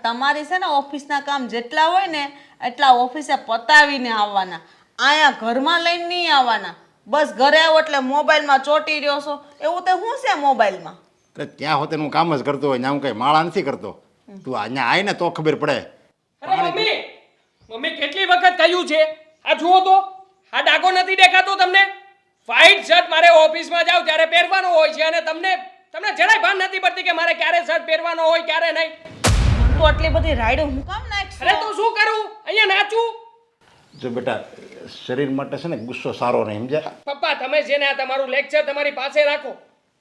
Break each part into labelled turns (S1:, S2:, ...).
S1: તમારી છે ને ઓફિસના કામ જેટલા હોય ને એટલા ઓફિસે પતાવીને આવવાના. અહીંયા ઘરમાં લઈને નહીં આવવાના. બસ ઘરે આવો એટલે મોબાઈલમાં ચોંટી રહ્યો છો. એવું તો શું છે મોબાઈલમાં?
S2: તો ત્યાં હોતે હું કામ જ કરતો હોય, ત્યાં હું કઈ માળા નથી કરતો. તું અહીંયા આય ને તો ખબર પડે.
S3: અરે મમ્મી કેટલી વખત કહ્યું છે, આ જુઓ તો આ ડાઘો નથી દેખાતો તમને? વ્હાઈટ શર્ટ મારે ઓફિસમાં જાવ ત્યારે પહેરવાનો હોય છે અને તમને જરાય ભાન નથી પડતી કે મારે ક્યારે શર્ટ પહેરવાનો હોય ક્યારે નહીં.
S1: તો આટલી બધી રાઈડો હું કામ નાખશું?
S3: અરે તો શું કરું, અહીંયા નાચું?
S2: જો બેટા, શરીર માટે છે ને ગુસ્સો સારો નહીં, સમજ્યા?
S3: પપ્પા તમે છે ને આ તમારું લેક્ચર તમારી પાસે રાખો.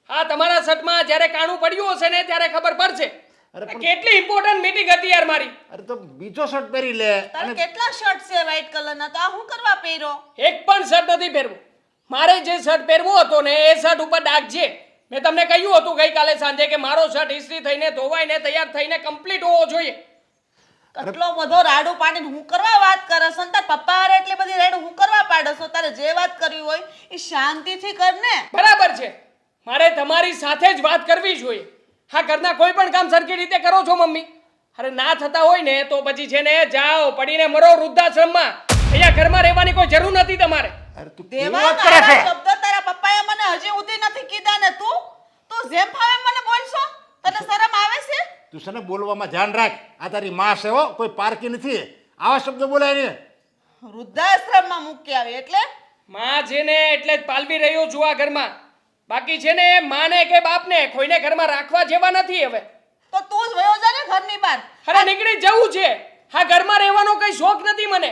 S3: હા તમારા શર્ટમાં જ્યારે કાણું પડ્યું હશે ને ત્યારે ખબર પડશે. આ કેટલી ઇમ્પોર્ટન્ટ મીટિંગ હતી યાર મારી.
S2: અરે તો બીજો શર્ટ પહેરી લે.
S1: તારે કેટલા શર્ટ છે વ્હાઈટ કલરના? તો આ હું કરવા પહેર્યો?
S3: એક પણ શર્ટ નથી પહેરવું. મારે જે શર્ટ પહેરવો હતો ને એ શર્ટ ઉપર ડાઘ છે. મેં તમને કહ્યું હતું ગઈકાલે સાંજે કે મારો શર્ટ ઇસ્ત્રી થઈને ધોવાઈને તૈયાર થઈને કમ્પ્લીટ હોવો જોઈએ.
S1: કેટલો બધો રાડું પાડીને હું કરવા વાત કરસ? અને તાર પપ્પા હારે એટલી બધી રાડું હું કરવા પાડશો? તારે જે વાત કરવી હોય એ શાંતિથી કર ને.
S3: બરાબર છે, મારે તમારી સાથે જ વાત કરવી જોઈએ. હા ઘરના કોઈ પણ કામ સરખી રીતે કરો છો મમ્મી? અરે ના થતા હોય ને તો પછી છે ને જાઓ પડીને મરો વૃદ્ધાશ્રમમાં. અહીંયા ઘરમાં રહેવાની કોઈ જરૂર નથી તમારે.
S2: અરે તું
S1: દેવા
S2: કેવી વાત કરે છે?
S1: શબ્દ તારા પપ્પાએ મને હજી સુધી નથી કીધા ને તું જેમ ફાવે મને બોલશો? તને શરમ આવે છે?
S2: તું છે ને બોલવામાં ધ્યાન રાખ. આ તારી માં છે હો, કોઈ પારકી નથી. આવા શબ્દો બોલાય ને.
S1: વૃદ્ધાશ્રમમાં મૂકી આવે એટલે?
S3: માં છે ને એટલે જ પાલવી રહ્યો છું આ ઘરમાં. બાકી છે ને માને કે બાપને કોઈને ઘરમાં રાખવા જેવા નથી હવે.
S1: તો તું જ વયો જા ને ઘરની બહાર.
S3: અરે નીકળી જવું છે. હા ઘરમાં રહેવાનો કઈ શોખ નથી મને.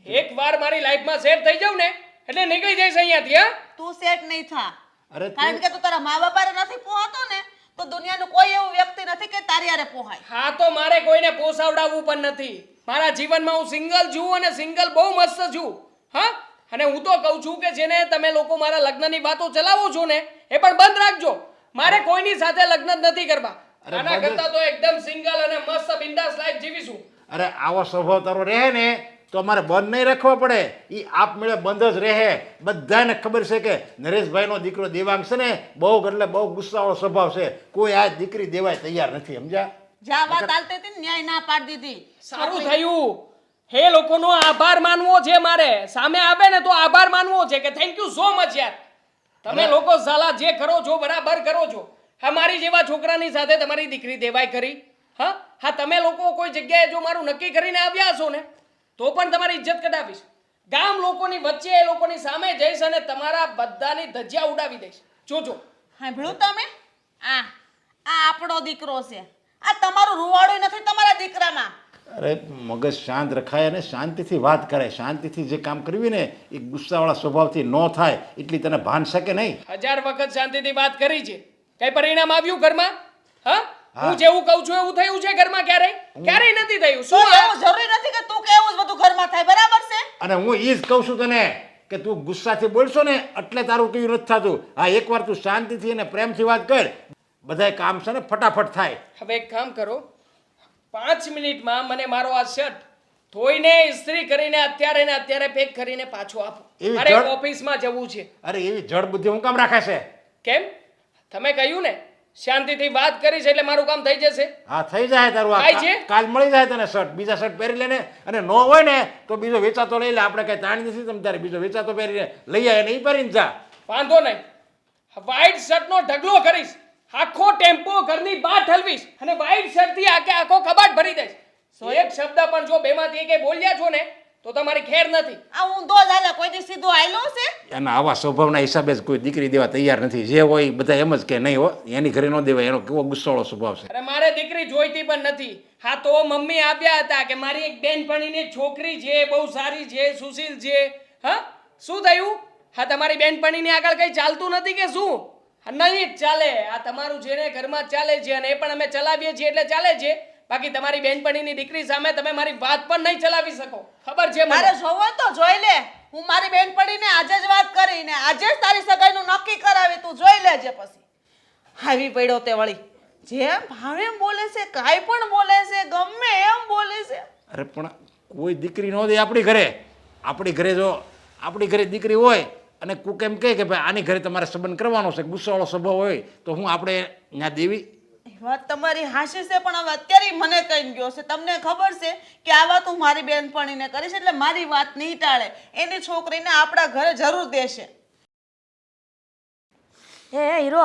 S3: એકવાર મારી લાઈફમાં સેટ થઈ જાઉં ને એટલે નીકળી જઈશ અહીંયાથી. હા
S1: તું સેટ નહીં થા.
S2: અરે
S1: કારણ કે તું તારા મા બાપાને નથી પોહાતો ને તો દુનિયાનું કોઈ એવું વ્યક્તિ નથી કે તારી હારે પોહાય.
S3: હા તો મારે કોઈને પોસાવડાવવું પણ નથી. મારા જીવનમાં હું સિંગલ છું અને સિંગલ બહુ મસ્ત છું. હા અને હું તો કહું છું કે જેને તમે લોકો મારા લગ્નની વાતો ચલાવો છો ને એ પણ બંધ રાખજો. મારે કોઈની સાથે લગ્ન જ નથી કરવા. આના કરતાં તો એકદમ સિંગલ અને મસ્ત બિંદાસ લાઈફ જીવીશું.
S2: અરે આવો સ્વભાવ તારો રહે ને તો અમારે બંધ નહીં રાખવો પડે. એ આપમેળે બંધ જ રહે. બધાને ખબર છે કે નરેશભાઈનો દીકરો દેવાંગ છે ને બહુ એટલે બહુ ગુસ્સાવાળો સ્વભાવ છે. કોઈ આ દીકરી દેવાય તૈયાર નથી, સમજ્યા?
S1: જા વાત ચાલતી હતી ને ન્યાય ના પાડી દીધી.
S3: સારું થયું. હે લોકોનો આભાર માનવો છે મારે. સામે આવે ને તો આભાર માનવો છે કે થેન્ક યુ સો મચ યાર. તમે લોકો સાલા જે કરો છો બરાબર કરો છો. હા મારી જેવા છોકરાની સાથે તમારી દીકરી દેવાય કરી? હા તમે લોકો કોઈ જગ્યાએ જો મારું નક્કી કરીને આવ્યા હશો ને તો પણ તમારી ઇજ્જત કઢાવીશ. ગામ લોકોની વચ્ચે એ લોકોની સામે જઈશ અને તમારા બધાની ધજ્જા ઉડાવી દઈશ. જોજો.
S1: સાંભળ્યું તમે? આ આપણો દીકરો છે. આ તમારું રૂવાડું નથી તમારા દીકરામાં.
S2: અરે મગજ શાંત રખાય અને શાંતિથી વાત કરે. શાંતિથી જે કામ કરવી ને એ ગુસ્સાવાળા સ્વભાવથી ન થાય એટલી તને ભાન છે કે નહીં?
S3: 1000 વખત શાંતિથી વાત કરી છે. કઈ પરિણામ આવ્યું ઘરમાં? હા હું જેવું કહું છું એવું થયું છે ઘરમાં? ક્યારેય નથી થયું.
S1: શું
S3: શું
S1: એવું જરૂરી નથી કે તું કેવું જ બધું ઘરમાં થાય, બરાબર છે?
S2: અને હું એ જ કહું છું તને કે તું ગુસ્સાથી બોલશો ને એટલે તારું કેવું નથી થતું. હા એકવાર તું શાંતિથી અને પ્રેમથી વાત કર, બધાય કામ છે ને ફટાફટ થાય.
S3: હવે એક કામ કરો, 5 મિનિટમાં મને મારો આ શર્ટ ધોઈને ઇસ્ત્રી કરીને અત્યારે ને અત્યારે પેક કરીને પાછો આપો.
S2: એવી
S3: મારે
S2: જડ-
S3: ઓફિસમાં જવું છે.
S2: અરે એવી જડ બુદ્ધિ હું કામ રાખે છે?
S3: કેમ? તમે કહ્યું ને શાંતિથી વાત કરીશ એટલે મારું કામ થઈ જશે.
S2: હા થઈ જાય તારું.
S3: થાય છે?
S2: કાલ મળી જાય તને શર્ટ. બીજા શર્ટ પહેરી લે ને, અને ન હોય ને તો બીજો વેચાતો લઈ લે. આપણે કઈ તાણી નથી તમ તારે. બીજો વેચાતો પહેરીને લઈ આવે ને એ પહેરીને જા.
S3: વાંધો નહીં. વ્હાઈટ શર્ટનો ઢગલો કરીશ. આખો ટેમ્પો ઘરની બહાર ઠલવીશ અને વ્હાઈટ શર્ટથી આખો કબાટ ભરી દઈશ. એક શબ્દ પણ જો બેમાંથી કઈ બોલ્યા છો ને તો તમારી ખેર નથી.
S1: આ ઊંધો જ હાલે, કોઈ દી સીધો આયલો છે?
S2: એના આવા સ્વભાવના હિસાબે જ કોઈ દીકરી દેવા તૈયાર નથી. જે હોય એ બધા એમ જ કે નહીં હો એની ઘરે ન દેવાય. એનો કેવો ગુસ્સાવાળો સ્વભાવ છે.
S3: અરે મારે દીકરી જોઈતી પણ નથી. હા તો મમ્મી આવ્યા હતા કે મારી એક બેનપણીની છોકરી છે, બહુ સારી છે, સુશીલ છે. હા શું થયું? હા તમારી બેનપણીની આગળ કઈ ચાલતું નથી કે શું? નહીં જ ચાલે. આ તમારું જેને ઘરમાં ચાલે છે અને એ પણ અમે ચલાવીએ છીએ એટલે ચાલે છે. બાકી તમારી બેનપણીની દીકરી સામે તમે મારી વાત પણ નહીં ચલાવી શકો. ખબર છે મને.
S1: મારે જોવો તો જોઈ લે. હું મારી બેનપણીને આજે જ વાત કરીને આજે જ તારી સગાઈનું નક્કી કરાવી. તું જોઈ લેજે પછી. આવી પડ્યો તે વળી જેમ ભાવે એમ બોલે છે, કાંઈ પણ બોલે છે, ગમે એમ બોલે છે.
S2: અરે પણ કોઈ દીકરી ન દે આપણી ઘરે. આપણી ઘરે જો આપણી ઘરે દીકરી હોય અને કોક એમ કહે કે ભાઈ આની ઘરે તમારે સંબંધ કરવાનો છે, ગુસ્સાવાળો સ્વભાવ હોય તો હું આપણે ત્યાં દેવી?
S1: એ વાત તમારી હાશી છે, પણ હવે અત્યારે ઈ મને કહીને ગયો છે. તમને ખબર છે કે આ વાત હું મારી બેનપણીને કરીશ એટલે મારી વાત નહીં ટાળે. એની છોકરીને આપણા ઘરે જરૂર દેશે.
S4: એ હીરો,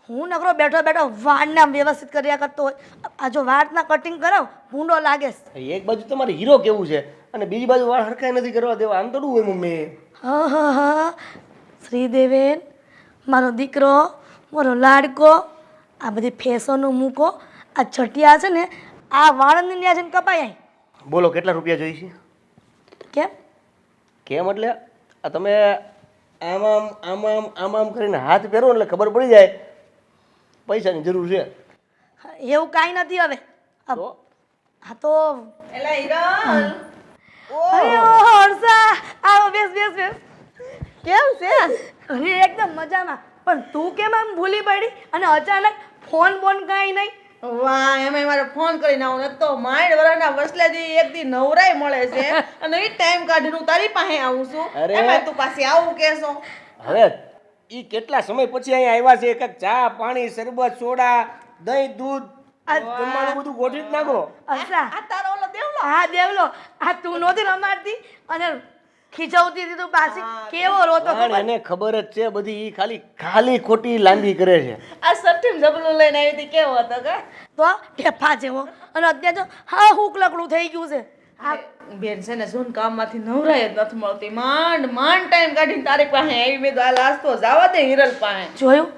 S4: હું નકરો બેઠો બેઠો વાળને આમ વ્યવસ્થિત કર્યા કરતો હોય, આ જો વાળના કટિંગ કરાવ ભૂંડો લાગે છે.
S5: એક બાજુ તમારે હીરો કેવું છે અને બીજી બાજુ વાળ હરખાઈ નથી કરવા દેવા. આમ તો હોય મમ્મી.
S4: હા, શ્રીદેવેન, મારો દીકરો, મારો લાડકો, આ બધી ફેશનો મૂકો. આ છટિયા છે ને આ વાળની ન્યા જઈને કપાય અહીં.
S5: બોલો કેટલા રૂપિયા જોઈશે?
S4: કેમ?
S5: કેમ એટલે આ તમે આમ આમ આમ આમ આમ આમ કરીને હાથ પહેરો એટલે ખબર પડી જાય પૈસાની જરૂર છે.
S4: એવું કાંઈ નથી હવે.
S5: તો
S4: હા તો
S1: એલા હિરલ,
S4: અરે ઓ હર્ષા, આવો બેસ બેસ બેસ.
S1: કેમ છે?
S4: અરે એકદમ મજામાં. પણ તું કેમ આમ ભૂલી પડી અને અચાનક ફોન બોન કાંઈ નહીં?
S1: વાહ, એમાંય મારે ફોન કરીને આવું. નથી તો માઇન્ડ વરાના વસલેથી એક દી નવરાય મળે છે અને એ ટાઈમ કાઢીને હું તારી પાસે આવું છું.
S5: અરે.
S1: એમાંય તું પાછી આવું કહેશો.
S5: હવે ઈ કેટલા સમય પછી અહીંયા આવ્યા છે. એક ચા પાણી શરબત સોડા દહીં દૂધ જમવાનું બધું ગોઠવી જ નાખો.
S4: હર્ષા,
S1: આ તારો ઓલો દેવલો.
S4: હા દેવલો, આ તું નહોતી રમાડતી અને ખીજવતી હતી તું પાછી. કેવો રોતો
S5: પણ
S4: ખબર?
S5: એને ખબર જ છે બધી. ઈ ખાલી ખોટી લાંબી કરે છે.
S1: આ સઠ્ઠીમ જબલું લઈને આવી હતી, કેવો હતો કે?
S4: તો ઢેફા જેવો. અને અત્યારે તો હા હુક લકડું થઈ ગયું છે.
S1: આ બેન છે ને જોન કામમાંથી નવરાય જ નથી મળતી. માંડ માંડ ટાઈમ કાઢીને તારી પાસે આવી. મેં તો આ લાસ્ટ તો જવા દે હિરલ પાસે.
S4: જોયું?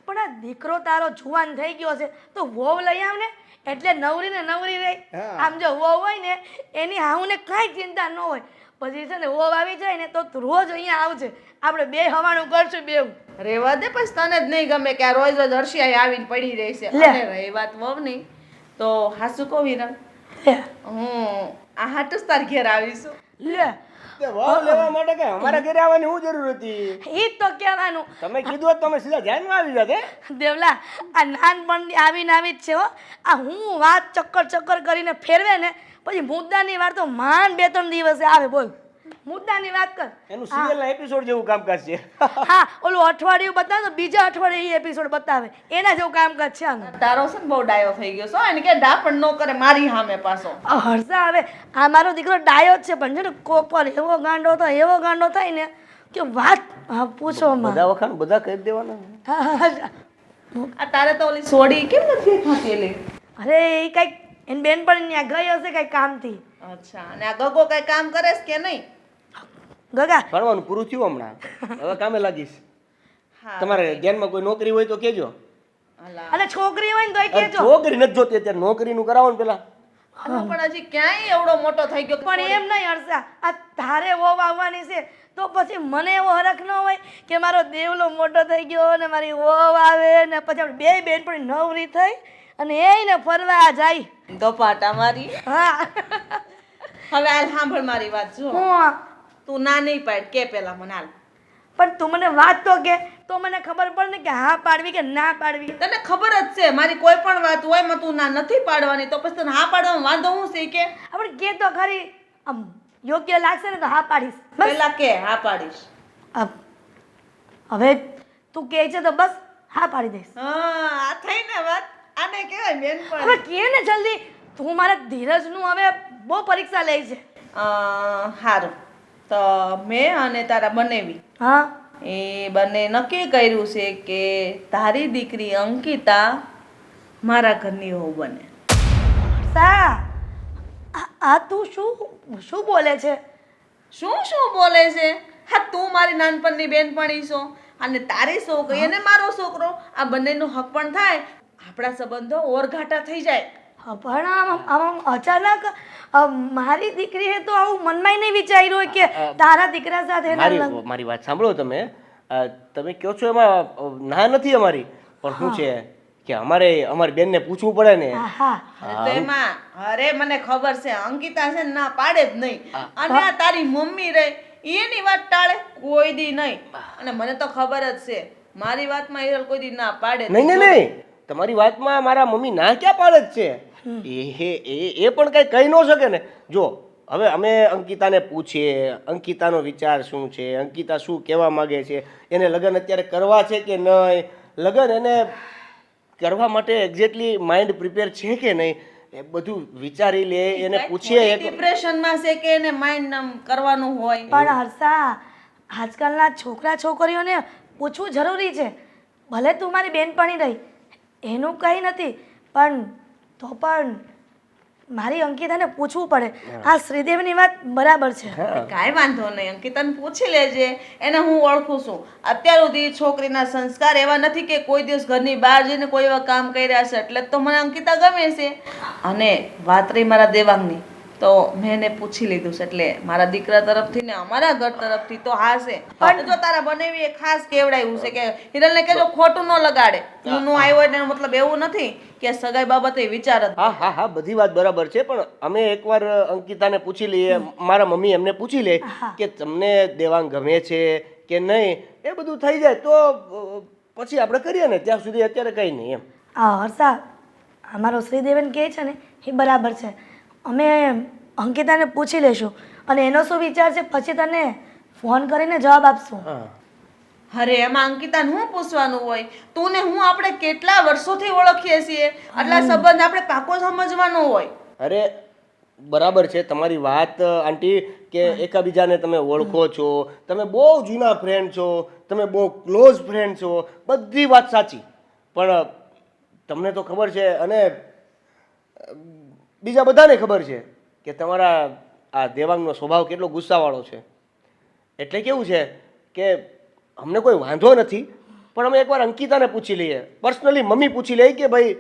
S4: પણ આ દીકરો તારો જુવાન થઈ ગયો છે તો વહુ લઈ આવ ને, એટલે નવરી ને નવરી રહી. આમ જો વહુ હોય ને એની હાઉને કાંઈ ચિંતા ન હોય. પછી છે ને વહુ આવી જાય ને તો તું રોજ અહીંયા આવજે, આપણે બે હવાનું કરશું બેવ.
S1: રેવા દે, પછી તને જ નહીં ગમે કે આ રોજ રોજ હર્ષિયા આવીને પડી રહી છે.
S4: લે.
S1: અને રહી વાત વહુની, તો હાસુ કહું હિરલ,
S4: લે
S1: હું આ હાટુ જ તાર ઘેર આવીશું.
S4: લે,
S5: તે વાવ લેવા માટે કે અમારા ઘરે આવવાની શું જરૂર હતી?
S4: ઈ જ તો કહેવાનું.
S5: તમે કીધું હોત તો અમે સીધા ધ્યાનમાં આવી જાત.
S4: દેવલા, આ નાનપણથી આવીને આવી જ છે હો. આ હું વાત ચક્કર કરીને ફેરવે ને પછી મુદ્દાની વાત તો માંડ 2-3 દિવસે આવે. બોલ, મુદ્દાની વાત કર.
S5: એનું સિરિયલના એપિસોડ જેવું કામકાજ છે.
S4: હા, ઓલું અઠવાડિયું બતાવે તો બીજા અઠવાડિયે એ એપિસોડ બતાવે, એના જેવું કામકાજ છે આનું.
S1: તારો છે ને બહુ ડાયો થઈ ગયો છો. એને કે ડાપણ ન કરે મારી સામે પાછો.
S4: આ હર્ષા, હવે આ મારો દીકરો ડાયો જ છે, પણ છે ને કોપર એવો ગાંડો થાય ને કે વાત પૂછો માં.
S5: બધા વખાણ બધા કરી દેવાના.
S1: આ તારે તો ઓલી સોડી કેમ નથી ખાતી એલી?
S4: અરે એ કઈક એની બેનપણી ત્યાં ગઈ હશે કઈ કામથી.
S1: અચ્છા, અને આ ગગો કઈ કામ કરે છે કે નહીં?
S4: ગગા,
S5: ભણવાનું પૂરું થયું હમણાં. હવે કામે લાગીશ.
S1: હા.
S5: તમારે ધ્યાનમાં કોઈ નોકરી હોય તો કેજો.
S1: અલા.
S4: અને છોકરી હોય ને તોય
S5: અરે
S4: કેજો.
S5: છોકરી નથી જોતી અત્યારે, નોકરીનું કરાવો ને પેલા.
S1: આનો પણ હજી ક્યાંય એવડો મોટો થઈ ગયો.
S4: પણ એમ નહીં હર્ષા, આ તારે વહુ આવવાની છે તો પછી મને એવો હરખ ન હોય કે મારો દેવલો મોટો થઈ ગયો ને મારી વહુ આવે ને પછી આપણે બે બેનપણી નવરી થઈ અને એને ફરવા જાય.
S1: ગપાટા મારી.
S4: હા,
S1: હવે હાલ સાંભળ મારી વાત. જો
S4: હું
S1: તું ના નહીં પાડ કે પેલા મને હાલ.
S4: પણ તું મને વાત તો કે તો મને ખબર પડે ને કે હા પાડવી કે ના પાડવી.
S1: તને ખબર જ છે મારી કોઈ પણ વાત હોય માં તું ના નથી પાડવાની, તો પછી તને હા પાડવામાં વાંધો હું છે કે?
S4: આપણે કે તો ખરી, આમ યોગ્ય લાગશે ને તો હા પાડીશ. બસ
S1: પેલા કે હા પાડીશ.
S4: હવે તું કહે છે તો બસ હા પાડી દઈશ.
S1: હા, આ થઈ ને વાત. આને કહેવાય બેનપણ.
S4: હવે કે ને જલ્દી, તું મારા ધીરજનું હવે બહુ પરીક્ષા લે છે.
S1: સારું, તો મેં અને તારા બનેવી
S4: હા,
S1: એ બંને નક્કી કર્યું છે કે તારી દીકરી અંકિતા મારા ઘરની વહુ બને.
S4: સા આ તું શું બોલે છે?
S1: શું બોલે છે? હા, તું મારી નાનપણની બેનપણી છો અને તારી છોકરી અને મારો છોકરો, આ બંનેનો હક પણ થાય, આપણા સંબંધો ઓરઘાટા થઈ જાય.
S4: પણ આમ અચાનક મારી દીકરી હે તો આવું મનમાં નહીં વિચાર્યું હોય કે તારા દીકરા સાથે એના લગ્ન.
S5: મારી વાત સાંભળો તમે. તમે કહો છો એમાં ના નથી અમારી, પણ શું છે કે અમારી બેનને પૂછવું પડે ને.
S4: હા,
S1: તો એમાં અરે મને ખબર છે અંકિતા છે ને ના પાડે જ નહીં. અને આ તારી મમ્મી રે એની વાત ટાળે કોઈ દી નહીં. અને મને તો ખબર જ છે મારી વાતમાં હિરલ કોઈ દી ના પાડે જ
S5: નહીં. તમારી વાતમાં મારા મમ્મી ના ક્યાં પાડે જ છે. એ પણ કઈ કહી ન શકે ને. જો હવે અમે અંકિતાને પૂછીએ અંકિતાનો વિચાર શું છે, અંકિતા શું કહેવા માંગે છે, એને લગ્ન અત્યારે કરવા છે કે નહીં, લગ્ન એને કરવા માટે એક્ઝેક્ટલી માઇન્ડ પ્રિપેર છે કે નહીં એ બધું વિચારી લે એને પૂછીએ એક
S1: ડિપ્રેશનમાં છે કે એને માઇન્ડ કરવાનું હોય.
S4: પણ હર્ષા આજકાલના છોકરા છોકરીઓને પૂછવું જરૂરી છે. ભલે તું મારી બેનપણી રહી એનું કંઈ નથી, પણ તો પણ મારી અંકિતાને પૂછવું પડે. આ શ્રીદેવની વાત બરાબર છે.
S1: કાંઈ વાંધો નહીં, અંકિતાને પૂછી લેજે. એને હું ઓળખું છું. અત્યાર સુધી છોકરીના સંસ્કાર એવા નથી કે કોઈ દિવસ ઘરની બહાર જઈને કોઈ એવા કામ કર્યા છે, એટલે જ તો મને અંકિતા ગમે છે. અને વાત રહી મારા દેવાંગની, તો મેં એને પૂછી લીધું છે, એટલે મારા દીકરા તરફથી ને અમારા ઘર તરફથી તો હા છે. પણ જો તારા બનેવી ખાસ કેવડાવ્યું છે કે હિરલને કહેજો ખોટું ન લગાડે. હું નો આવ્યો એટલે એનો મતલબ એવું નથી કે સગાઈ બાબતે વિચાર જ.
S5: હા હા હા બધી વાત બરાબર છે, પણ અમે એકવાર અંકિતાને પૂછી લઈએ, મારા મમ્મી એમને પૂછી લે કે તમને દેવાંગ ગમે છે કે નહીં, એ બધું થઈ જાય તો પછી આપણે કરીએ ને. ત્યાં સુધી અત્યારે કંઈ નહીં એમ.
S4: હા હર્ષા, અમારો શ્રીદેવન કહે છે ને એ બરાબર છે. અમે અંકિતાને પૂછી લેશું અને એનો શું વિચાર છે પછી તને ફોન કરીને જવાબ આપશું.
S5: હા
S1: અરે એમાં અંકિતાને શું પૂછવાનું હોય? તું ને હું આપણે કેટલા વર્ષોથી ઓળખીએ છીએ, આટલા સંબંધ આપણે પાકો સમજવાનો હોય.
S5: અરે બરાબર છે તમારી વાત આંટી કે એકબીજાને તમે ઓળખો છો, તમે બહુ જૂના ફ્રેન્ડ છો, તમે બહુ ક્લોઝ ફ્રેન્ડ છો, બધી વાત સાચી. પણ તમને તો ખબર છે અને બીજા બધાને ખબર છે કે તમારા આ દેવાંગનો સ્વભાવ કેટલો ગુસ્સાવાળો છે. એટલે કેવું છે કે અમને કોઈ વાંધો નથી, પણ અમે એકવાર અંકિતાને પૂછી લઈએ, પર્સનલી મમ્મી પૂછી લઈએ કે ભાઈ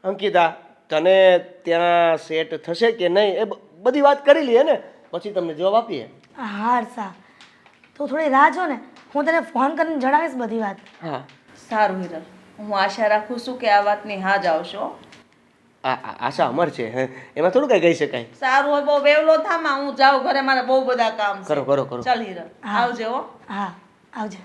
S5: અંકિતા તને ત્યાં સેટ થશે કે નહીં, એ બધી વાત કરી લઈએ ને પછી તમને જવાબ આપીએ.
S4: હા હર્ષા, તું થોડી રાહ જો ને, હું તને ફોન કરીને જણાવીશ બધી વાત.
S5: હા
S1: સારું હિરલ, હું આશા રાખું છું કે આ વાતની હા જ આવશો.
S5: આશા અમર છે, એમાં થોડું કઈ કહી શકાય.
S1: સારું હોય, બહુ વેવલો થામા, હું જાઉં ઘરે, મારે બહુ બધા કામ છે.
S5: કરો કરો કરો.
S1: ચાલ હિરલ, આવજે હો.
S4: હા આવજે.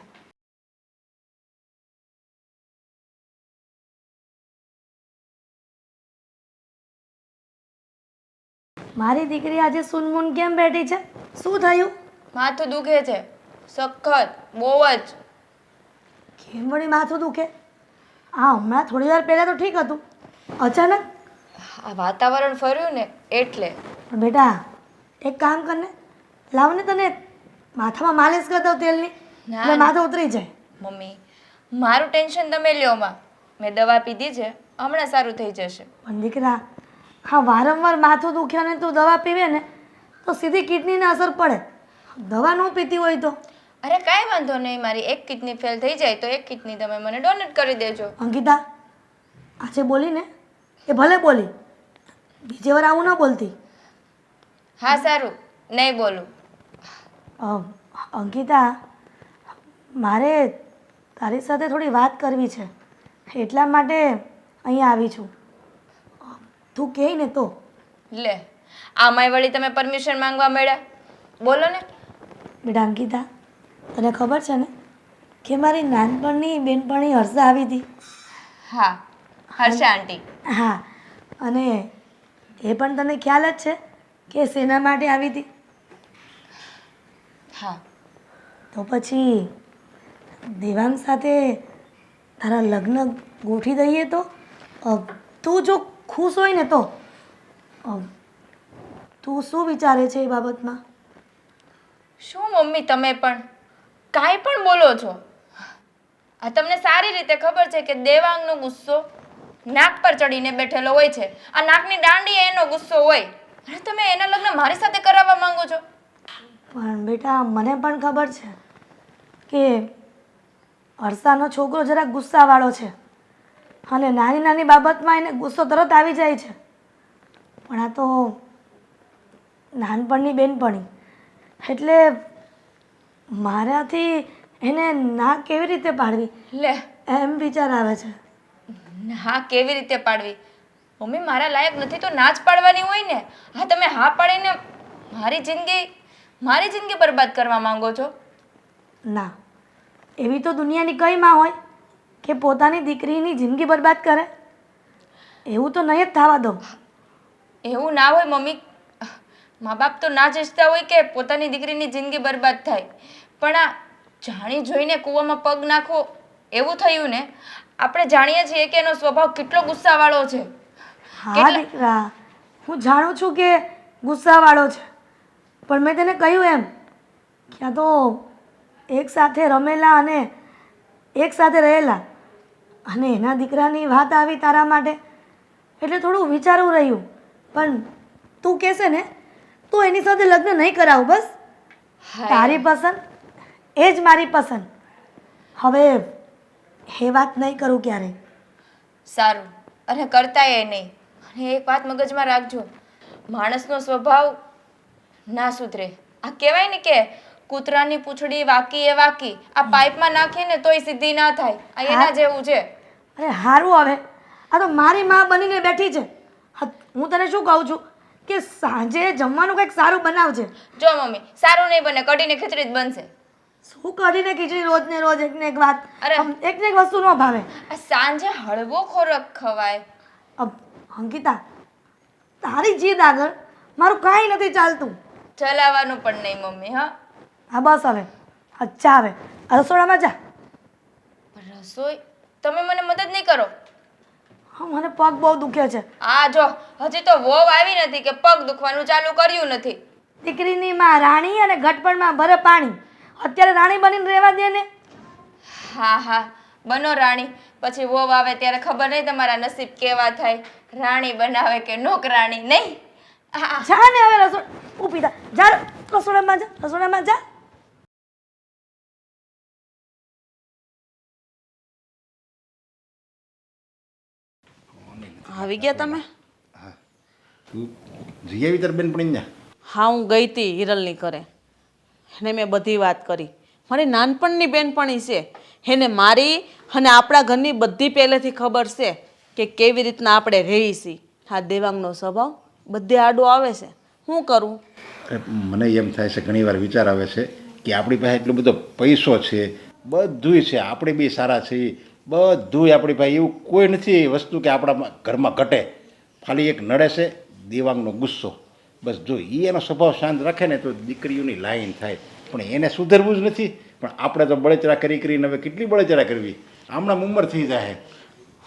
S4: મારી દીકરી આજે સુનમુન કેમ બેઠી છે? શું થયું?
S6: માથું દુખે છે સખત, બહુ જ.
S4: કેમ વળી માથું દુખે? હા હમણાં થોડી વાર પહેલાં તો ઠીક હતું, અચાનક?
S6: આ વાતાવરણ ફર્યું ને એટલે.
S4: પણ બેટા એક કામ કરને, લાવ ને તને માથામાં માલિશ કરી દઉં તેલની,
S6: ના,
S4: એટલે માથું ઉતરી જાય.
S6: મમ્મી મારું ટેન્શન તમે લ્યો માં, મેં દવા પીધી છે, હમણાં સારું થઈ જશે.
S4: પણ દીકરા હા વારંવાર માથું દુખ્યા ને તું દવા પીવે ને તો સીધી કિડનીને અસર પડે. દવા ન પીતી હોય તો.
S6: અરે કાંઈ વાંધો નહીં, મારી એક કિડની ફેલ થઈ જાય તો એક કિડની તમે મને ડોનેટ કરી દેજો.
S4: અંકિતા આજે બોલી ને એ ભલે બોલી, બીજી વાર આવું ન બોલતી.
S6: હા સારું, નહીં બોલું.
S4: અંકિતા મારે તારી સાથે થોડી વાત કરવી છે, એટલા માટે અહીંયા આવી છું. તું કહે ને તો.
S6: લે આમાંય વળી તમે પરમિશન માંગવા મળ્યા, બોલો ને.
S4: બેટા અંકિતા તને ખબર છે ને કે મારી નાનપણની બેનપણી હર્ષા આવી હતી?
S6: હા હર્ષા આંટી.
S4: હા અને એ પણ તને ખ્યાલ જ છે કે શેના માટે આવી હતી?
S6: હા
S4: તો પછી દેવાંગ સાથે તારા લગ્ન ગોઠવી દઈએ તો? તું જો ખુશ હોય ને તો. તું શું વિચારે છે એ બાબતમાં?
S6: શું મમ્મી તમે પણ કાંઈ પણ બોલો છો? આ તમને સારી રીતે ખબર છે કે દેવાંગનો ગુસ્સો નાક પર ચડીને બેઠેલો હોય છે. આ નાકની દાંડી એનો ગુસ્સો હોય અને તમે એના લગ્ન મારી સાથે કરાવવા માંગો છો?
S4: પણ બેટા મને પણ ખબર છે કે હર્ષાનો છોકરો જરાક ગુસ્સાવાળો છે અને નાની નાની બાબતમાં એને ગુસ્સો તરત આવી જાય છે. પણ આ તો નાનપણની બેનપણી, એટલે મારાથી એને ના કેવી રીતે પાડવી
S6: લે
S4: એમ વિચાર આવે છે.
S6: હા કેવી રીતે પાડવી? મમ્મી મારા લાયક નથી તો ના જ પાડવાની હોય ને. હા તમે હા પાડીને મારી જિંદગી બરબાદ કરવા માંગો છો?
S4: ના, એવી તો દુનિયાની કઈ માં હોય કે પોતાની દીકરીની જિંદગી બરબાદ કરે? એવું તો નહીં જ થવા દો.
S6: એવું ના હોય મમ્મી, મા બાપ તો ના જ ઈચ્છતા હોય કે પોતાની દીકરીની જિંદગી બરબાદ થાય, પણ આ જાણી જોઈને કૂવામાં પગ નાખો એવું થયું ને. આપણે જાણીએ છીએ કે એનો સ્વભાવ કેટલો ગુસ્સાવાળો છે.
S4: હા દીકરા, હું જાણું છું કે ગુસ્સાવાળો છે, પણ મેં તને કહ્યું એમ કે આ તો એક સાથે રમેલા અને એક સાથે રહેલા, અને એના દીકરાની વાત આવી તારા માટે એટલે થોડું વિચારવું રહ્યું. પણ તું કહેશે ને તો એની સાથે લગ્ન નહીં કરાવું. બસ
S6: હા,
S4: તારી પસંદ એ જ મારી પસંદ. હવે એ વાત નહીં કરું ક્યારેય.
S6: સારું, અને કરતાય નહીં. અને એક વાત મગજમાં રાખજો, માણસનો સ્વભાવ ના સુધરે. આ કહેવાય ને કે કૂતરાની પૂંછડી વાકી એ વાકી, આ પાઇપમાં નાખીએ ને તોય સીધી ના થાય. આ એના જેવું છે.
S4: અરે હારું, હવે આ તો મારી માં બનીને બેઠી છે. હા, હું તને શું કહું છું કે સાંજે જમવાનું કંઈક સારું બનાવજે.
S6: જો મમ્મી, સારું નહીં બને, કઢીને ખીચડી જ બનશે.
S4: શું કરીને ખીચડી રોજ ને રોજ એક ને એક વાત,
S6: અરે.
S4: એક ને એક વસ્તુ ન ભાવે.
S6: આ સાંજે હળવો ખોરાક ખવાય.
S4: અંકિતા, તારી જીદ આગળ મારું કાંઈ નથી ચાલતું.
S6: ચલાવવાનું પણ નહીં મમ્મી. હા,
S4: હા બસ હવે, અચ્છા હવે રસોડામાં જા.
S6: પણ રસોઈ તમે મને મદદ નહીં કરો.
S4: હા, મને પગ બહુ દુખે છે.
S6: આ જો, હજી તો વહુ આવી નથી કે પગ દુખવાનું ચાલુ કર્યું નથી.
S4: દીકરીની માં રાણી અને ઘટપણમાં ભરે પાણી. અત્યારે રાણી બનીને રહેવા દે ને.
S6: હા હા, બનો રાણી. પછી વહુ આવે ત્યારે ખબર નહીં તમારા નસીબ કેવા થાય, રાણી બનાવે કે નોકરાણી. નહીં? હા,
S4: જા ને હવે ઊભી થા. જા રસોડામાં જા, રસોડામાં જા.
S1: આવી ગયા તમે?
S2: તું જઈ આવી તાર બેનપણીને?
S1: હા, હું ગઈ હતી હિરલની ઘરે, એને મેં બધી વાત કરી. મારી નાનપણની બેનપણી છે, એને મારી અને આપણા ઘરની બધી પહેલેથી ખબર છે કે કેવી રીતના આપણે રહી છીએ. આ દેવાંગનો સ્વભાવ બધે આડો આવે છે. શું કરું?
S2: મને એમ થાય છે, ઘણીવાર વિચાર આવે છે કે આપણી પાસે એટલો બધો પૈસો છે, બધુંય છે, આપણે બી સારા છીએ, બધુંય આપણી પાસે, એવું કોઈ નથી વસ્તુ કે આપણા ઘરમાં ઘટે. ખાલી એક નડે છે દેવાંગનો ગુસ્સો. બસ જો એ એનો સ્વભાવ શાંત રાખે ને તો દીકરીઓની લાઈન થાય. પણ એને સુધરવું જ નથી. પણ આપણે તો બળતરા કરીને હવે કેટલી બળતરા કરવી, હમણાં ઉંમર થઈ જાય.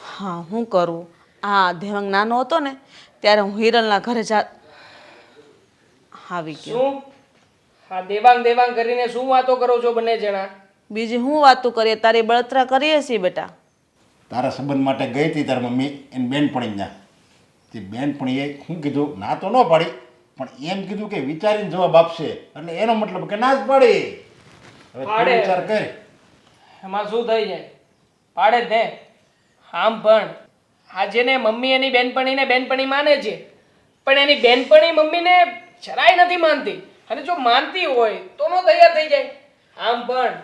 S1: હા, શું કરું? આ દેવાંગ નાનો હતો ને ત્યારે હું હિરલના ઘરે આવી ગયો.
S3: શું હા દેવાંગ દેવાંગ કરીને શું વાતો કરો છો બંને જણા?
S1: બીજી હું વાતું કરીએ, તારી બળતરા કરીએ છીએ બેટા.
S2: તારા સંબંધ માટે ગઈ હતી તારી મમ્મી એની બેનપણીના. તે બેનપણીએ શું કીધું, ના તો ન પાડી, પણ એમ કીધું કે વિચારીને જવાબ આપશે. એટલે એનો મતલબ કે ના જ પાડી. હવે તું
S3: પાડે.
S2: વિચાર કર.
S3: એમાં શું થઈ જાય? પાડે જ ને. આમ પણ આજે ને મમ્મી એની બેનપણીને બેનપણી માને છે, પણ એની બેનપણી મમ્મીને જરાય નથી માનતી. અને જો માનતી હોય તો નો તૈયાર થઈ જાય. આમ પણ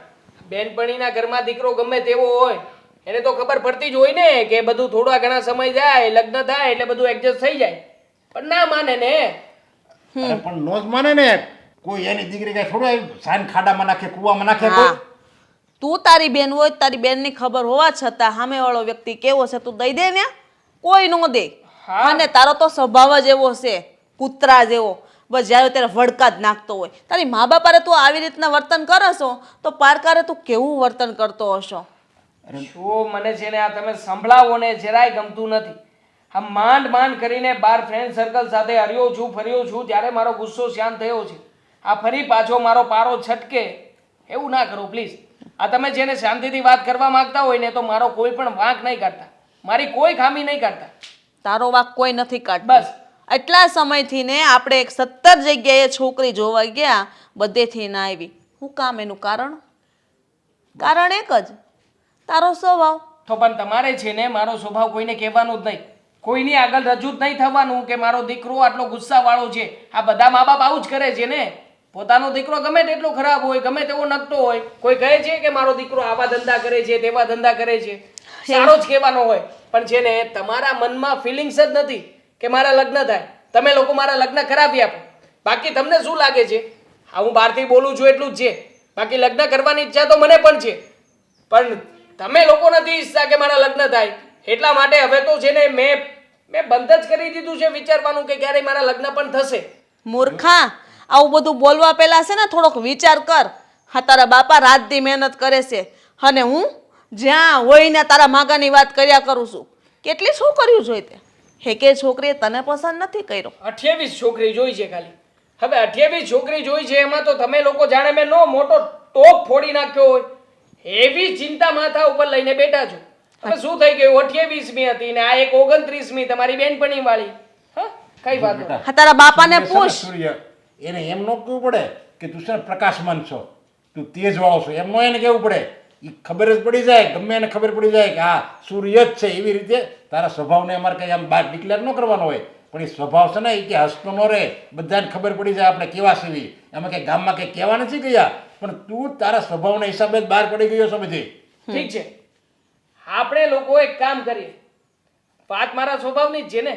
S3: બેનપણીના ઘરમાં દીકરો ગમે તેવો હોય એને તો ખબર પડતી જ હોય ને કે બધું થોડા ઘણા સમય જાય, લગ્ન થાય એટલે બધું એડજસ્ટ થઈ જાય. પણ ના માને ને.
S2: અરે પણ નો જ માને ને. કોઈ એની દીકરી કઈ થોડું સાન ખાડામાં નાખે, કૂવામાં નાખે કોઈ?
S1: હા, તું તારી બેન હોય, તારી બેનની ખબર હોવા છતાં સામેવાળો વ્યક્તિ કેવો છે તું દઈ દે ને? કોઈ નો દે.
S3: હા.
S1: અને તારો તો સ્વભાવ જ એવો છે, કૂતરા જેવો. બસ જ્યારે ત્યારે વડકા જ નાખતો હોય. તારી મા બાપારે તું આવી રીતના વર્તન કરશો તો પારકારે તું કેવું વર્તન કરતો હશો?
S3: શું મને છે ને આ તમે સંભળાવો ને જરાય ગમતું નથી. આ માંડ માંડ કરીને બાર ફ્રેન્ડ સર્કલ સાથે હર્યો છું, ફર્યો છું, ત્યારે મારો ગુસ્સો શાંત થયો છે. આ ફરી પાછો મારો પારો છટકે એવું ના કરો પ્લીઝ. આ તમે જેને શાંતિથી વાત કરવા માંગતા હોય ને તો મારો કોઈ પણ વાંક નહીં કાઢતા, મારી કોઈ ખામી નહીં કાઢતા.
S1: તારો વાક કોઈ નથી કાઢતો.
S3: બસ.
S1: એટલા સમયથી ને આપણે એક 17 જગ્યાએ છોકરી જોવા ગયા, બધેથી ના આવી. શું કામ? એનું કારણ એક જ, તારો સ્વભાવ.
S3: તો પણ તમારે છે ને મારો સ્વભાવ કોઈને કહેવાનો જ નહીં, કોઈની આગળ રજૂ જ નહીં થવાનું કે મારો દીકરો આટલો ગુસ્સાવાળો છે. આ બધા મા બાપ આવું જ કરે છે ને. પોતાનો દીકરો ગમે તેટલો ખરાબ હોય, ગમે તેવો નકટો હોય, કોઈ કહે છે કે મારો દીકરો આવા ધંધા કરે છે, તેવા ધંધા કરે છે, સારો જ કહેવાનો હોય. પણ છે ને તમારા મનમાં ફિલિંગ્સ જ નથી કે મારા લગ્ન થાય. તમે લોકો મારા લગ્ન કરાવી આપો. બાકી તમને શું લાગે છે? હા, હું બહારથી બોલું છું એટલું જ છે. બાકી લગ્ન કરવાની ઈચ્છા તો મને પણ છે, પણ તમે લોકો નથી ઈચ્છતા કે મારા લગ્ન થાય. એટલા માટે હવે તો છે ને મેં બંધ જ કરી દીધું છે વિચારવાનું કે ક્યારેય મારા લગ્ન પણ થશે.
S1: મૂર્ખા, આવું બધું બોલવા પહેલા છે ને થોડોક વિચાર કર. હા, તારા બાપા રાતથી મહેનત કરે છે અને હું જ્યાં હોય ને તારા માગાની વાત કર્યા કરું છું. કેટલી છોકરીઓ જોઈ તે કે છોકરીએ તને પસંદ નથી કર્યો.
S3: 28 છોકરી જોઈ છે ખાલી. હવે 28 છોકરી જોઈ છે એમાં તો તમે લોકો જાણે મેં નો મોટો ટોપ ફોડી નાખ્યો હોય એવી ચિંતા માથા ઉપર લઈને બેઠા છો. હવે શું થઈ ગયું? 28મી હતી ને આ એક 29મી તમારી બેનપણી વાળી. હા, કઈ વાત નહીં.
S1: હા, તારા બાપાને પૂછ.
S2: સૂર્ય એને એમ ન કહેવું પડે કે તું છે ને પ્રકાશમાન છો, તું તેજ વાળો છો, એમ ન એને કહેવું પડે. એ ખબર જ પડી જાય, ગમે એને ખબર પડી જાય કે હા સૂર્ય જ છે. એવી રીતે તારા સ્વભાવને અમારે કંઈ આમ બહાર ડિક્લેર ન કરવાનો હોય, પણ એ સ્વભાવ છે ને એ કે હસતો ન રહે, બધાને ખબર પડી જાય આપણે કેવા સીવી. એમાં કંઈ ગામમાં કંઈ કહેવા નથી ગયા, પણ તું તારા સ્વભાવના હિસાબે જ બહાર પડી ગયો છો બધી.
S3: ઠીક છે, આપણે લોકો એક કામ કરીએ. વાત મારા સ્વભાવની જ છે ને.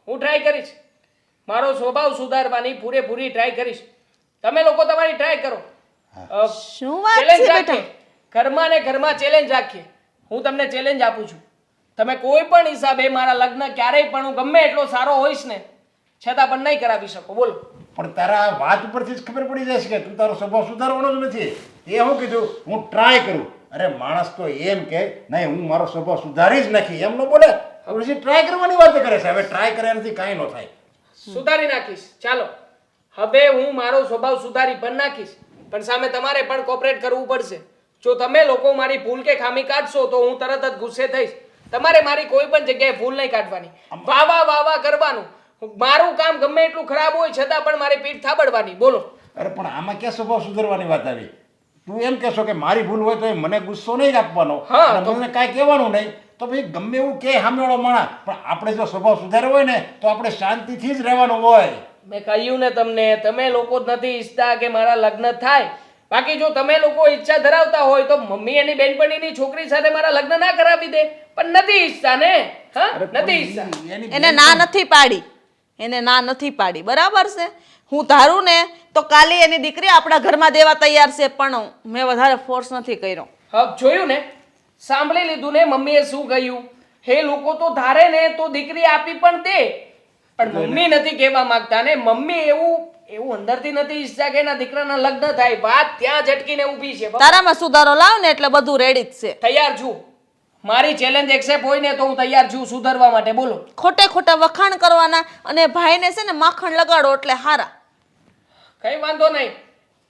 S3: હું ટ્રાય કરીશ, મારો સ્વભાવ સુધારવાની પૂરેપૂરી ટ્રાય કરીશ. તમે લોકો તમારી ટ્રાય કરો.
S1: શું વાત
S3: ચેલેન્જ
S1: છે
S3: રાખીએ, ઘરમાં ને ઘરમાં ચેલેન્જ રાખીએ. હું તમને ચેલેન્જ આપું છું, તમે કોઈ પણ હિસાબે મારા લગ્ન ક્યારેય પણ હું ગમે એટલો સારો હોઈશ ને છતાં પણ નહીં કરાવી શકો. બોલો.
S2: પણ તારા વાત ઉપરથી જ ખબર પડી જાય છે કે તું તારો સ્વભાવ સુધારવાનો જ નથી. એ હું કીધું હું ટ્રાય કરું. અરે માણસ તો એમ કે નહીં હું મારો સ્વભાવ સુધારી જ નાખી, એમ ન બોલે. હવે પછી ટ્રાય કરવાની વાત કરે છે. હવે ટ્રાય કર્યા નથી કાંઈ ન થાય.
S3: સુધારી નાખીશ. ચાલો, હવે હું મારો સ્વભાવ સુધારી પણ નાખીશ, પણ સામે તમારે પણ કોઓપરેટ કરવું પડશે. જો તમે લોકો મારી ભૂલ કે ખામી કાઢશો તો હું તરત જ ગુસ્સે થઈશ. તમારે મારી કોઈ પણ જગ્યાએ ભૂલ નહીં કાઢવાની, વાવા વાવા કરવાનું. મારું કામ ગમે એટલું ખરાબ હોય છતાં પણ મારી પીઠ થાબડવાની. બોલો.
S2: અરે પણ આમાં ક્યાં સ્વભાવ સુધારવાની વાત આવી? તું એમ કહેશો કે મારી ભૂલ હોય તો એ મને ગુસ્સો નહીં આપવાનો,
S3: હા,
S2: અને મને કાંઈ કહેવાનું નહીં, તો ભાઈ ગમે એવું કે સામેવાળો માણસ, પણ આપણે જો સ્વભાવ સુધારવો હોય ને તો આપણે શાંતિથી જ રહેવાનું હોય.
S3: મેં કહ્યું ને તમને, તમે લોકો જ નથી ઈચ્છતા કે મારા લગ્ન થાય. બાકી જો તમે લોકો ઈચ્છા ધરાવતા હોય તો મમ્મી એની બેનપણીની છોકરી સાથે મારા લગ્ન ના કરાવી દે, પણ નથી ઈચ્છતા ને. હા, નથી ઈચ્છતા.
S1: એને ના નથી પાડી, એને ના નથી પાડી, બરાબર છે. હું ધારું ને તો કાલે એની દીકરી આપણા ઘરમાં દેવા તૈયાર છે, પણ મેં વધારે ફોર્સ નથી કર્યો.
S3: હવે જોયું ને, સાંભળી લીધું ને મમ્મીએ શું કહ્યું. હે લોકો તો ધારે ને તો દીકરી આપી પણ દે, પણ મમ્મી નથી કહેવા માંગતા ને. મમ્મી એવું અંદરથી નથી ઈચ્છતા કે એના દીકરાના લગ્ન થાય. વાત ત્યાં ઝટકીને ઊભી છે.
S1: તારામાં સુધારો લાવ ને એટલે બધું રેડી જ છે.
S3: તૈયાર છું. મારી ચેલેન્જ એક્સેપ્ટ હોય ને તો હું તૈયાર છું સુધારવા માટે. બોલો.
S1: ખોટે ખોટા વખાણ કરવાના અને ભાઈને છે ને માખણ લગાડો એટલે હારા.
S3: કઈ વાંધો નહીં,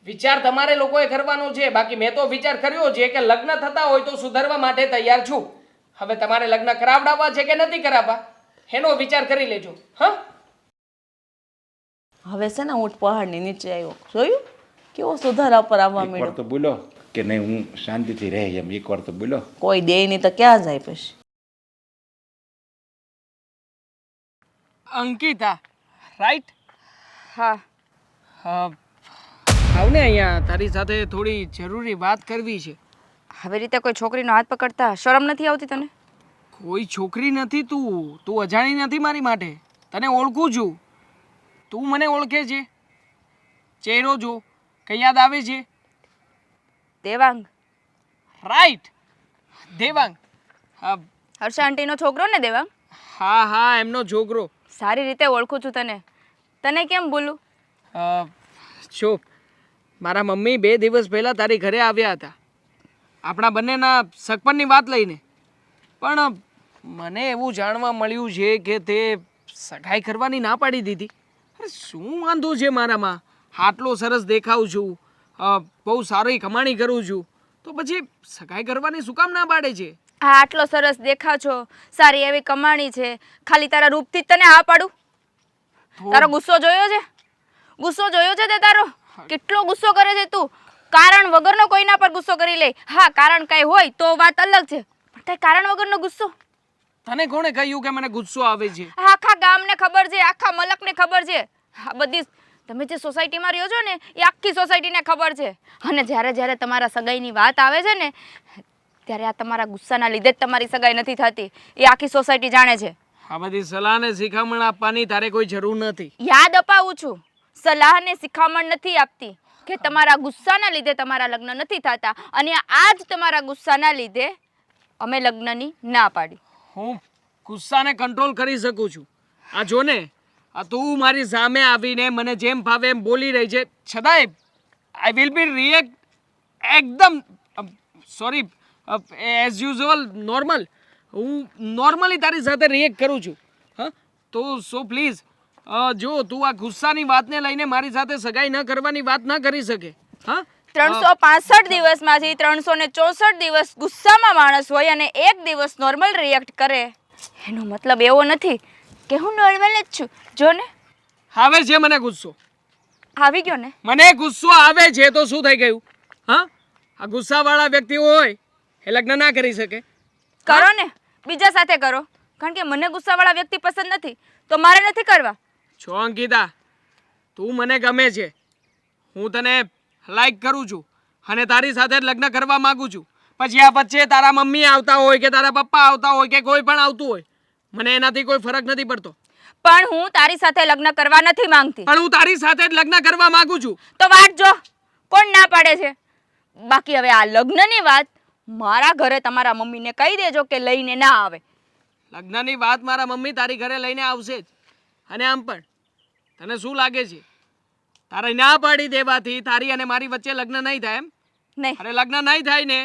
S3: વિચાર તમારે લોકોએ કરવાનો છે. બાકી મેં તો વિચાર કર્યો છે કે લગ્ન થતા હોય તો સુધારવા માટે તૈયાર છું. હવે તમારે લગ્ન કરાવડાવવા છે કે નથી કરાવવા એનો વિચાર કરી લેજો. હા,
S1: હવે છે ને ઊંટ પહાડની નીચે આવ્યો, જોયું કેવો સુધારા પર આવવા
S2: એકવાર
S1: માંડ્યો.
S2: તો બોલો કે નહીં હું શાંતિથી રહે એમ, એકવાર તો બોલો.
S1: કોઈ દે નહીં તો ક્યાં જાય પછી.
S3: અંકિતા, રાઈટ?
S6: હા.
S3: આવને અહીંયા, તારી સાથે થોડી જરૂરી વાત કરવી છે.
S6: આવી રીતે કોઈ છોકરીનો હાથ પકડતા શરમ નથી આવતી તને?
S3: કોઈ છોકરી નથી, તું અજાણી નથી મારી માટે. તને ઓળખું છું, તું મને ઓળખે છે. ચહેરો જો, કઈ યાદ આવે છે?
S6: દેવાંગ.
S3: રાઈટ, દેવાંગ.
S6: હર્ષા આંટીનો છોકરો ને દેવાંગ?
S3: હા હા, એમનો છોકરો.
S6: સારી રીતે ઓળખું છું તને. તને કેમ બોલું?
S3: જો મારા મમ્મી 2 દિવસ પહેલાં તારી ઘરે આવ્યા હતા આપણા બંનેના સગપણની વાત લઈને, પણ મને એવું જાણવા મળ્યું છે કે તે સગાઈ કરવાની ના પાડી દીધી. અરે શું વાંધો છે મારામાં? આટલો સરસ દેખાઉં છું, બહુ સારી કમાણી કરું છું, તો પછી સગાઈ કરવાની શું કામ ના પાડે છે?
S6: હા, આટલો સરસ દેખાવ છો, સારી એવી કમાણી છે, ખાલી તારા રૂપથી જ તને હા પાડું? તારો ગુસ્સો જોયો છે? ગુસ્સો જોયો છે તે તારો? કેટલો ગુસ્સો કરે છે તું? કારણ વગરનો કોઈના પર ગુસ્સો કરી લે. હા, કારણ કઈ હોય તો વાત અલગ છે, પણ કઈ કારણ વગરનો ગુસ્સો?
S3: તને કોણે કહ્યું કે મને ગુસ્સો આવે છે?
S6: આખા ગામને ખબર છે, આખા મલકને ખબર છે. આ બધી તમે જે સોસાયટીમાં રહ્યો છો ને એ આખી સોસાયટીને ખબર છે. અને જ્યારે જ્યારે તમારા સગાઈની વાત આવે છે ને ત્યારે આ તમારા ગુસ્સાના લીધે જ તમારી સગાઈ નથી થતી, એ આખી સોસાયટી જાણે છે.
S3: આ બધી સલાહ ને શિખામણ આપવાની તારે કોઈ જરૂર નથી.
S6: યાદ અપાવું છું, સલાહ ને શિખામણ નથી આપતી કે તમારા ગુસ્સાના લીધે તમારા લગ્ન નથી થતા, અને આ જ તમારા ગુસ્સાના લીધે અમે લગ્નની ના પાડી.
S3: હું ગુસ્સાને કંટ્રોલ કરી શકું છું. આ જો ને, આ તું મારી સામે આવીને મને જેમ ફાવે એમ બોલી રહી છે, છતાંય આઈ વિલ બી રિએક્ટ એકદમ સોરી એઝ યુઝ્યુઅલ નોર્મલ હું નોર્મલી તારી સાથે રિએક્ટ કરું છું હા તો સો પ્લીઝ જો તું આ ગુસ્સાની વાતને લઈને મારી સાથે સગાઈ ન કરવાની વાત ન કરી શકે હા
S6: 365 દિવસમાંથી 364 દિવસ ગુસ્સામાં માણસ હોય અને એક દિવસ નોર્મલ રિએક્ટ કરે એનો મતલબ એવો નથી કે હું નોર્મલ જ છું જો ને
S3: આવે છે મને ગુસ્સો
S6: આવી ગયો ને
S3: મને ગુસ્સો આવે છે તો શું થઈ ગયું હા આ ગુસ્સાવાળા વ્યક્તિ હોય એ લગ્ન ના કરી શકે
S6: કરો ને બીજા સાથે કરો કારણ કે મને ગુસ્સાવાળા વ્યક્તિ પસંદ નથી તો મારે નથી કરવા
S3: છો અંકિતા તું મને ગમે છે હું તને લાઈક કરું છું અને તારી સાથે જ લગ્ન કરવા માંગુ છું પછી આ વચ્ચે તારા મમ્મી આવતા હોય કે તારા પપ્પા આવતા હોય કે કોઈ પણ આવતું હોય મને એનાથી કોઈ ફરક નથી પડતો
S6: પણ હું તારી સાથે લગ્ન કરવા નથી માંગતી
S3: પણ હું તારી સાથે જ લગ્ન કરવા માંગુ છું
S6: તો વાત જો કોણ ના પાડે છે બાકી હવે આ લગ્નની વાત મારા ઘરે તમારા મમ્મીને કહી દેજો કે લઈને ના આવે
S3: લગ્નની વાત મારા મમ્મી તારી ઘરે લઈને આવશે જ અને આમ પણ તને શું લાગે છે તારે ના પાડી દેવાથી તારી અને મારી વચ્ચે લગ્ન નહીં થાય એમ
S6: નહીં
S3: અરે લગ્ન નહીં થાય ને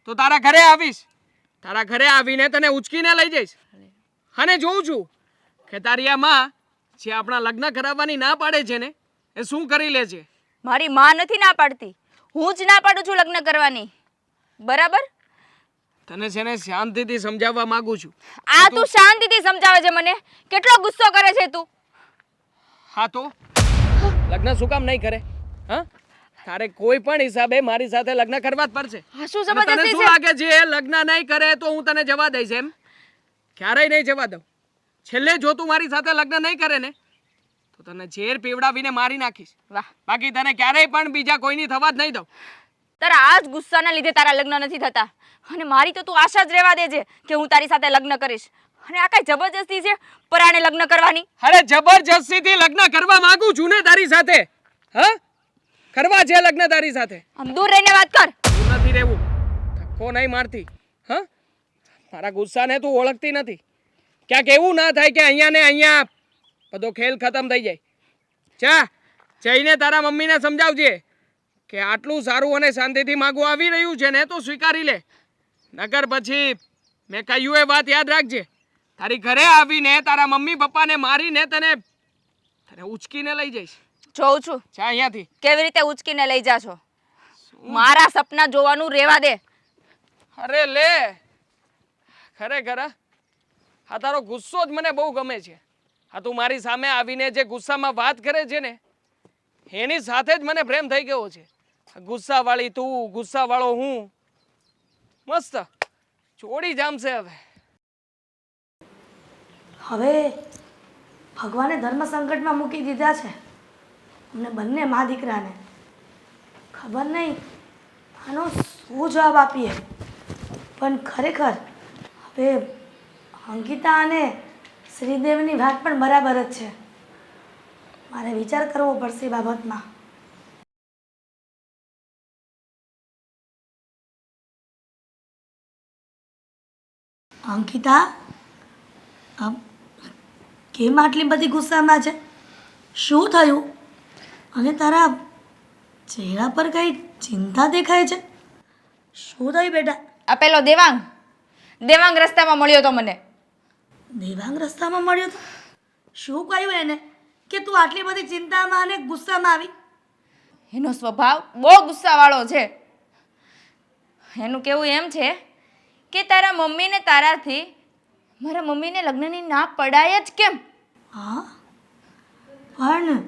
S3: તો તારા ઘરે આવીશ તારા ઘરે આવીને તને ઉચકીને લઈ જઈશ અને જોઉં છું કે તારી આ માં જે આપણા લગ્ન કરાવવાની ના પાડે છે ને એ શું કરી લે છે
S6: મારી માં નથી ના પાડતી હું જ ના પાડું છું લગ્ન કરવાની બરાબર
S3: તને છે ને શાંતિથી સમજાવવા માંગુ છું
S6: આ તું શાંતિથી સમજાવે છે મને કેટલો ગુસ્સો કરે છે તું
S3: હા તો લગ્ન શું કામ નહીં કરે હા તારે કોઈ પણ હિસાબે મારી સાથે લગ્ન કરવા જ પડશે
S6: આ શું
S3: અને તને
S6: જબરદસ્તી
S3: શું
S6: છે
S3: લાગે છે લગ્ન નહીં કરે તો હું તને જવા દઈશ એમ ક્યારેય નહીં જવા દઉં છેલ્લે જો તું મારી સાથે લગ્ન નહીં કરે ને તો તને ઝેર પીવડાવીને મારી નાખીશ
S6: વાહ
S3: બાકી તને ક્યારેય પણ બીજા કોઈની થવા જ નહીં દઉં
S6: તારા આ જ ગુસ્સાના લીધે તારા લગ્ન નથી થતા અને મારી તો તું આશા જ રહેવા દેજે કે હું તારી સાથે લગ્ન કરીશ અને આ કઈ જબરજસ્તી છે પરાણે લગ્ન કરવાની
S3: અરે જબરજસ્તીથી લગ્ન કરવા માંગુ છું ને તારી સાથે હા કરવા છે લગ્ન તારી સાથે
S6: આમ દૂર રહીને વાત કર
S3: તું નથી રહેવું ધક્કો નહીં મારતી હા મારા ગુસ્સાને તું ઓળખતી નથી ક્યાંક એવું ના થાય કે અહીંયા ને અહીંયા બધો ખેલ ખતમ થઈ જાય ચા જઈને તારા મમ્મીને સમજાવજે કે આટલું સારું અને શાંતિથી માગું આવી રહ્યું છે ને તો સ્વીકારી લે નકર પછી મેં કહ્યું એ વાત યાદ રાખજે તારી ઘરે આવીને તારા મમ્મી પપ્પાને મારીને તને ઉચકીને લઈ જઈશ
S6: જોઉં છું
S3: ચા અહીંયાથી
S6: કેવી રીતે ઉચકીને લઈ જાશો મારા સપના જોવાનું રેવા દે
S3: અરે લે ખરેખર આ તારો ગુસ્સો જ મને બહુ ગમે છે આ તું મારી સામે આવીને જે ગુસ્સામાં વાત કરે છે ને એની સાથે જ મને પ્રેમ થઈ ગયો છે ગુસ્સાવાળી તું ગુસ્સાવાળો હું મસ્ત જોડી જામશે હવે
S4: હવે ભગવાને ધર્મ સંકટમાં મૂકી દીધા છે અમને બંને મા દીકરાને ખબર નહીં આનો શું જવાબ આપીએ પણ ખરેખર હવે અંકિતા અને શ્રીદેવની વાત પણ બરાબર જ છે મારે વિચાર કરવો પડશે એ બાબતમાં અંકિતા કેમ આટલી બધી ગુસ્સામાં છે શું થયું અને તારા ચહેરા પર કઈ ચિંતા દેખાય છે શું થયું બેટા
S6: આ પેલો દેવાંગ રસ્તામાં મળ્યો તો મને
S4: દેવાંગ રસ્તામાં મળ્યો તો શું કહ્યું એને કે તું આટલી બધી ચિંતામાં અને ગુસ્સામાં આવી
S6: એનો સ્વભાવ બહુ ગુસ્સાવાળો છે એનું કેવું એમ છે કે તારા મમ્મીને તારાથી મારા મમ્મીને લગ્નની ના પડાય જ કેમ
S4: હા પણ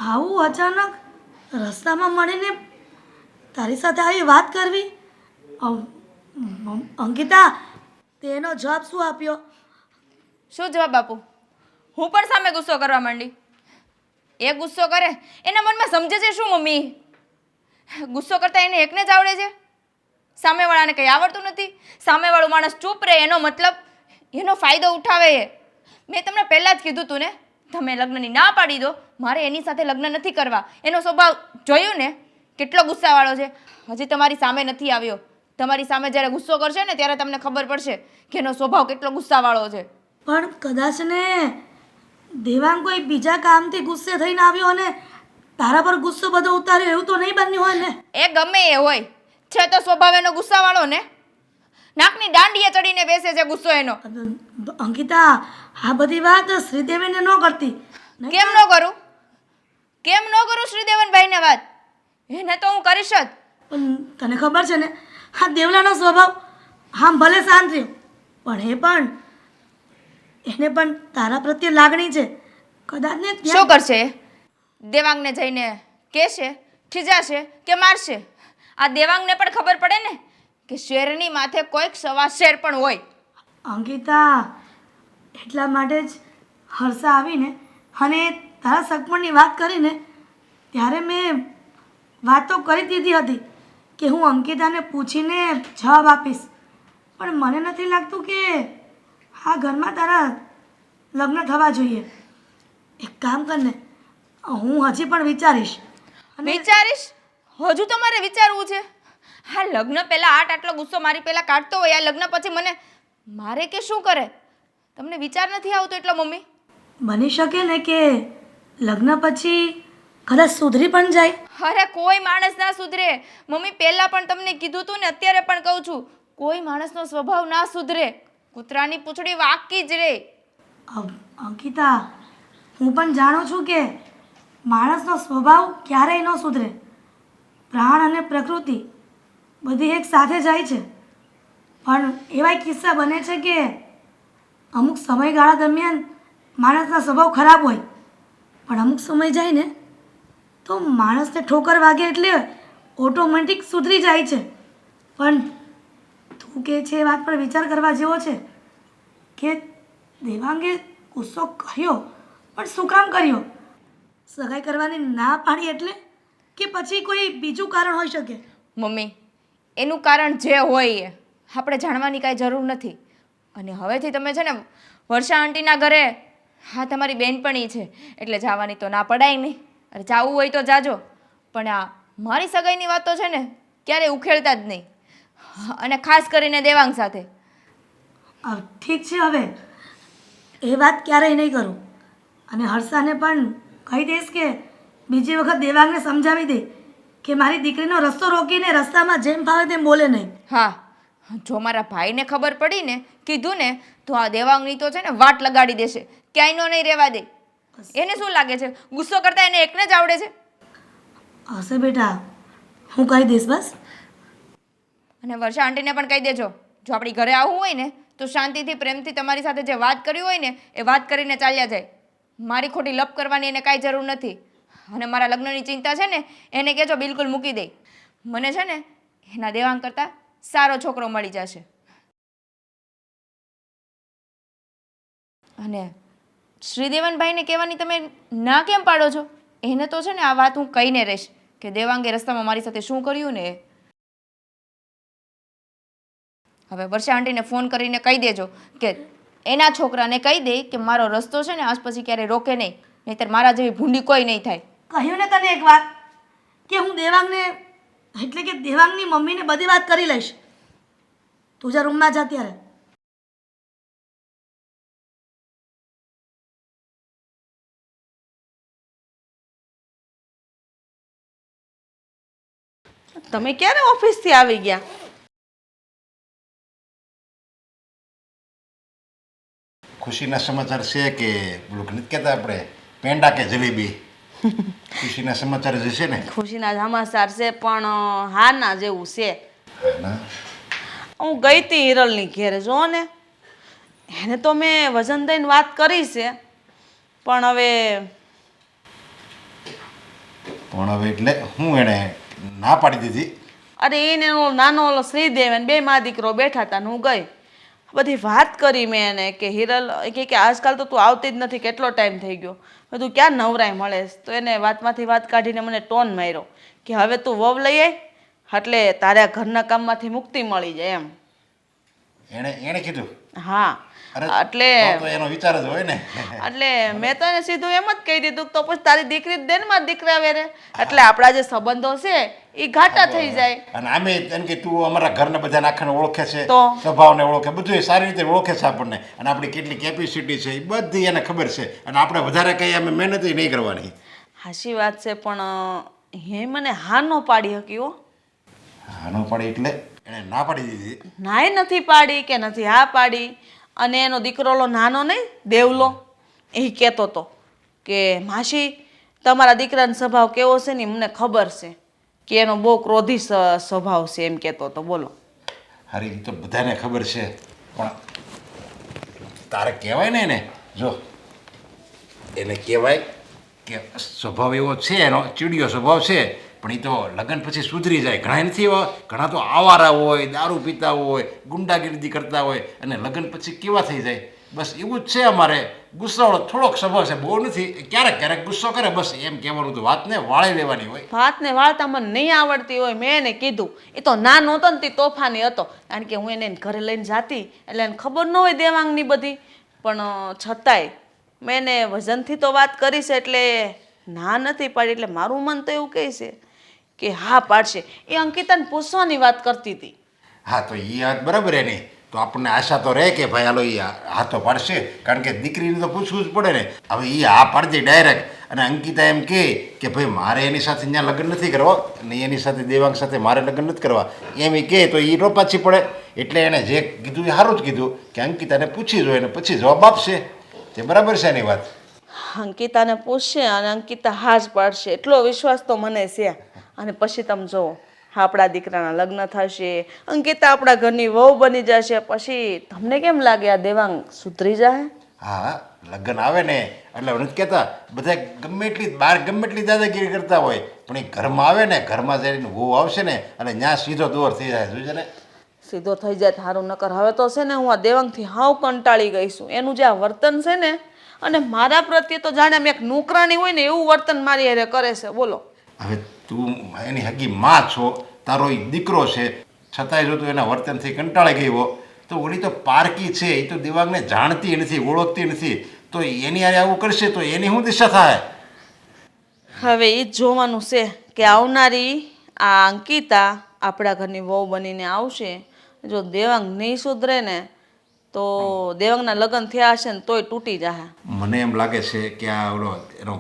S4: આવું અચાનક રસ્તામાં મળીને તારી સાથે આવી વાત કરવી અંકિતા તેનો જવાબ શું આપ્યો
S6: શું જવાબ આપું હું પણ સામે ગુસ્સો કરવા માંડી એ ગુસ્સો કરે એના મનમાં સમજે છે શું મમ્મી ગુસ્સો કરતા એને એકને જ આવડે છે સામેવાળાને કંઈ આવડતું નથી સામેવાળો માણસ ચૂપ રહે એનો મતલબ એનો ફાયદો ઉઠાવે એ મેં તમને પહેલાં જ કીધું હતું ને તમે લગ્નની ના પાડી દો મારે એની સાથે લગ્ન નથી કરવા એનો સ્વભાવ જોયું ને કેટલો ગુસ્સાવાળો છે હજી તમારી સામે નથી આવ્યો તમારી સામે જ્યારે ગુસ્સો કરશે ને ત્યારે તમને ખબર પડશે કે એનો સ્વભાવ કેટલો ગુસ્સાવાળો છે
S4: પણ કદાચ ને દેવાંગ કોઈ બીજા કામથી ગુસ્સે થઈને આવ્યો અને તારા પર ગુસ્સો બધો ઉતાર્યો એવું તો નહીં બન્યું હોય ને
S6: એ ગમે એ હોય છે તો સ્વભાવ એનો ગુસ્સાવાળો ને નાકની દાંડીએ ચડીને બેસે છે ગુસ્સો એનો.
S4: અંકિતા આ બધી વાત શ્રીદેવીને ન કરતી.
S6: કેમ ન કરું? કેમ ન કરું શ્રીદેવનભાઈને વાત? એને તો હું કરીશ જ.
S4: પણ તને ખબર છે ને આ દેવલાનો સ્વભાવ આમ ભલે શાંત રહ્યો પણ એને પણ તારા પ્રત્યે લાગણી છે. કદાચ ને
S6: શું કરશે? દેવાંગને જઈને કહેશે, ખીજાશે કે મારશે? આ દેવાંગને પણ ખબર પડે ને કે શેરની માથે કોઈક સવા શેર પણ હોય.
S4: અંકિતા એટલા માટે જ હર્ષા આવીને અને તારા સગપણની વાત કરીને ત્યારે મેં વાત તો કરી દીધી હતી કે હું અંકિતાને પૂછીને જવાબ આપીશ, પણ મને નથી લાગતું કે આ ઘરમાં તારા લગ્ન થવા જોઈએ. એક કામ કરને, હું હજી પણ વિચારીશ.
S6: વિચારીશ? હજુ તમારે વિચારવું છે? હા, લગ્ન પહેલા આટલો ગુસ્સો મારી પહેલા કાઢતો હોય, આ લગ્ન પછી મને મારે કે શું કરે? તમને વિચાર નથી આવતો એટલો મમ્મી?
S4: બની શકે ને કે લગ્ન પછી કદાચ સુધરી પણ જાય.
S6: અરે કોઈ માણસ ના સુધરે મમ્મી. પહેલા પણ તમને કીધું તું ને અત્યારે પણ કહું છું, કોઈ માણસનો સ્વભાવ ના સુધરે. કૂતરાની પૂંછડી વાકી જ રે.
S4: અંકિતા હું પણ જાણું છું કે માણસનો સ્વભાવ ક્યારેય ન સુધરે. પ્રાણ અને પ્રકૃતિ બધી એક સાથે જાય છે, પણ એવા કિસ્સા બને છે કે અમુક સમયગાળા દરમિયાન માણસના સ્વભાવ ખરાબ હોય, પણ અમુક સમય જાય ને તો માણસને ઠોકર વાગે એટલે ઓટોમેટિક સુધરી જાય છે. પણ તું કહે છે એ વાત પર વિચાર કરવા જેવો છે કે દેવાંગે ગુસ્સો કર્યો પણ શું કામ કર્યો? સગાઈ કરવાની ના પાડી એટલે કે પછી કોઈ બીજું કારણ હોઈ શકે?
S6: મમ્મી, એનું કારણ જે હોય એ આપણે જાણવાની કાંઈ જરૂર નથી. અને હવેથી તમે છે ને વર્ષા આંટીના ઘરે, હા તમારી બેનપણી છે એટલે જવાની તો ના પડાય નહીં. અરે જવું હોય તો જાજો, પણ આ મારી સગાઈની વાત તો છે ને ક્યારેય ઉખેડતા જ નહીં, અને ખાસ કરીને દેવાંગ સાથે.
S4: ઠીક છે, હવે એ વાત ક્યારેય નહીં કરું. અને હર્ષાને પણ કહી દઈશ કે બીજી વખત દેવાંગને સમજાવી દે કે મારી દીકરીનો રસ્તો રોકીને રસ્તામાં જેમ ફાવે તેમ બોલે નહીં.
S6: હા, જો મારા ભાઈને ખબર પડી ને, કીધું ને, તો આ દેવાંગની તો છે ને વાટ લગાડી દેશે, ક્યાંયનો નહીં રહેવા દે. એને શું લાગે છે ગુસ્સો કરતા એને એકને જ આવડે છે?
S4: હશે બેટા, હું કહી દઈશ બસ.
S6: અને વર્ષા આંટીને પણ કહી દેજો, જો આપણી ઘરે આવવું હોય ને તો શાંતિથી પ્રેમથી તમારી સાથે જે વાત કરી હોય ને એ વાત કરીને ચાલ્યા જાય. મારી ખોટી લપ કરવાની એને કાંઈ જરૂર નથી. અને મારા લગ્નની ચિંતા છે ને એને કહેજો બિલકુલ મૂકી દે. મને છે ને એના દેવાંગ કરતાં સારો છોકરો મળી જશે. અને શ્રીદેવનભાઈને કહેવાની તમે ના કેમ પાડો છો? એને તો છે ને આ વાત હું કહીને રહીશ કે દેવાંગે રસ્તામાં મારી સાથે શું કર્યું ને. હવે વર્ષા આંટીને ફોન કરીને કહી દેજો કે એના છોકરાને કહી દે કે મારો રસ્તો છે ને આજ પછી ક્યારેય રોકે નહીં, નહીંતર મારા જેવી ભૂંડી કોઈ નહીં થાય.
S4: કહ્યું ને તને એક વાર કે હું દેવાંગને એટલે કે દેવાંગની મમ્મીને બધી વાત કરી લઈશ. તું જા રૂમમાં જા ત્યારે.
S1: તમે ક્યારે ઓફિસથી આવી ગયા?
S2: ખુશીના સમાચાર છે કે બોલું નથી કહેતા આપણે પેંડા કે જલેબી? ખુશીના સમાચાર જે છે ને,
S1: ખુશીના સમાચાર છે પણ હારના જેવું છે.
S2: ના
S1: હું ગઈ હતી હિરલની ઘેરે, જો ને એને તો મેં વજન દઈને વાત કરી છે, પણ હવે
S2: એટલે હું એને ના પાડી દીધી.
S1: અરે એને નાનો ઓલો શ્રીદેવન બે મા દીકરો બેઠા હતા ને હું ગઈ. બધી વાત કરી મેં એને કે હિરલ કે આજકાલ તો તું આવતી જ નથી, કેટલો ટાઈમ થઈ ગયો, તું ક્યાં નવરાય મળે? તો એને વાતમાંથી વાત કાઢીને મને ટોન માર્યો કે હવે તું વહુ લઈ આય એટલે તારે ઘરના કામમાંથી મુક્તિ મળી જાય એમ.
S2: એને કીધું?
S1: હા, એટલે
S2: તો એનો વિચાર જ હોય ને.
S1: એટલે મેં તો એને સીધું એમ જ કહી દીધું તો પછી તારી દીકરી જ દે ને મારી દીકરા વેરે, એટલે આપણા જે સંબંધો છે એ ઘાટા થઈ જાય.
S2: અને આમે એમ કે તું અમારા ઘરને બધાને આખાને ઓળખે છે,
S1: તો
S2: સ્વભાવને ઓળખે, બધું સારી રીતે ઓળખે છે આપણને, અને આપણી કેટલી કેપેસિટી છે એ બધી એને ખબર છે, અને આપણે વધારે કંઈ અમે મહેનત નહીં કરવાની.
S1: હાચી વાત છે, પણ હે મને હા ન પાડી શકી હો.
S2: હા ન પાડી એટલે એણે ના પાડી દીધી.
S1: નાય નથી પાડી કે નથી હા પાડી. અને એનો દીકરોલો નાનો નહીં દેવલો એ કહેતો હતો કે માસી તમારા દીકરાનો સ્વભાવ કેવો છે ને મને ખબર છે કે એનો બહુ ક્રોધી સ્વભાવ છે એમ કહેતો હતો. બોલો.
S2: હારી એ તો બધાને ખબર છે પણ તારે કહેવાય ને એને જો એને કહેવાય કે સ્વભાવ એવો છે એનો ચીડિયો સ્વભાવ છે પણ એ તો લગ્ન પછી સુધરી જાય. ઘણા નથી એવા, ઘણા તો આવારા હોય, દારૂ પીતા હોય, ગુંડાગીરી કરતા હોય અને લગ્ન પછી કેવા થઈ જાય. બસ એવું જ છે અમારે. ગુસ્સાવાળો થોડોક સ્વભાવ છે, બહુ નથી. ક્યારેક ક્યારેક ગુસ્સો કરે બસ એમ કહેવાનું. તો વાતને વાળી લેવાની હોય.
S1: વાતને વાળતા મને નહીં આવડતી હોય. મેં એને કીધું એ તો નાનો હતો ને તે તોફાની હતો કારણ કે હું એને ઘરે લઈને જાતી એટલે એને ખબર ન હોય દેવાંગની બધી. પણ છતાંય મેં એને વજનથી તો વાત કરી છે એટલે ના નથી પાડી. એટલે મારું મન તો એવું કહે છે કે હા પાડશે. એ અંકિતાને પૂછવાની વાત કરતી હતી.
S2: હા તો એ વાત બરાબર એની તો આપણને આશા તો રહે કે ભાઈ હાલો એ હા તો પાડશે કારણ કે દીકરીને તો પૂછવું જ પડે ને. હવે એ હા પાડજે ડાયરેક્ટ અને અંકિતા એમ કે ભાઈ મારે એની સાથે ત્યાં લગ્ન નથી કરવા અને એની સાથે દેવાંગ સાથે મારે લગ્ન નથી કરવા એમ એ કહે તો એ પાછી પડે. એટલે એણે જે કીધું એ સારું જ કીધું કે અંકિતાને પૂછી જોઈએ ને પછી જવાબ આપશે. તે બરાબર છે એની વાત.
S1: અંકિતાને પૂછશે અને અંકિતા હા જ પાડશે એટલો વિશ્વાસ તો મને છે. અને પછી તમે જુઓ આપણા દીકરાના લગ્ન થશે, અંકિતા આપણા ઘરની વહુ બની જશે. પછી તમને કેમ લાગે આ દેવાંગ સુધરી જાય?
S2: હા લગ્ન આવે ને એટલે નથી કહેતા બધા ગમે એટલી બહાર ગમે એટલી દાદાગીરી કરતા હોય પણ એ ઘરમાં આવે ને ઘરમાં જઈને વહુ આવશે ને અને ત્યાં સીધો દોર થઈ જાય. જોઈશે ને
S1: સીધો થઈ જાય સારું. નકર હવે તો છે ને હું આ દેવાંગથી હાવ કંટાળી ગઈ છું. એનું જે આ વર્તન છે ને અને મારા પ્રત્યે તો જાણે આમ એક નોકરાણી હોય ને એવું વર્તન મારી હારે કરે છે. બોલો.
S2: હવે તું એની હગી માં છો, તારો એ દીકરો છે, છતાંય જો તું એના વર્તનથી કંટાળી ગઈ હો તો ઓલી તો પારકી છે. એ તો દેવાંગને જાણતી નથી, ઓળખતી નથી. તો એની હારે આવું કરશે તો એની શું દિશા થાય?
S1: હવે એ જ જોવાનું છે કે આવનારી આ અંકિતા આપણા ઘરની વહુ બનીને આવશે. જો દેવાંગ નહીં સુધરે ને તો દેવાંગના લગ્ન થયા હશે ને તોય તૂટી જશે.
S2: મને એમ લાગે છે કે આ ઓલો એનો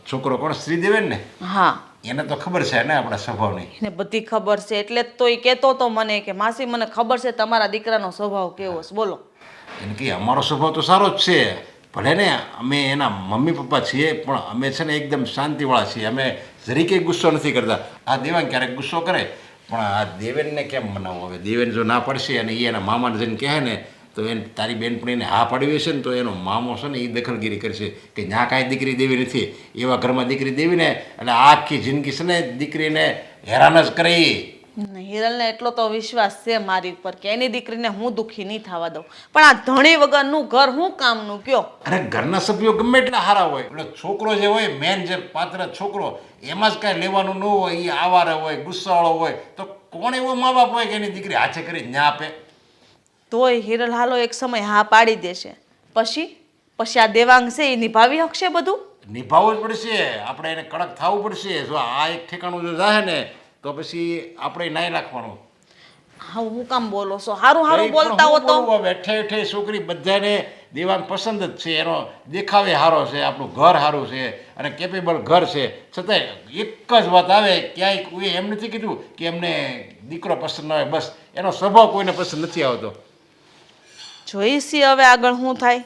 S2: છોકરો કોણ શ્રીદેવેન ને
S1: હા
S2: એને તો ખબર છે ને આપણા સ્વભાવની.
S1: એને બધી ખબર છે એટલે જ તો એ કહેતો હતો મને કે માસી મને ખબર છે તમારા દીકરાનો સ્વભાવ કેવો છે. બોલો.
S2: એને કે અમારો સ્વભાવ તો સારો જ છે. ભલે ને અમે એના મમ્મી પપ્પા છીએ પણ અમે છે ને એકદમ શાંતિવાળા છીએ. અમે જરીકે ગુસ્સો નથી કરતા. આ દેવાંગ ક્યારેક ગુસ્સો કરે પણ આ દેવેનને કેમ મનાવવું? હવે દેવેન જો ના પડશે અને એ એના મામાને જઈને કહે ને તો એને તારી બેનપણીને હા પાડવી હશે ને તો એનો મામો છે ને એ દખલગીરી કરશે કે ત્યાં કાંઈ દીકરી દેવી નથી. એવા ઘરમાં દીકરી દેવીને એટલે આખી જિંદગી છે ને દીકરીને હેરાન જ કરે.
S1: હિરલને એટલો તો વિશ્વાસ છે મારી ઉપર કે એની દીકરીને હું દુઃખી નહીં થવા દઉં. પણ આ ધણી વગરનું ઘર હું કામનું કયો?
S2: અરે ઘરના સભ્યો ગમે એટલા સારા હોય એટલે છોકરો જે હોય મેન જે પાત્ર છોકરો એમાં જ કાંઈ લેવાનું ન હોય. એ આવારે હોય, ગુસ્સાવાળો હોય તો કોણ એવો મા બાપ હોય કે એની દીકરી હાથે કરી ન્યા આપે?
S1: તોય હિરલ હાલો એક સમય હા પાડી દેશે. પછી આ દેવાંગ છે એ નિભાવી શકશે બધું?
S2: નિભાવવું જ પડશે. આપણે એને કડક થવું પડશે. જો આ એક ઠેકાણું જો જાય ને તો પછી આપણે નાઈ નાખવાનું.
S1: હા હું કામ બોલો છો? હારું હારું બોલતા હો તો.
S2: હવે ઠે છોકરી બધાને દેવાંગ પસંદ જ છે. એનો દેખાવે સારો છે, આપણું ઘર સારું છે અને કેપેબલ ઘર છે. છતાંય એક જ વાત આવે ક્યાંય કોઈ એમ નથી કીધું કે એમને દીકરો પસંદ ન હોય. બસ એનો સ્વભાવ કોઈને પસંદ નથી આવતો.
S1: જોઈશી હવે આગળ શું થાય.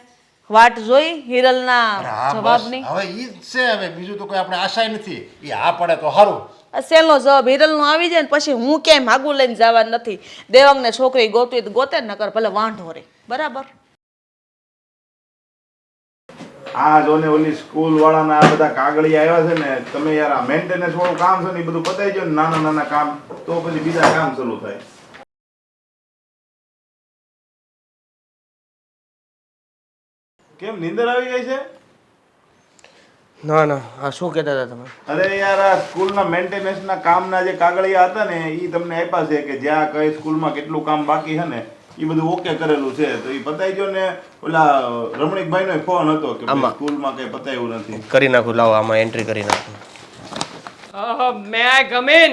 S1: વાટ જોઈ હિરલના
S2: હા, બસ
S1: જવાબની.
S2: હવે ઈ જ છે. હવે બીજું તો કોઈ આપણે આશા નથી. એ હા પડે તો સારું.
S1: સેલનો જવાબ હિરલનો આવી જાય ને પછી હું ક્યાંય માગું લઈને જવા નથી. દેવાંગને છોકરી ગોતવી તો ગોતે ન કર ભલે વાંઢો રે. બરાબર.
S7: આ જો ને ઓલી સ્કૂલ વાળાના આ બધા કાગળિયા આવ્યા છે ને તમે યાર આ મેન્ટેનન્સ વાળું કામ છે ને એ બધું પતાઈ ગયો ને નાના નાના કામ તો પછી બીજા કામ શરૂ થાય. કેમ નીંદર આવી ગઈ છે?
S5: ના ના આ શું કહેતા હતા તમે?
S7: અરે યાર આ સ્કૂલના મેન્ટેનન્સના કામના જે કાગળિયા હતા ને એ તમને આપ્યા છે કે જ્યાં કઈ સ્કૂલમાં કેટલું કામ બાકી છે ને એ બધું ઓકે કરેલું છે. તો એ પતાઈ ગયો ને ઓલા રમણીકભાઈનો ફોન હતો કે ભાઈ સ્કૂલમાં કઈ પતાવ્યું નથી.
S5: કરી નાખું, લાવો આમાં એન્ટ્રી કરી નાખું.
S3: મે આઈ કમ ઇન?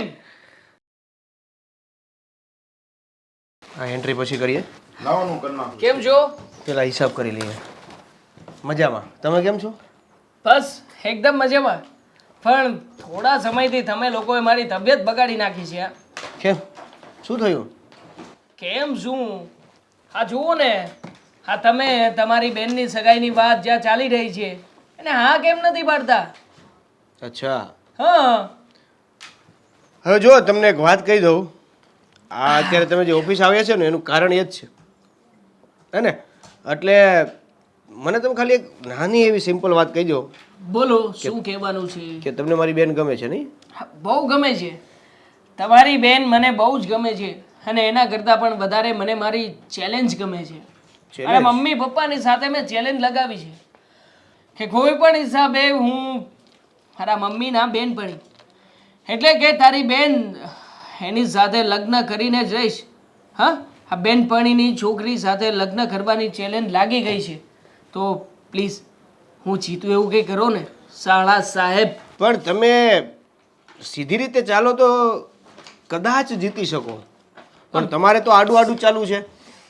S5: આ એન્ટ્રી પછી કરીએ.
S7: લાવવાનું કરી નાખું.
S3: કેમ છો?
S5: પેલા હિસાબ કરી લઈએ. મજામાં. તમે કેમ છો?
S3: બસ એકદમ મજામાં. પણ થોડા સમયથી તમે લોકોએ મારી તબિયત બગાડી નાખી છે.
S5: કેમ? શું થયું?
S3: કેમ શું? હા જુઓ ને, હા તમે તમારી બેનની સગાઈની વાત જ્યાં ચાલી રહી છે એને હા કેમ નથી પાડતા?
S5: અચ્છા,
S3: હા
S5: હવે જો તમને એક વાત કહી દઉં. આ અત્યારે તમે જે ઓફિસ આવ્યા છે ને એનું કારણ એ જ છે, હે ને? એટલે મને તમે ખાલી એક નાની એવી સિમ્પલ વાત કહી દો
S3: બોલો શું કહેવાનું છે?
S5: કે તમને મારી બેન ગમે છે નહીં?
S3: હા, બહુ ગમે છે. તમારી બેન મને બહુ જ ગમે છે અને એના કરતાં પણ વધારે મને મારી ચેલેન્જ ગમે છે. અને
S5: Challenge?
S3: મમ્મી પપ્પાની સાથે મેં ચેલેન્જ લગાવી છે કે કોઈ પણ હિસાબે હું મારા મમ્મીના બેનપણી એટલે કે તારી બેન એની સાથે લગ્ન કરીને જ રહીશ. હા, આ બેનપણીની છોકરી સાથે લગ્ન કરવાની ચેલેન્જ લાગી ગઈ છે. તો પ્લીઝ હું જીતું એવું કંઈ કરો ને શાળા સાહેબ.
S5: પણ તમે સીધી રીતે ચાલો તો કદાચ જીતી શકો, પણ તમારે તો આડું આડું ચાલવું છે.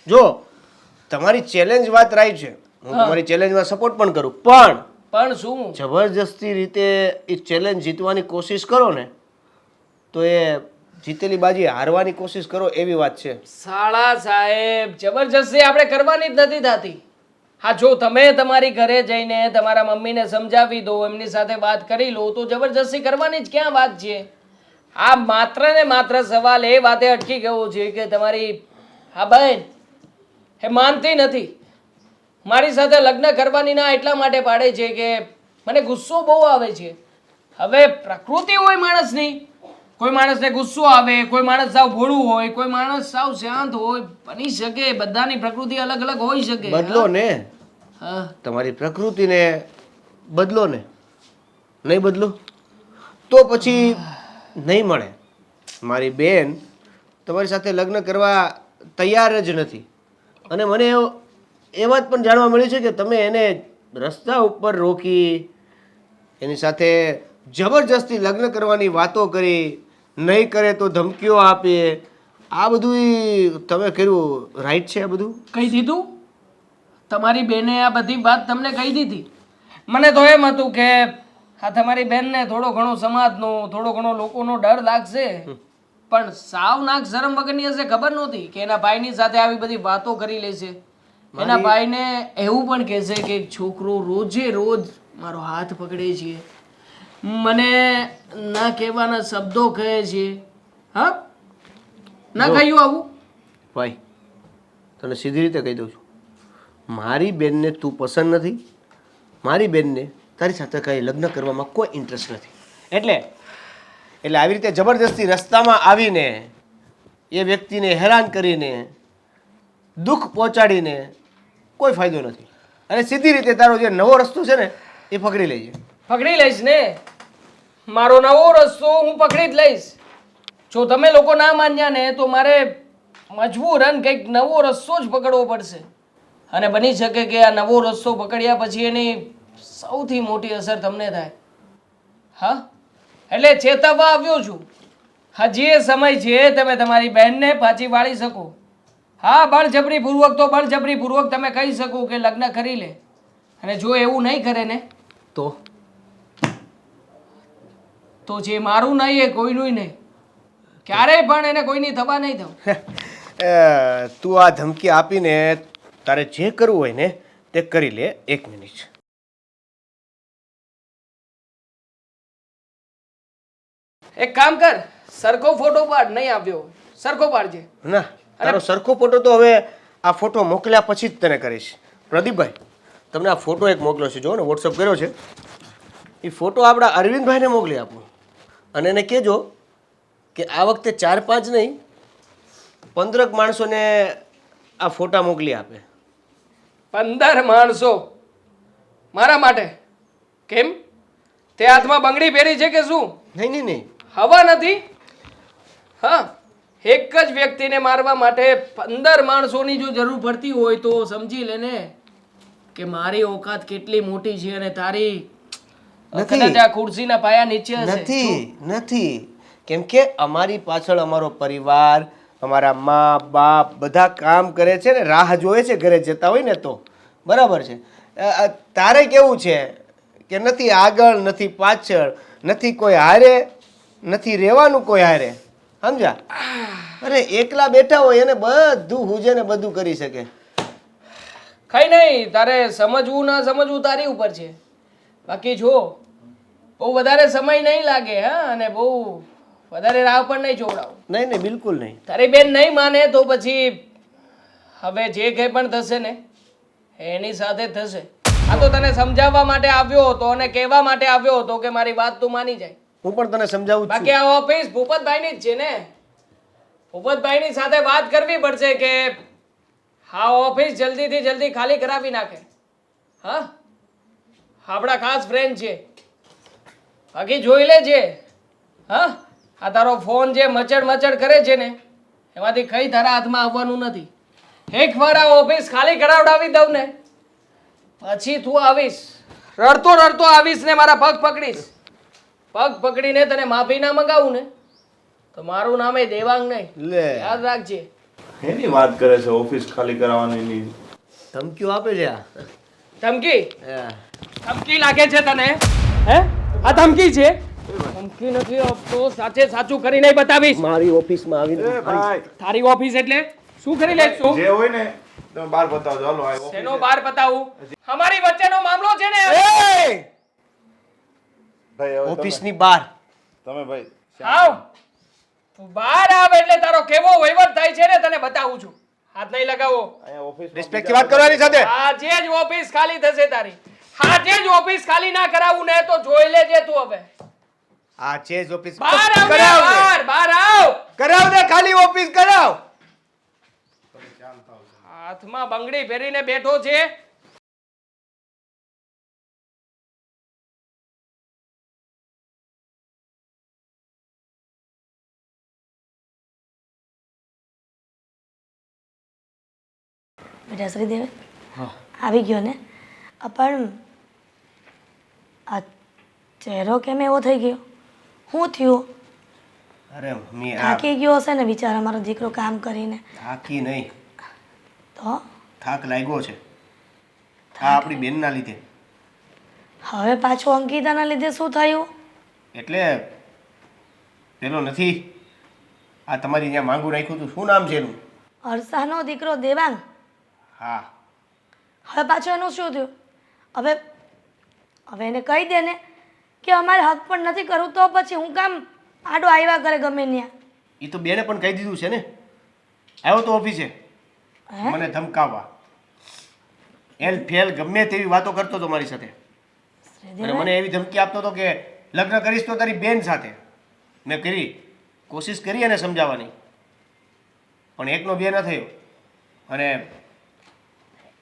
S5: જો તમારી ચેલેન્જ વાત રાઈટ છે, હું તમારી ચેલેન્જમાં સપોર્ટ પણ કરું, પણ
S3: શું?
S5: જબરજસ્તી રીતે એ ચેલેન્જ જીતવાની કોશિશ કરો ને તો એ જીતેલી બાજી હારવાની કોશિશ કરો એવી વાત છે.
S3: શાળા સાહેબ જબરજસ્તી આપણે કરવાની જ નથી થતી. હા, જો તમે તમારી ઘરે જઈને તમારા મમ્મીને સમજાવી દો, એમની સાથે વાત કરી લો તો જબરજસ્તી કરવાની જ ક્યાં વાત છે? આ માત્ર ને માત્ર સવાલ એ વાતે અટકી ગયો છે કે તમારી હા બહેન એ માનતી નથી. મારી સાથે લગ્ન કરવાની ના એટલા માટે પાડે છે કે મને ગુસ્સો બહુ આવે છે. હવે પ્રકૃતિ હોય માણસની, કોઈ માણસને ગુસ્સો આવે, કોઈ માણસ સાવ ભોળું હોય, કોઈ માણસ સાવ શાંત હોય, બની શકે બધાની પ્રકૃતિ અલગ અલગ હોઈ શકે.
S5: બદલો ને,
S3: હા
S5: તમારી પ્રકૃતિને બદલો ને. નહીં બદલો તો પછી નહીં મળે. મારી બેન તમારી સાથે લગ્ન કરવા તૈયાર જ નથી, અને મને એ વાત પણ જાણવા મળી છે કે તમે એને રસ્તા ઉપર રોકી, એની સાથે જબરજસ્તી લગ્ન કરવાની વાતો કરી, નહીં કરે તો ધમકીઓ આપી. આ બધું તમે કર્યું રાઈટ છે? આ બધું
S3: કહી દીધું? તમારી બેને આ બધી વાત તમને કહી દીધી? મને તો એમ હતું કે આ તમારી બેનને થોડો ઘણો સમાજનો, થોડો ઘણો લોકોનો ડર લાગશે, પણ સાવ નાક શરમ વગરની હશે ખબર નહોતી કે એના ભાઈની સાથે આવી બધી વાતો કરી લેશે. એના ભાઈને એવું પણ કહેશે કે એક છોકરો રોજે રોજ મારો હાથ પકડે છે, મને ના કહેવાના શબ્દો કહે છે. હા, ના કહ્યું આવું?
S5: ભાઈ તને સીધી રીતે કહી દઉં છું, મારી બેનને તું પસંદ નથી, મારી બેનને તારી સાથે કાંઈ લગ્ન કરવામાં કોઈ ઇન્ટરેસ્ટ નથી. એટલે આવી રીતે જબરજસ્તી રસ્તામાં આવીને એ વ્યક્તિને હેરાન કરીને દુઃખ પહોંચાડીને કોઈ ફાયદો નથી. અને સીધી રીતે તારો જે નવો રસ્તો છે ને એ પકડી લેજે.
S3: પકડી લઈશ ને, મારો નવો રસ્તો હું પકડી જ લઈશ. જો તમે લોકો ના માન્યા ને તો મારે મજબૂરન કંઈક નવો રસ્તો જ પકડવો પડશે. અને બની શકે કે આ નવો રસ્તો પકડ્યા પછી એની સૌથી મોટી અસર તમને થાય. હા, એટલે ચેતવવા આવ્યો છું. હજી એ સમય છે, તમે તમારી બહેનને પાછી વાળી શકો. હા, બળજબરીપૂર્વક તો બળજબરીપૂર્વક તમે કહી શકો કે લગ્ન કરી લે, અને જો એવું નહીં કરે ને તો જે મારું નહીં એ કોઈનું નહીં, ક્યારેય પણ એને કોઈની થવા નહીં દઉં.
S5: તું આ ધમકી આપીને તારે જે કરવું હોય ને તે કરી લે. 1 મિનિટ.
S3: એક કામ કર, સરખો ફોટો પાડ. નહીં આવ્યો, સરખો પાડજે.
S5: ના, તારો સરખો ફોટો તો હવે આ ફોટો મોકલ્યા પછી જ તને કરીશ. પ્રદીપભાઈ, તમને આ ફોટો એક મોકલ્યો છે, જો ને વોટ્સઅપ કર્યો છે. એ ફોટો આપણા અરવિંદભાઈને મોકલી આપો અને એને કહેજો કે આ વખતે 4-5 નહીં 15 માણસોને આ ફોટા મોકલી આપે.
S3: 15 માણસો મારા માટે? કેમ, તે હાથમાં બંગડી પહેરી છે કે શું?
S5: નહીં નહીં નહીં,
S3: હવા નથી? હા, એક જ વ્યક્તિને મારવા માટે 15 માણસોની જો જરૂર પડતી હોય તો સમજી લે ને કે મારી ઓકાત કેટલી મોટી છે અને તારી કદાચ આ ખુરશીના પાયા નીચે હશે.
S5: નથી, કેમ કે અમારી પાછળ અમારો પરિવાર, અમારા મા બાપ બધા કામ કરે છે ને, રાહ જોવે છે ઘરે જતા હોય ને તો. બરાબર છે. તારે કેવું છે કે નથી આગળ, નથી પાછળ, નથી કોઈ હારે, નથી રહેવાનું કોઈ હારે. સમજ્યા? અરે એકલા બેઠા હોય એને બધું હુજે ને બધું કરી શકે.
S3: કઈ નહીં, તારે સમજવું ના સમજવું તારી ઉપર છે. બાકી જો બહુ વધારે સમય નહીં લાગે, હા, અને બહુ વધારે રાહ પણ નહીં જોવડાવું.
S5: નહીં નહીં, બિલકુલ નહીં.
S3: તારી બેન નહીં માને તો પછી હવે જે કંઈ પણ થશે ને એની સાથે થશે. આ તો તને સમજાવવા માટે આવ્યો હતો અને કહેવા માટે આવ્યો હતો કે મારી વાત તું માની જાય.
S5: હું પણ તને સમજાવું જ
S3: બાકી
S5: છું.
S3: આ ઓફિસ ભૂપતભાઈની જ છે ને. ભૂપતભાઈની સાથે વાત કરવી પડશે કે હા ઓફિસ જલ્દીથી જલ્દી ખાલી કરાવી નાખે. હા, આપણા ખાસ ફ્રેન્ડ છે. બાકી જોઈ લેજે. હા, આ તારો ફોન જે મચડ મચડ કરે છે ને એમાંથી કઈ તારા હાથમાં આવવાનું નથી. એકવાર આ ઓફિસ ખાલી કરાવડાવી દઉં ને પછી તું આવીશ, રડતો રડતો આવીશ ને મારા પગ પકડીશ. પગ પકડીને તને માફી ના મંગાવું ને તો મારું નામે દેવાંગ નહીં.
S5: લે
S3: યાદ રાખજે.
S7: એની વાત કરે છે ઓફિસ ખાલી કરાવવાની.
S5: ધમકીઓ આપે છે આ.
S3: ધમકી?
S5: હા.
S3: ધમકી લાગે છે તને? હે, આ ધમકી છે? ધમકી નથી આપતો, સાચે સાચું કરીને બતાવીશ.
S5: મારી ઓફિસમાં આવીને
S7: ભાઈ
S3: તારી ઓફિસ એટલે શું કરી લઈશ તું?
S7: જે હોય ને તમે બહાર બતાવજો. હાલો આ office
S3: શેનો
S7: છે.
S3: બાર બતાવું? અમારી વચ્ચેનો મામલો છે ને.
S5: એ!
S7: ભાઈ હવે
S5: ઓફિસની બહાર
S7: તમે ભાઈ
S3: આવ, તું બહાર આવ એટલે તારો કેવો વહીવટ થાય છે ને તને બતાવું છું. હાથ નહીં લગાવો.
S7: અહીંયા ઓફિસ
S5: રિસ્પેક્ટથી વાત કરવાની સાથે.
S3: આજે જ ઓફિસ ખાલી થશે તારી. આજે જ ઓફિસ ખાલી ના કરાવું ને તો જોઈ લેજે તું હવે.
S5: આ છે જ ઓફિસ.
S3: બહાર આવ ને,
S5: કરાવ ને.
S3: બહાર બહાર આવ.
S5: કરાવ ને, ખાલી ઓફિસ કરાવ.
S3: હાથમાં બંગડી પહેરીને બેઠો છે.
S4: બેટા શ્રીદેવ આવી ગયો ને? પણ આ ચહેરો કેમ એવો થઈ ગયો? શું થયું?
S5: અરે મમ્મી આ
S4: થાકી ગયો હશે ને બિચારા મારો દીકરો કામ કરીને.
S5: થાકી નહીં,
S4: તો
S5: થાક લાગ્યો છે આ આપણી બેનના લીધે.
S4: હવે પાછું અંકિતાના લીધે શું થયું?
S5: એટલે પેલો નથી આ તમારી ત્યાં માંગુ રાખ્યું હતું, શું નામ છે એનું?
S4: હર્ષાનો દીકરો દેવાંગ.
S5: હા,
S4: હવે પાછું એનું શું થયું? હવે એને કહી દે ને કે અમારે હક પણ નથી કરવું તો પછી હું કામ આડો આવ્યા કરે ગમે ત્યાં.
S5: એ તો બેને પણ કહી દીધું છે ને. આવ્યો તો ઓફિસે
S4: હે?
S5: મને ધમકાવવા, એલ ફેલ ગમે તેવી વાતો કરતો હતો મારી સાથે. અને
S4: શ્રીદેવ
S5: મને એવી ધમકી આપતો હતો કે લગ્ન કરીશ તો તારી બેન સાથે. મેં કોશિશ કરી એને સમજાવવાની, પણ એકનો બે ન થયો. અને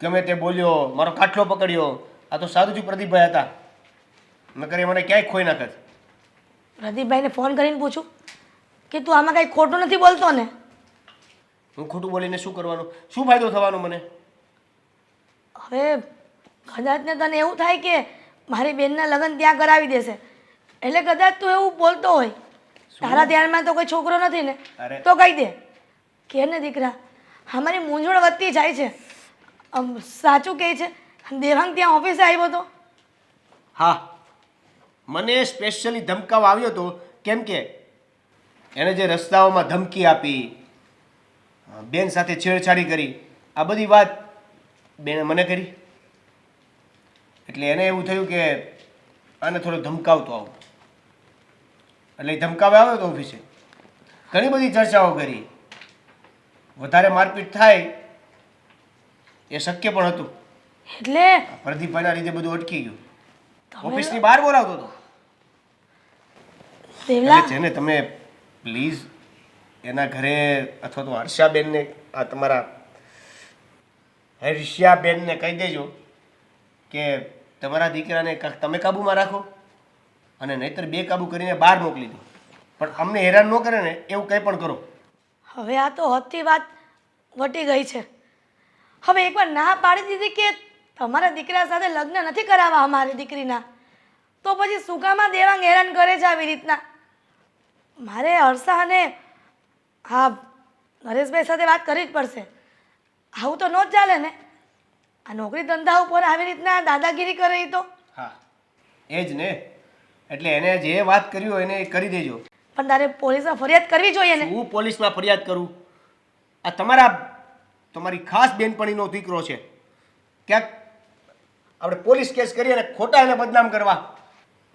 S5: ગમે તે બોલ્યો, મારો કાટલો પકડ્યો. આ તો સાધુજી પ્રદીપભાઈ હતા, નકર એ મને ક્યાંય ખોઈ નાખત.
S4: પ્રદીપભાઈને ફોન કરીને પૂછું કે તું આમાં કાંઈ ખોટું નથી બોલતો ને?
S5: હું ખોટું બોલીને શું કરવાનું? શું ફાયદો થવાનો મને?
S4: હવે કદાચ ને તને એવું થાય કે મારી બેનના લગ્ન ત્યાં કરાવી દેશે એટલે કદાચ તું એવું બોલતો હોય. તારા ધ્યાનમાં તો કોઈ છોકરો નથી ને?
S5: અરે.
S4: તો કહી દે કે ને દીકરા અમારી મૂંઝવણ વધતી જાય છે. સાચું કહે છે દેવાંગ ત્યાં ઓફિસે આવ્યો હતો?
S5: હા, મને સ્પેશિયલી ધમકાવવા આવ્યો હતો. કેમ કે એને જે રસ્તાઓમાં ધમકી આપી, બેન સાથે છેડછાડી કરી, આ બધી વાત બેને મને કરી. એટલે એને એવું થયું કે આને થોડો ધમકાવતો આવું. એટલે એ ધમકાવે આવ્યો હતો ઓફિસે. ઘણી બધી ચર્ચાઓ કરી. વધારે મારપીટ થાય એ શક્ય પણ હતું.
S4: એટલે
S5: પ્રદીપભાઈના લીધે બધું અટકી ગયું.
S4: તમે
S5: ઓફિસની બહાર બોલાવતો હતો.
S4: દેવલા
S5: એટલે છે ને તમે પ્લીઝ એના ઘરે અથવા તો હર્ષાબેનને, આ તમારા હર્ષાબેનને કહી દેજો કે તમારા દીકરાને કાંઈક તમે કાબૂમાં રાખો અને નહીંતર બેકાબૂ કરીને બહાર મોકલી દો. પણ અમને હેરાન ન કરે ને એવું કંઈ પણ કરો.
S4: હવે આ તો હદથી વાત વટી ગઈ છે. હવે એકવાર ના પાડી દીધી કે તમારા દીકરા સાથે લગ્ન નથી કરાવવા અમારી દીકરીના, તો પછી શું કામ આ દેવાંગ હેરાન કરે છે આવી રીતના? મારે હર્ષા અને હા નરેશભાઈ સાથે વાત કરવી જ પડશે. આવું તો ન જ ચાલે ને. આ નોકરી ધંધા ઉપર આવી રીતના દાદાગીરી કરે એ તો.
S5: હા, એ જ ને. એટલે એને જે વાત કરી હોય એને એ કરી દેજો.
S4: પણ તારે પોલીસમાં ફરિયાદ કરવી જોઈએ ને.
S5: હું પોલીસમાં ફરિયાદ કરું? આ તમારી ખાસ બેનપણીનો દીકરો છે, ક્યાંક આપણે પોલીસ કેસ કરીએ અને ખોટા એને બદનામ કરવા,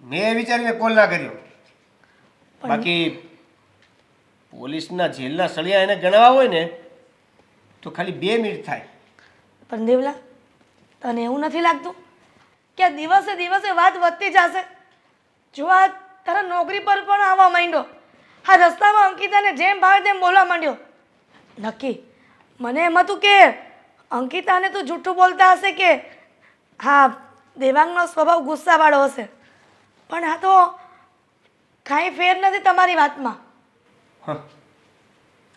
S5: મેં એ વિચારીને કોલ ના કર્યો. બાકી પોલીસના જેલના સળિયા એને ગણવા હોય ને તો ખાલી 2 મિનિટ થાય.
S4: પણ દેવલા, તને એવું નથી લાગતું કે આ દિવસે દિવસે વાત વધતી જશે? જો આ તારા નોકરી પર પણ આવવા માંડ્યો, આ રસ્તામાં અંકિતાને જેમ ભાવે તેમ બોલવા માંડ્યો. નક્કી મને એમ હતું કે અંકિતાને તું જૂઠું બોલતા હશે કે હા દેવાંગનો સ્વભાવ ગુસ્સાવાળો હશે, પણ આ તો કાંઈ ફેર નથી તમારી વાતમાં.
S5: હા,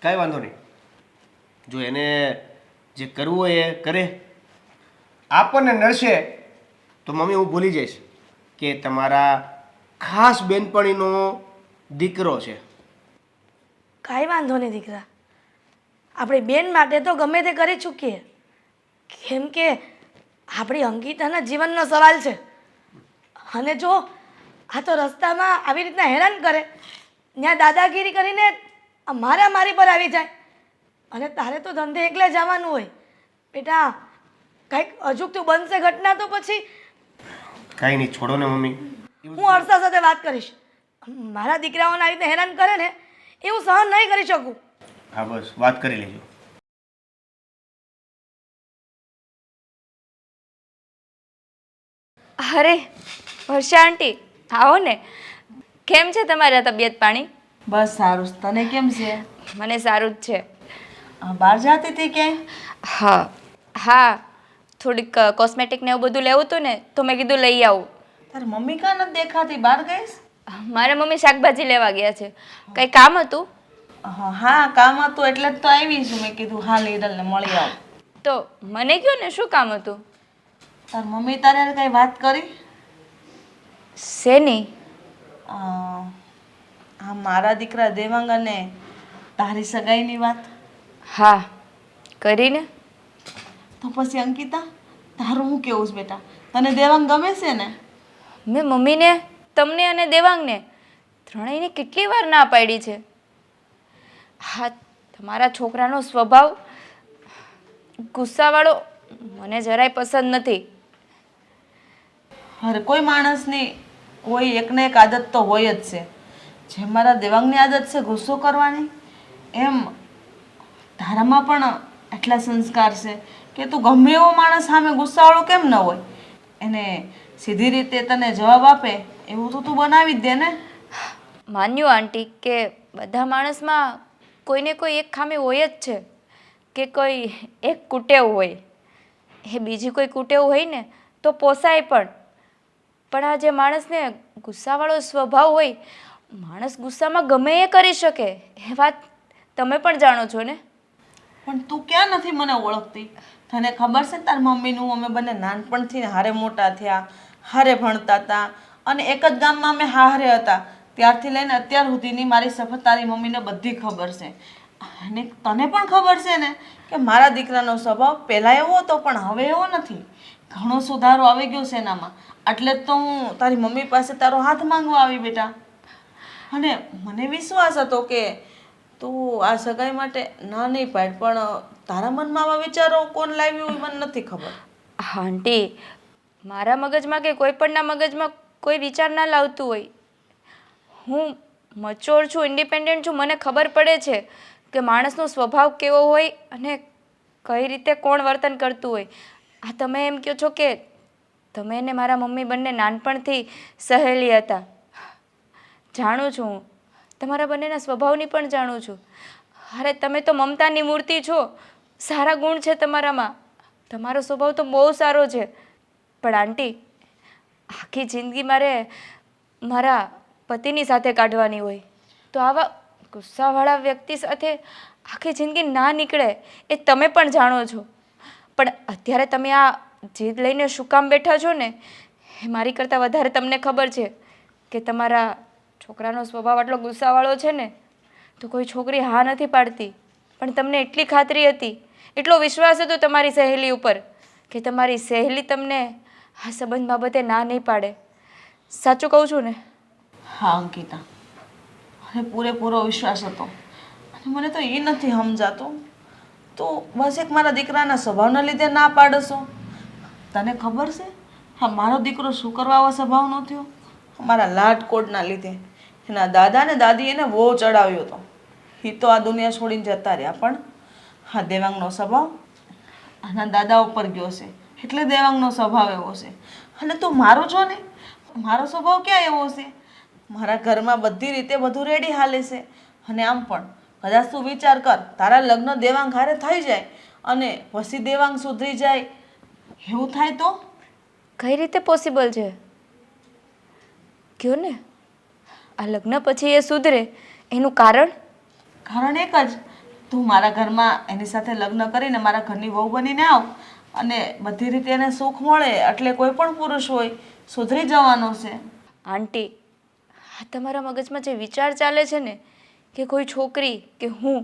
S5: કાંઈ વાંધો નહીં. જો એને જે કરવું હોય એ કરે. આપણને નડશે તો મમ્મી હું ભૂલી જઈશ કે તમારા ખાસ બેનપણીનો દીકરો છે.
S4: કાંઈ વાંધો નહીં દીકરા, આપણી બેન માટે તો ગમે તે કરી ચૂકીએ, કેમ કે આપણી અંકિતાના જીવનનો સવાલ છે. અને જો આ તો રસ્તામાં આવી રીતના હેરાન કરે, ત્યાં દાદાગીરી કરીને મારી પર આવી જાય, અને તારે તો ધંધે એકલે જવાનું હોય. બેટા કંઈક અજુગતું બનશે ઘટના તો પછી
S5: કાંઈ નહીં, છોડો ને મમ્મી.
S4: હું હર્ષા સાથે વાત કરીશ. મારા દીકરાઓને આવી રીતે હેરાન કરે ને એ હું સહન નહીં કરી શકું.
S5: હા બસ વાત કરી લેજો.
S6: અરે વર્ષા આંટી, આવો ને. કેમ છે તમારા તબિયત પાણી?
S1: બસ સારું. તને કેમ છે?
S6: મને સારું જ છે.
S1: બહાર જતી હતી ક્યાંય?
S6: હા હા, થોડીક કોસ્મેટિક ને એવું બધું લેવું હતું ને તો મેં કીધું લઈ આવું.
S1: તારી મમ્મી કાં નથી દેખાતી? બહાર ગઈશ?
S6: મારા મમ્મી શાકભાજી લેવા ગયા છે. કંઈ કામ હતું?
S1: હા કામ હતું એટલે જ તો આવી છું. મેં કીધું હા લીડલને મળી આવું.
S6: તો મને કહો ને શું કામ હતું?
S1: તાર મમ્મી તારે હારે કઈ વાત કરી?
S6: શેની?
S1: હા મારા દીકરા દેવાંગ અને તારી સગાઈની વાત.
S6: હા કરીને.
S1: તો પછી અંકિતા તારું હું કેવું છે બેટા? તને દેવાંગ ગમે છે ને?
S6: મેં મમ્મીને, તમને અને દેવાંગને ત્રણેયને કેટલી વાર ના પાડી છે. હા, તમારા છોકરાનો સ્વભાવ ગુસ્સાવાળો મને જરાય પસંદ નથી.
S1: અરે કોઈ માણસની કોઈ એકને એક આદત તો હોય જ છે. જેમ મારા દેવાંગની આદત છે ગુસ્સો કરવાની, એમ તારામાં પણ એટલા સંસ્કાર છે કે તું ગમે એવો માણસ સામે ગુસ્સાવાળો કેમ ન હોય, એને સીધી રીતે તને જવાબ આપે એવું તો તું બનાવી જ દે ને.
S6: માન્યું આંટી કે બધા માણસમાં કોઈને કોઈ એક ખામી હોય જ છે, કે કોઈ એક કુટેવ હોય. એ બીજી કોઈ કુટેવ હોય ને તો પોસાય પણ આ જે માણસને ગુસ્સાવાળો સ્વભાવ હોય, માણસ ગુસ્સામાં ગમે એ કરી શકે, એ વાત તમે પણ જાણો છો ને.
S1: પણ તું ક્યાં નથી મને ઓળખતી? તને ખબર છે તાર મમ્મીનું અમે બંને નાનપણથી હારે મોટા થયા, હારે ભણતા હતા અને એક જ ગામમાં અમે હારે હતા. ત્યારથી લઈને અત્યાર સુધીની મારી સફર તારી મમ્મીને બધી ખબર છે. અને તને પણ ખબર છે ને કે મારા દીકરાનો સ્વભાવ પહેલાં એવો હતો પણ હવે એવો નથી. ઘણો સુધારો આવી ગયો છે એનામાં. એટલે જ તો હું તારી મમ્મી પાસે તારો હાથ માંગવા આવી બેટા. અને મને વિશ્વાસ હતો કે તું આ સગાઈ માટે ના નહીં પાડ, પણ તારા મનમાં આવા વિચારો કોણ લાવ્યું એ મને નથી ખબર.
S6: આંટી, મારા મગજમાં કે કોઈ પણના મગજમાં કોઈ વિચાર ના લાવતું હોય. હું મચ્યોર છું, ઇન્ડિપેન્ડન્ટ છું. મને ખબર પડે છે કે માણસનો સ્વભાવ કેવો હોય અને કઈ રીતે કોણ વર્તન કરતું હોય. આ તમે એમ કહો છો કે તમે ને મારા મમ્મી બંને નાનપણથી સહેલી હતા. જાણું છું હું, તમારા બંનેના સ્વભાવની પણ જાણું છું. અરે તમે તો મમતાની મૂર્તિ છો. સારા ગુણ છે તમારામાં, તમારો સ્વભાવ તો બહુ સારો છે. પણ આંટી, આખી જિંદગી મારે મારા પતિની સાથે કાઢવાની હોય તો આવા ગુસ્સાવાળા વ્યક્તિ સાથે આખી જિંદગી ના નીકળે એ તમે પણ જાણો છો. પણ અત્યારે તમે આ જીદ લઈને શું કામ બેઠા છો ને, એ મારી કરતાં વધારે તમને ખબર છે કે તમારા છોકરાનો સ્વભાવ આટલો ગુસ્સાવાળો છે ને તો કોઈ છોકરી હા નથી પાડતી. પણ તમને એટલી ખાતરી હતી, એટલો વિશ્વાસ હતો તમારી સહેલી ઉપર કે તમારી સહેલી તમને આ સંબંધ બાબતે ના નહીં પાડે. સાચું કહું છું ને?
S1: હા અંકિતા, અને પૂરેપૂરો વિશ્વાસ હતો. અને મને તો એ નથી સમજાતું, તો બસ એક મારા દીકરાના સ્વભાવના લીધે ના પાડશો. તને ખબર છે હા મારો દીકરો શું કરવા આવા સ્વભાવનો થયો? મારા લાડકોડના લીધે. એના દાદા ને દાદી એને બહુ ચડાવ્યો હતો. એ તો આ દુનિયા છોડીને જતા રહ્યા, પણ હા દેવાંગનો સ્વભાવ આના દાદા ઉપર ગયો છે, એટલે દેવાંગનો સ્વભાવ એવો છે. અને તું મારું જો ને, મારો સ્વભાવ ક્યાં એવો છે? મારા ઘરમાં બધી રીતે બધું રેડી હાલે છે. અને આમ પણ કદાચ તું વિચાર કર, તારા લગ્ન દેવાંગ હારે થઈ જાય અને પછી દેવાંગ સુધરી જાય, એવું થાય તો?
S6: કઈ રીતે પોસિબલ છે? કયો ને, આ લગ્ન પછી એ સુધરે એનું કારણ?
S1: કારણ એક જ, તું મારા ઘરમાં એની સાથે લગ્ન કરીને મારા ઘરની વહુ બનીને આવ અને બધી રીતે એને સુખ મળે, એટલે કોઈ પણ પુરુષ હોય સુધરી જવાનો છે.
S6: આંટી, આ તમારા મગજમાં જે વિચાર ચાલે છે ને કે કોઈ છોકરી કે હું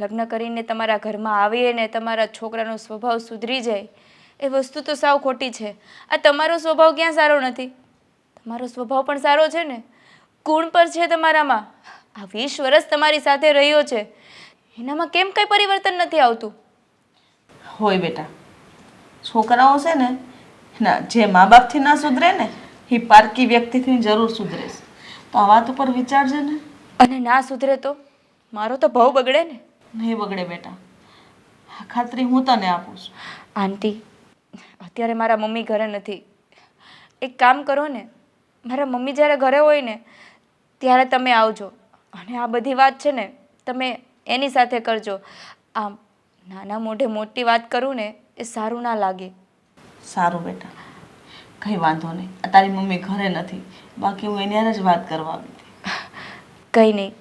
S6: લગ્ન કરીને તમારા ઘરમાં આવીએ ને તમારા છોકરાનો સ્વભાવ સુધરી જાય, એ વસ્તુ તો સાવ ખોટી છે. આ તમારો સ્વભાવ ક્યાં સારો નથી? તમારો સ્વભાવ પણ સારો છે ને, ગુણ પર છે તમારામાં. આ 20 વર્ષ તમારી સાથે રહ્યો છે, એનામાં કેમ કંઈ પરિવર્તન નથી આવતું?
S1: હોય બેટા, છોકરાઓ છે ને ના જે મા બાપથી ના સુધરે ને એ પારકી વ્યક્તિથી જરૂર સુધરે છે. તો આ વાત ઉપર વિચારજે ને.
S6: અને ના સુધરે તો મારો તો ભાવ બગડે ને.
S1: નહીં બગડે બેટા, આ ખાતરી હું તને આપું છું.
S6: આંટી, અત્યારે મારા મમ્મી ઘરે નથી. એક કામ કરો ને, મારા મમ્મી જ્યારે ઘરે હોય ને ત્યારે તમે આવજો અને આ બધી વાત છે ને તમે એની સાથે કરજો. આમ નાના મોઢે મોટી વાત કરું ને એ સારું ના લાગે.
S1: સારું બેટા, કંઈ વાંધો નહીં. આ તારી મમ્મી ઘરે નથી, બાકી હું એની હારે જ વાત કરવા આવી હતી.
S6: કંઈ નહીં,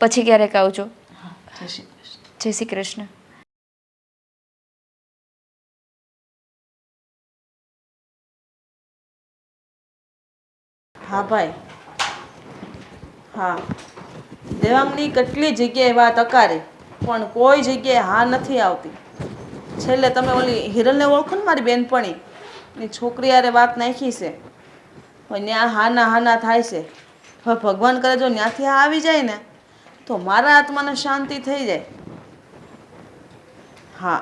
S6: પછી ક્યારેક આવજો.
S1: હા, જય શ્રી કૃષ્ણ.
S6: જય શ્રી કૃષ્ણ.
S1: હા ભાઈ, હા દેવાંગની કેટલી જગ્યાએ વાત અકારી, પણ કોઈ જગ્યાએ હા નથી આવતી. છેલ્લે તમે ઓલી હિરલને ઓળખો ને, મારી બેનપણી ની છોકરી હારે વાત નાખી છે, પણ ત્યાં હાના થાય છે. હવે ભગવાન કરે જો ત્યાંથી હા આવી જાય ને તો મારા આત્માને શાંતિ થઈ જાય. હા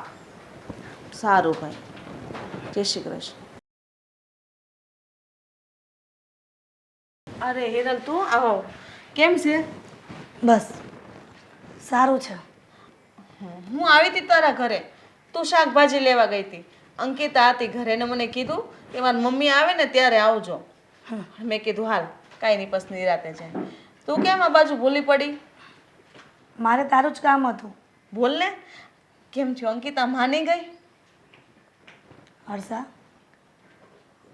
S1: સારું ભાઈ, જય શ્રી કૃષ્ણ. અરે હિરલ તું આવો, કેમ છે?
S4: બસ સારું છે.
S1: હું આવી હતી તારા ઘરે, તું શાકભાજી લેવા ગઈ હતી. અંકિતા હતી ઘરે ને મને કીધું કે મારી મમ્મી આવે ને ત્યારે આવજો. મેં કીધું હાલ કાંઈ નહીં, બસ નિરાતે છે. તું કેમ આ બાજુ ભૂલી પડી?
S4: મારે તારું જ કામ હતું.
S1: બોલ ને, કેમ થયું? અંકિતા માની ગઈ?
S4: હર્ષા,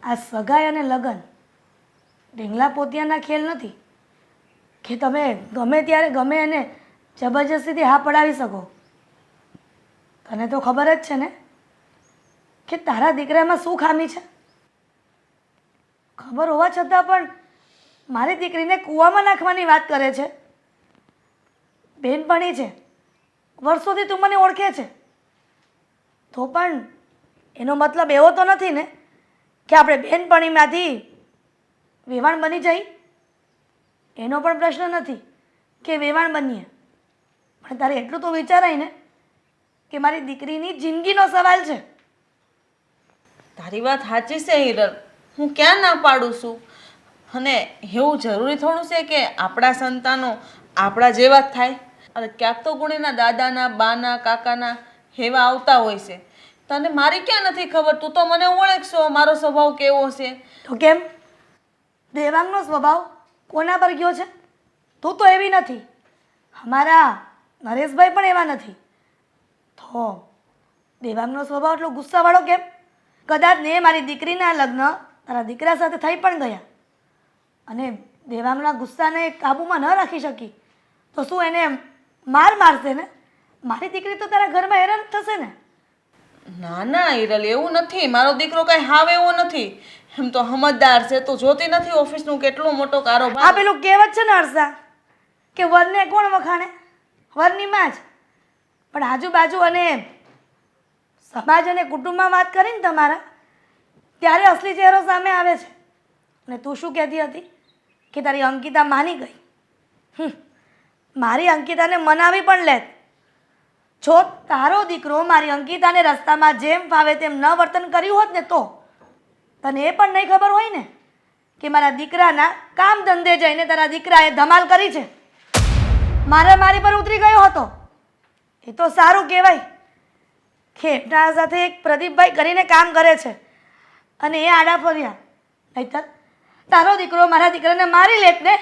S4: આ સગાઈ અને લગ્ન ઢીંગલા પોતિયાના ખેલ નથી કે તમે ગમે ત્યારે ગમે એને જબરજસ્તીથી હા પડાવી શકો. તને તો ખબર જ છે ને કે તારા દીકરામાં શું ખામી છે. ખબર હોવા છતાં પણ મારી દીકરીને કૂવામાં નાખવાની વાત કરે છે. બેનપણી છે, વર્ષોથી તું મને ઓળખે છે, તો પણ એનો મતલબ એવો તો નથી ને કે આપણે બેનપણીમાંથી વેવાણ બની જાય. એનો પણ પ્રશ્ન નથી કે વેવાણ બનીએ, પણ તારે એટલું તો વિચારાય ને કે મારી દીકરીની જિંદગીનો સવાલ છે.
S1: તારી વાત સાચી છે હિરલ, હું ક્યાં ના પાડું છું. અને એવું જરૂરી થોડું છે કે આપણા સંતાનો આપણા જેવા જ થાય? અને ક્યાંક તો ગુણેના દાદાના બાના કાકાના એવા આવતા હોય છે. તને મારી ક્યાં નથી ખબર? તું તો મને ઓળખશો મારો સ્વભાવ કેવો છે.
S4: તો કેમ દેવાંગનો સ્વભાવ કોના પર ગયો છે? તું તો એવી નથી, અમારા નરેશભાઈ પણ એવા નથી. તો દેવાંગનો સ્વભાવ એટલો ગુસ્સાવાળો કેમ? કદાચ ને મારી દીકરીના લગ્ન તારા દીકરા સાથે થઈ પણ ગયા અને દેવાંગના ગુસ્સાને કાબૂમાં ન રાખી શકી તો શું એને મારશે ને? મારી દીકરી તો તારા ઘરમાં હેરાન થશે ને?
S1: ના ના હિરલ, એવું નથી. મારો દીકરો કઈ હાવ એવો નથી. એમ તો સમજદાર છે. તું જોતી નથી ઓફિસનું કેટલો મોટો
S4: આ
S1: કારોબાર.
S4: પેલું કહેવત છે ને હર્ષા કે વરને કોણ વખાણે? વરની માં જ. પણ આજુબાજુ અને સમાજ અને કુટુંબમાં વાત કરીને તમારા ત્યારે અસલી ચહેરો સામે આવે છે. અને તું શું કહેતી હતી કે તારી અંકિતા માની ગઈ? મારી અંકિતાને મનાવી પણ લે. જો તારો દીકરો મારી અંકિતાને રસ્તામાં જેમ ફાવે તેમ ન વર્તન કર્યું હોત ને તો તને એ પણ નહીં ખબર હોય ને કે મારા દીકરાના કામ ધંધે જઈને તારા દીકરાએ ધમાલ કરી છે. મારી પર ઉતરી ગયો હતો. એ તો સારું કહેવાય કે એમના સાથે એક પ્રદીપભાઈ કરીને કામ કરે છે અને એ આડા ફર્યા. નહીંતર તારો દીકરો મારા દીકરાને મારી લેત ને.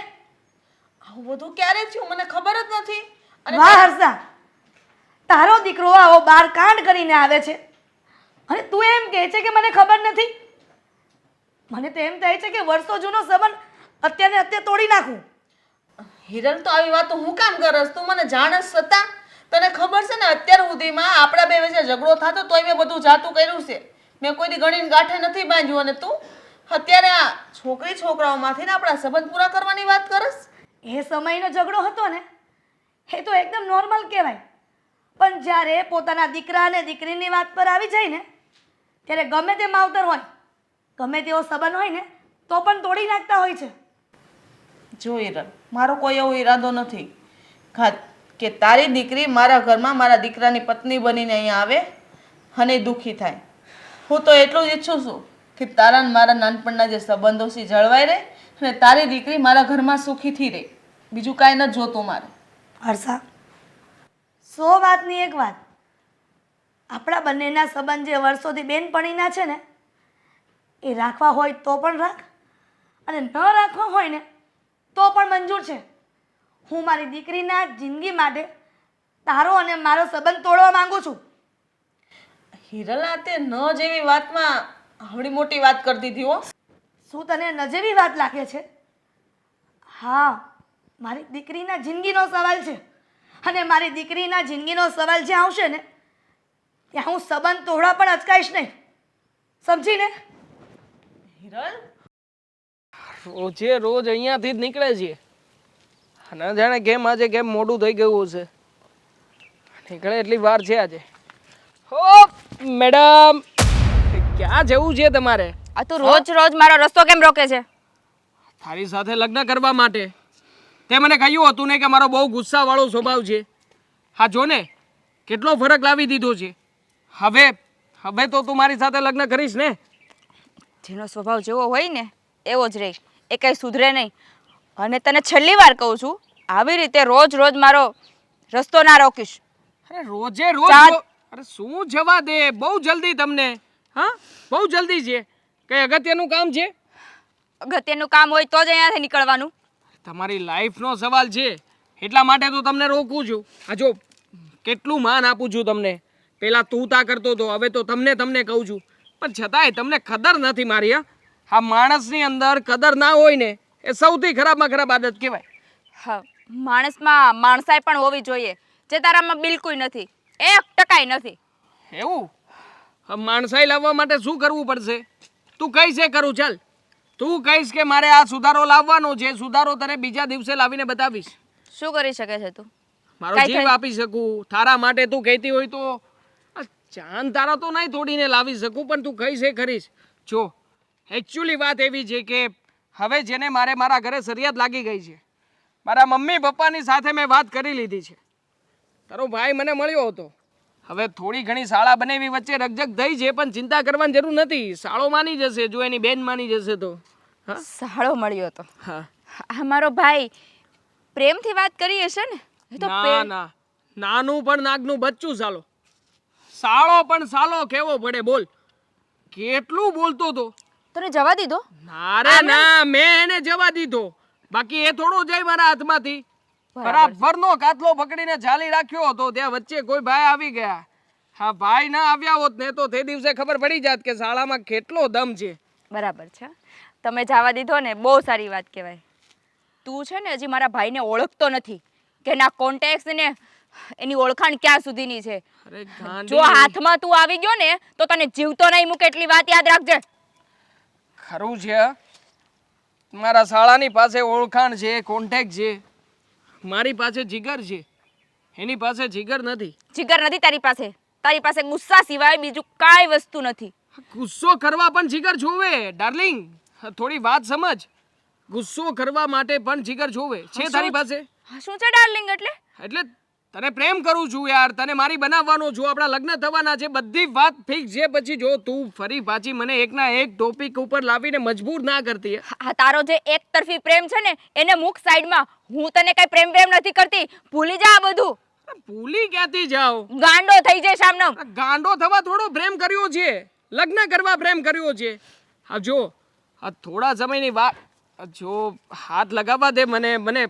S1: આવું બધું ક્યારે થયું મને ખબર જ નથી. અને
S4: વાહ હર્ષા, તારો દીકરો આવો બાર કાંડ કરીને આવે છે અને તું એમ કહે છે કે મને ખબર નથી. મને તો એમ થાય છે કે વર્ષો જૂનો સંબંધ અત્યારે તોડી નાખું.
S1: હિરલ તો આવી વાતો હું કામ કરસ? તું મને જાણસ છતાં તને ખબર છે ને અત્યાર સુધીમાં આપણા બે વચ્ચે ઝઘડો થતો તોય મેં બધું જાતું કર્યું છે. મેં કોઈ દી ગણીને ગાંઠે નથી બાંધ્યું અને તું અત્યારે આ છોકરી છોકરાઓમાંથી ને આપણા સંબંધ પૂરા કરવાની વાત કરસ?
S4: એ સમયનો ઝઘડો હતો ને એ તો એકદમ નોર્મલ કહેવાય. પણ જ્યારે પોતાના દીકરા અને દીકરીની વાત પર આવી જાય ને ત્યારે ગમે તે માવતર હોય, ગમે તેવો સંબંધ હોય ને તો પણ તોડી નાખતા હોય છે.
S1: જો હિરલ, મારો કોઈ એવો ઈરાદો નથી કે તારી દીકરી મારા ઘરમાં મારા દીકરાની પત્ની બનીને અહીંયા આવે અને દુઃખી થાય. હું તો એટલું જ ઈચ્છું છું કે તારા ને મારા નાનપણના જે સંબંધો છે જળવાઈ રહે અને તારી દીકરી મારા ઘરમાં સુખીથી રહે. બીજું કાંઈ નથી જોતું મારે.
S4: હર્ષા, 100 વાતની એક વાત, આપણા બંનેના સંબંધ જે વર્ષોથી બેનપણીના છે ને એ રાખવા હોય તો પણ રાખ અને ન રાખવા હોય ને તો પણ મંજૂર છે. હું મારી દીકરીના જિંદગી માટે તારો અને મારો સંબંધ તોડવા માંગુ છું.
S1: હિરલ, તે ન જેવી વાતમાં આવડી મોટી વાત કરી દીધી હો.
S4: શું તને નજેવી વાત લાગે છે? હા, મારી દીકરીના જિંદગીનો સવાલ છે અને મારી દીકરીના જિંદગીનો સવાલ જ્યાં આવશે ને ત્યાં હું સંબંધ તોડવા પણ અચકાઈશ નહીં. સમજીને?
S1: હિરલ,
S3: રોજે રોજ અહીંયાથી જ નીકળે છે. ન જાણે કેમ આજે કેમ મોડું થઈ ગયું છે. નીકળે એટલી વાર છે આજે. હો મેડમ, ક્યાં જવું છે તમારે?
S6: આ તું રોજ રોજ મારો રસ્તો કેમ રોકે છે?
S3: તારી સાથે લગ્ન કરવા માટે. તે મને કહ્યું હતું ને કે મારો બહુ ગુસ્સાવાળો સ્વભાવ છે. હા જો ને કેટલો ફરક લાવી દીધો છે. હવે તો તું મારી સાથે લગ્ન કરીશ ને?
S6: જેનો સ્વભાવ જેવો હોય ને એવો જ રહે, એ કંઈ સુધરે નહીં. અને તને છેલ્લી વાર કહું છું, આવી રીતે રોજ રોજ મારો રસ્તો ના રોકીશ.
S3: અરે રોજે રોજ અરે શું જવા દે, બહુ જલ્દી તમને. હા, બહુ જલ્દી છે. કઈ અગત્યનું કામ છે?
S6: અગત્યનું કામ હોય તો જ અહીંયાથી નીકળવાનું.
S3: તમારી લાઈફનો સવાલ છે એટલા માટે તો તમને રોકું છું. આ જો કેટલું માન આપું છું તમને. પહેલાં તું તા કરતો હતો, હવે તો તમને કહું છું. પણ છતાંય તમને કદર નથી મારી. હા, માણસની અંદર કદર ના હોય ને એ સૌથી ખરાબમાં ખરાબ આદત કહેવાય.
S6: હા, માણસમાં માણસાઈ પણ હોવી જોઈએ, જે તારામાં બિલકુલ નથી. 1% નથી.
S3: એવું? હવે માણસાઈ લાવવા માટે શું કરવું પડશે? તું કઈશ એ કરું. ચાલ, તું કહીશ કે મારે આ સુધારો લાવવાનો છે, સુધારો તને બીજા દિવસે લાવીને બતાવીશ.
S6: શું કરી શકે છે તું?
S3: મારો જીવ આપી શકું તારા માટે. તું કહેતી હોય તો ચાંદ તારા તો નહીં તોડીને લાવી શકું, પણ તું કહીશ એ કરીશ. જો એકચ્યુઅલી વાત એવી છે કે હવે જેને મારા ઘરે સરિયાદ લાગી ગઈ છે, મારા મમ્મી પપ્પાની સાથે મેં વાત કરી લીધી છે. તારો ભાઈ મને મળ્યો હતો. હવે થોડી ઘણી શાળા બનેવી વચ્ચે રકઝક થઈ છે, પણ ચિંતા કરવાની જરૂર નથી. શાળો માની જશે જો એની બેન માની જશે તો.
S6: સાળો મળ્યો હતો?
S3: હા.
S6: આ મારો ભાઈ પ્રેમથી વાત કરી હશે ને?
S3: ના, નાનું પણ નાગનું બચ્ચું સાલો. સાળો પણ સાલો કેવો પડે બોલ. કેટલું બોલતો હતો.
S6: તને જવા દીધો?
S3: ના રે ના, મેં એને જવા દીધો. બાકી એ થોડો જાય મારા હાથમાંથી. બરાબરનો કાતલો પકડીને ચાલી રાખ્યો હતો. ત્યાં વચ્ચે કોઈ ભાઈ આવી ગયા. હા, ભાઈ ના આવ્યા હોત ને તો તે દિવસે ખબર પડી જાત કે શાળામાં કેટલો દમ છે.
S6: બરાબર છે. તમે જવા દીધો ને બહુ સારી વાત કહેવાય. તું છે ને હજી મારા ભાઈને ઓળખતો નથી કે ના કોન્ટેક્ટ ને એની ઓળખાણ ક્યાં સુધીની છે. જો હાથમાં તું આવી ગયો ને તો તને જીવતો નહીં મૂકે, એટલી વાત યાદ રાખજે.
S3: ખરું છે, મારા શાળાની પાસે ઓળખાણ છે, કોન્ટેક્ટ છે. મારી પાસે જીગર છે, એની પાસે જીગર નથી.
S6: જીગર નથી તારી પાસે? તારી પાસે ગુસ્સા સિવાય બીજું કાંઈ વસ્તુ નથી.
S3: ગુસ્સો કરવા પણ જીગર જોવે ડાર્લિંગ. થોડી વાત સમજ. ગુસ્સો કરવા માટે પણ જીગર જોવે છે તારી પાસે.
S6: હા શું છે ડાર્લિંગ
S3: એટલે તને પ્રેમ કરું છું યાર, તને મારી બનાવવાનો છું, આપણા લગ્ન થવાના છે, બધી વાત ફિક્સ છે. પછી જો તું ફરી પાછી મને એકના એક ટોપિક ઉપર લાવીને મજબૂર ના કરતી.
S6: આ તારો જે એક તરફી પ્રેમ છે ને એને મૂક સાઈડમાં. હું તને કઈ પ્રેમ નથી કરતી, ભૂલી જા આ બધું.
S3: ભૂલી ક્યાંથી જાઓ?
S6: ગાંડો થઈ જાય સામનો.
S3: ગાંડો થવા થોડો પ્રેમ કર્યો છે, લગ્ન કરવા પ્રેમ કર્યો છે. હા જો આ થોડા સમયની વાત, જો હાથ લગાવવા દે મને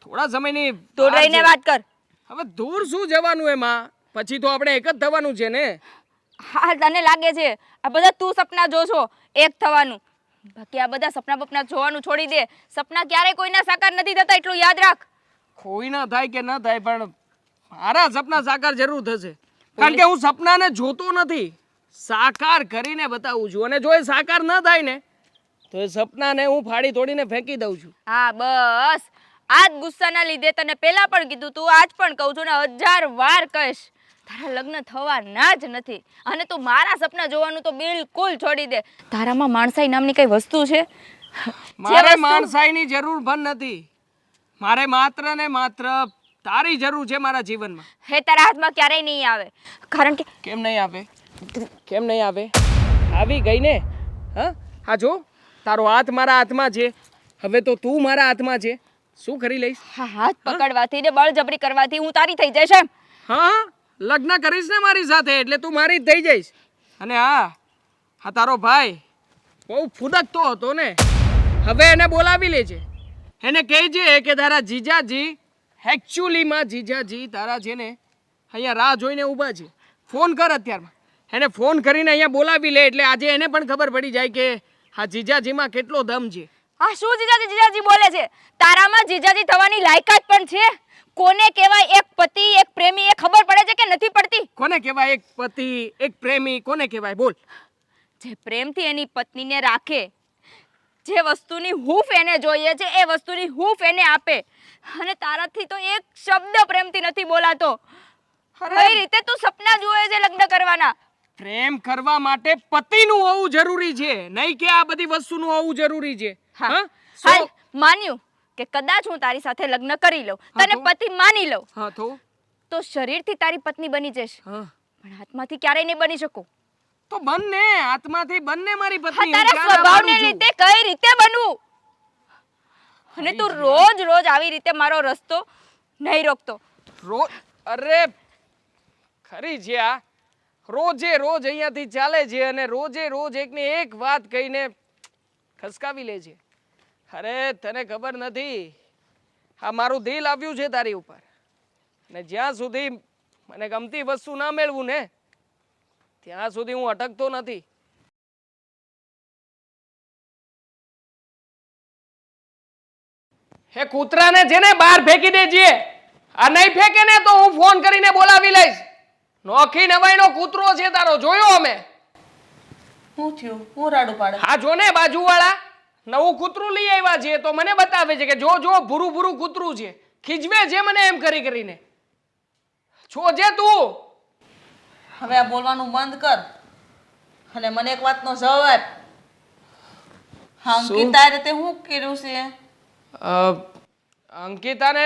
S3: થોડા સમયની
S6: તો રહીને વાત કર.
S3: હવે દૂર શું જવાનું એમાં, પછી તો આપણે એક જ થવાનું છે ને.
S6: હા તને લાગે છે આ બધા તું સપના જોશો એક થવાનું, બાકી આ બધા સપના જોવાનું છોડી દે. સપના ક્યારેય કોઈના સાકાર નથી થતા, એટલું યાદ રાખ.
S3: કોઈ ના થાય કે ન થાય, પણ મારા સપના સાકાર જરૂર થશે. કારણ કે હું સપનાને જોતો નથી, સાકાર કરીને બતાવું છું. અને જો એ સાકાર ન થાય ને તો એ સપનાને હું ફાડી તોડીને ફેંકી દઉં છું.
S6: હા બસ આજ ગુસ્સાના લીધે તને પહેલા પણ કીધું, તું આજ પણ કહું છું ને 1000 વાર કહીશ, તારા લગ્ન થવાના જ નથી. અને તું મારા સપના જોવાનું તો બિલકુલ છોડી દે. તારામાં માણસાઈ નામની કઈ વસ્તુ છે?
S3: મારે માણસાઈની જરૂર પણ નથી, મારે માત્ર ને માત્ર તારી જરૂર છે મારા જીવનમાં.
S6: હે તારા હાથમાં ક્યારેય નહીં આવે. કારણ કે
S3: કેમ નહીં આવે? કેમ નહીં આવે? આવી ગઈ ને. હા જો તારો હાથ મારા હાથમાં છે, હવે તો તું મારા હાથમાં છે. શું કરી લઈશ?
S6: હા હાથ પકડવાથી ને બળજબરી કરવાથી હું તારી થઈ જઈશ એમ?
S3: હા લગ્ન કરીશ ને મારી સાથે એટલે તું મારી જ થઈ જઈશ. અને હા તારો ભાઈ બહુ ફૂદકતો હતો ને, હવે એને બોલાવી લેજે. એને કહેજે કે તારા જીજાજી એકચ્યુઅલીમાં જીજાજી તારા છે ને અહીંયા રાહ જોઈને ઊભા છે. ફોન કર અત્યારમાં, એને ફોન કરીને અહીંયા બોલાવી લે, એટલે આજે એને પણ ખબર પડી જાય કે આ જીજાજીમાં કેટલો દમ છે.
S6: હા શું જીજાજી બોલે છે? તારામાં જીજાજી થવાની લાયકાત પણ છે? કોને કહેવાય એક પતિ એક પ્રેમી, એ ખબર પડે છે કે નથી પડતી?
S3: કોને કહેવાય એક પતિ એક પ્રેમી? કોને કહેવાય બોલ?
S6: જે પ્રેમથી એની પત્નીને રાખે, જે વસ્તુની હૂંફ એને જોઈએ છે એ વસ્તુની હૂંફ એને આપે. અને તારાથી તો એક શબ્દ પ્રેમથી નથી બોલાતો. કઈ રીતે તું સપના જુએ છે લગ્ન કરવાના?
S3: પ્રેમ કરવા માટે પતિનું હોવું જરૂરી છે, નહીં કે આ બધી વસ્તુનું હોવું જરૂરી છે.
S6: હાલ માન્યું કે કદાચ હું તારી સાથે લગ્ન કરી લઉં, તને પતિ માની લઉં,
S3: હા
S6: તો શરીરથી તારી પત્ની બની જઈશ, પણ આત્માથી ક્યારેય નહીં બની શકું.
S3: તો બંને આત્માથી બંને મારી પત્ની.
S6: તારા સ્વભાવને લીધે કઈ રીતે બનવું? અને તું રોજ આવી રીતે મારો રસ્તો નહીં રોકતો.
S3: અરે ખરી છે આ, રોજ અહીંયાથી ચાલે છે અને રોજ એકને એક વાત કહીને ખસકાવી લે છે. અરે તને ખબર નથી, આ મારું દિલ આવ્યું છે તારી ઉપર, ને જ્યાં સુધી મને ગમતી વસ્તુ ના મેળવું ને ત્યાં સુધી હું અટકતો નથી. હે કૂતરાને છે ને બહાર ફેંકી દેજે. આ નહીં ફેંકે ને તો હું ફોન કરીને બોલાવી લઈશ. નોખી નવાઈનો કૂતરો છે તારો, જોયો અમે.
S1: શું થયું? હું રાડું પાડે?
S3: હા જો ને બાજુવાળા નવું કૂતરું લઈ આવ્યા છે તો મને બતાવે છે કે જો ભૂરું કૂતરું છે. ખીજવે છે મને એમ કરીને. જોજે તું.
S1: હવે આ બોલવાનું બંધ કર અને મને એક વાતનો જવાબ આપ. હા અંકિતા તે શું કર્યું છે?
S3: અંકિતાને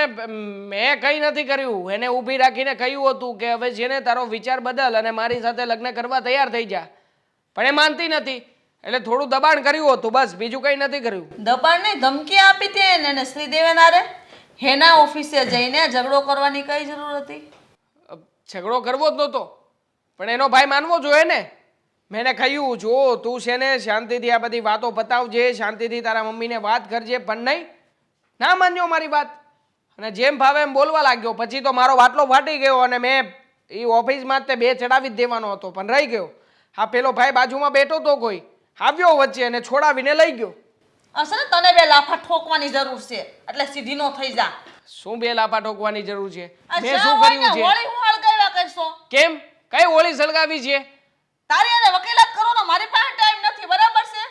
S3: મેં કંઈ નથી કર્યું. એને ઊભી રાખીને કહ્યું હતું કે હવે છે ને તારો વિચાર બદલ અને મારી સાથે લગ્ન કરવા તૈયાર થઈ જા, પણ એ માનતી નથી એટલે થોડું દબાણ કર્યું હતું, બસ બીજું કંઈ નથી કર્યું.
S1: દબાણ નહીં, ધમકી આપી હતી એને શ્રીદેવનારે. હેના ઓફિસે જઈને ઝઘડો કરવાની કઈ જરૂર હતી?
S3: ઝઘડો કરવો જ નહોતો, પણ એનો ભાઈ માનવો જોઈએ ને. મેં એને કહ્યું જો તું છે ને શાંતિથી આ બધી વાતો પતાવજે, શાંતિથી તારા મમ્મીને વાત કરજે, પણ નહીં, ના માન્યો મારી વાત અને જેમ ભાવે એમ બોલવા લાગ્યો. પછી તો મારો વાટલો ફાટી ગયો અને મેં એ ઓફિસમાં તે 2 ચડાવી જ દેવાનો હતો, પણ રહી ગયો. હા પેલો ભાઈ બાજુમાં બેઠો તો કોઈ આવ્યો વચ્ચે અને છોડાવીને લઈ ગયો.
S1: અસલ તને 2 લાફા ઠોકવાની જરૂર છે, એટલે સીધી નો થઈ જા.
S3: શું 2 લાફા ઠોકવાની જરૂર છે?
S1: આ
S3: મેં
S1: જ્યાં
S3: શું
S1: હોય ને
S3: કર્યું છે?
S1: હોળી હું હળગાવ્યા કરશો?
S3: કેમ કઈ હોળી સળગાવી છે?
S1: તારી અને વકીલાત કરો ને મારી પાસે ટાઈમ નથી, બરાબર છે?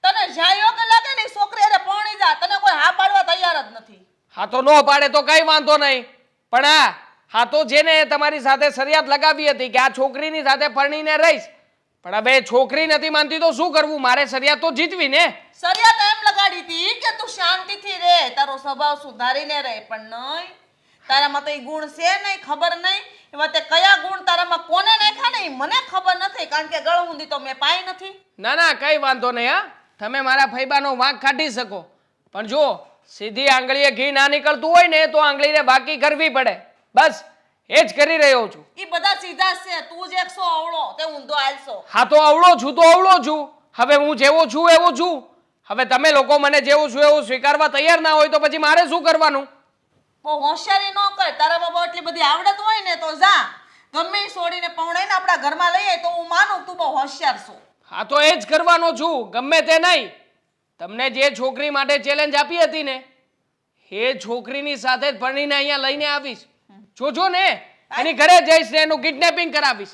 S1: તને જ્યાં યોગ્ય લાગે ને એ છોકરી અરે પરણી જા, તને કોઈ હા પાડવા તૈયાર જ નથી.
S3: હા તો નો પાડે તો કઈ વાંધો નહીં, પણ હા તો જેને તમારી સાથે શરિયાત લગાવી હતી કે આ છોકરીની સાથે પરણીને રહીશ, પણ હવે છોકરી નથી માનતી તો શું કરવું? મારે શરિયાત તો જીતવી ને.
S1: શરિયાત એમ લગાડી હતી કે તું શાંતિથી રહે, તારો સ્વભાવ સુધારીને રહે, પણ નહીં, તારામાં તો એ ગુણ છે નહીં, ખબર નહીં એવા તે કયા ગુણ તારામાં કોને નાખ્યા ને ઈ મને ખબર નથી, કારણ કે ગળ ઊંધી તો મેં પાઈ નથી.
S3: ના ના કઈ વાંધો નહીં. હા, તમે મારા ફૈબાનો વાંક કાઢી શકો, પણ જો સીધી આંગળીએ ઘી ના નીકળતું હોય ને તો આંગળીને બાકી કરવી પડે. બસ એ જ કરી રહ્યો છું.
S1: ઈ બધા સીધા જ છે, તું જ એકસો અવળો તે ઊંધો આલશો.
S3: હા તો અવળો છું તો અવળો છું. હવે હું જેવો છું એવો છું. હવે તમે લોકો મને જેવું છું એવું સ્વીકારવા તૈયાર ના હોય તો પછી મારે શું કરવાનું?
S1: બહુ હોશિયારી ન કર, તારામાં બહુ એટલી બધી આવડત હોય ને તો જા ગમે ઈ છોડીને પૌણાઈને આપણા ઘરમાં લઈ આય તો હું માનું તું બહુ હોશિયાર છો.
S3: હા તો એ જ કરવાનો છું, ગમે તે નહીં. તમને જે છોકરી માટે ચેલેન્જ આપી હતી ને એ છોકરીની સાથે જ પરણીને અહીંયા લઈને આવીશ. જોજો ને, એની ઘરે જઈશ ને એનું કિડનેપિંગ કરાવીશ.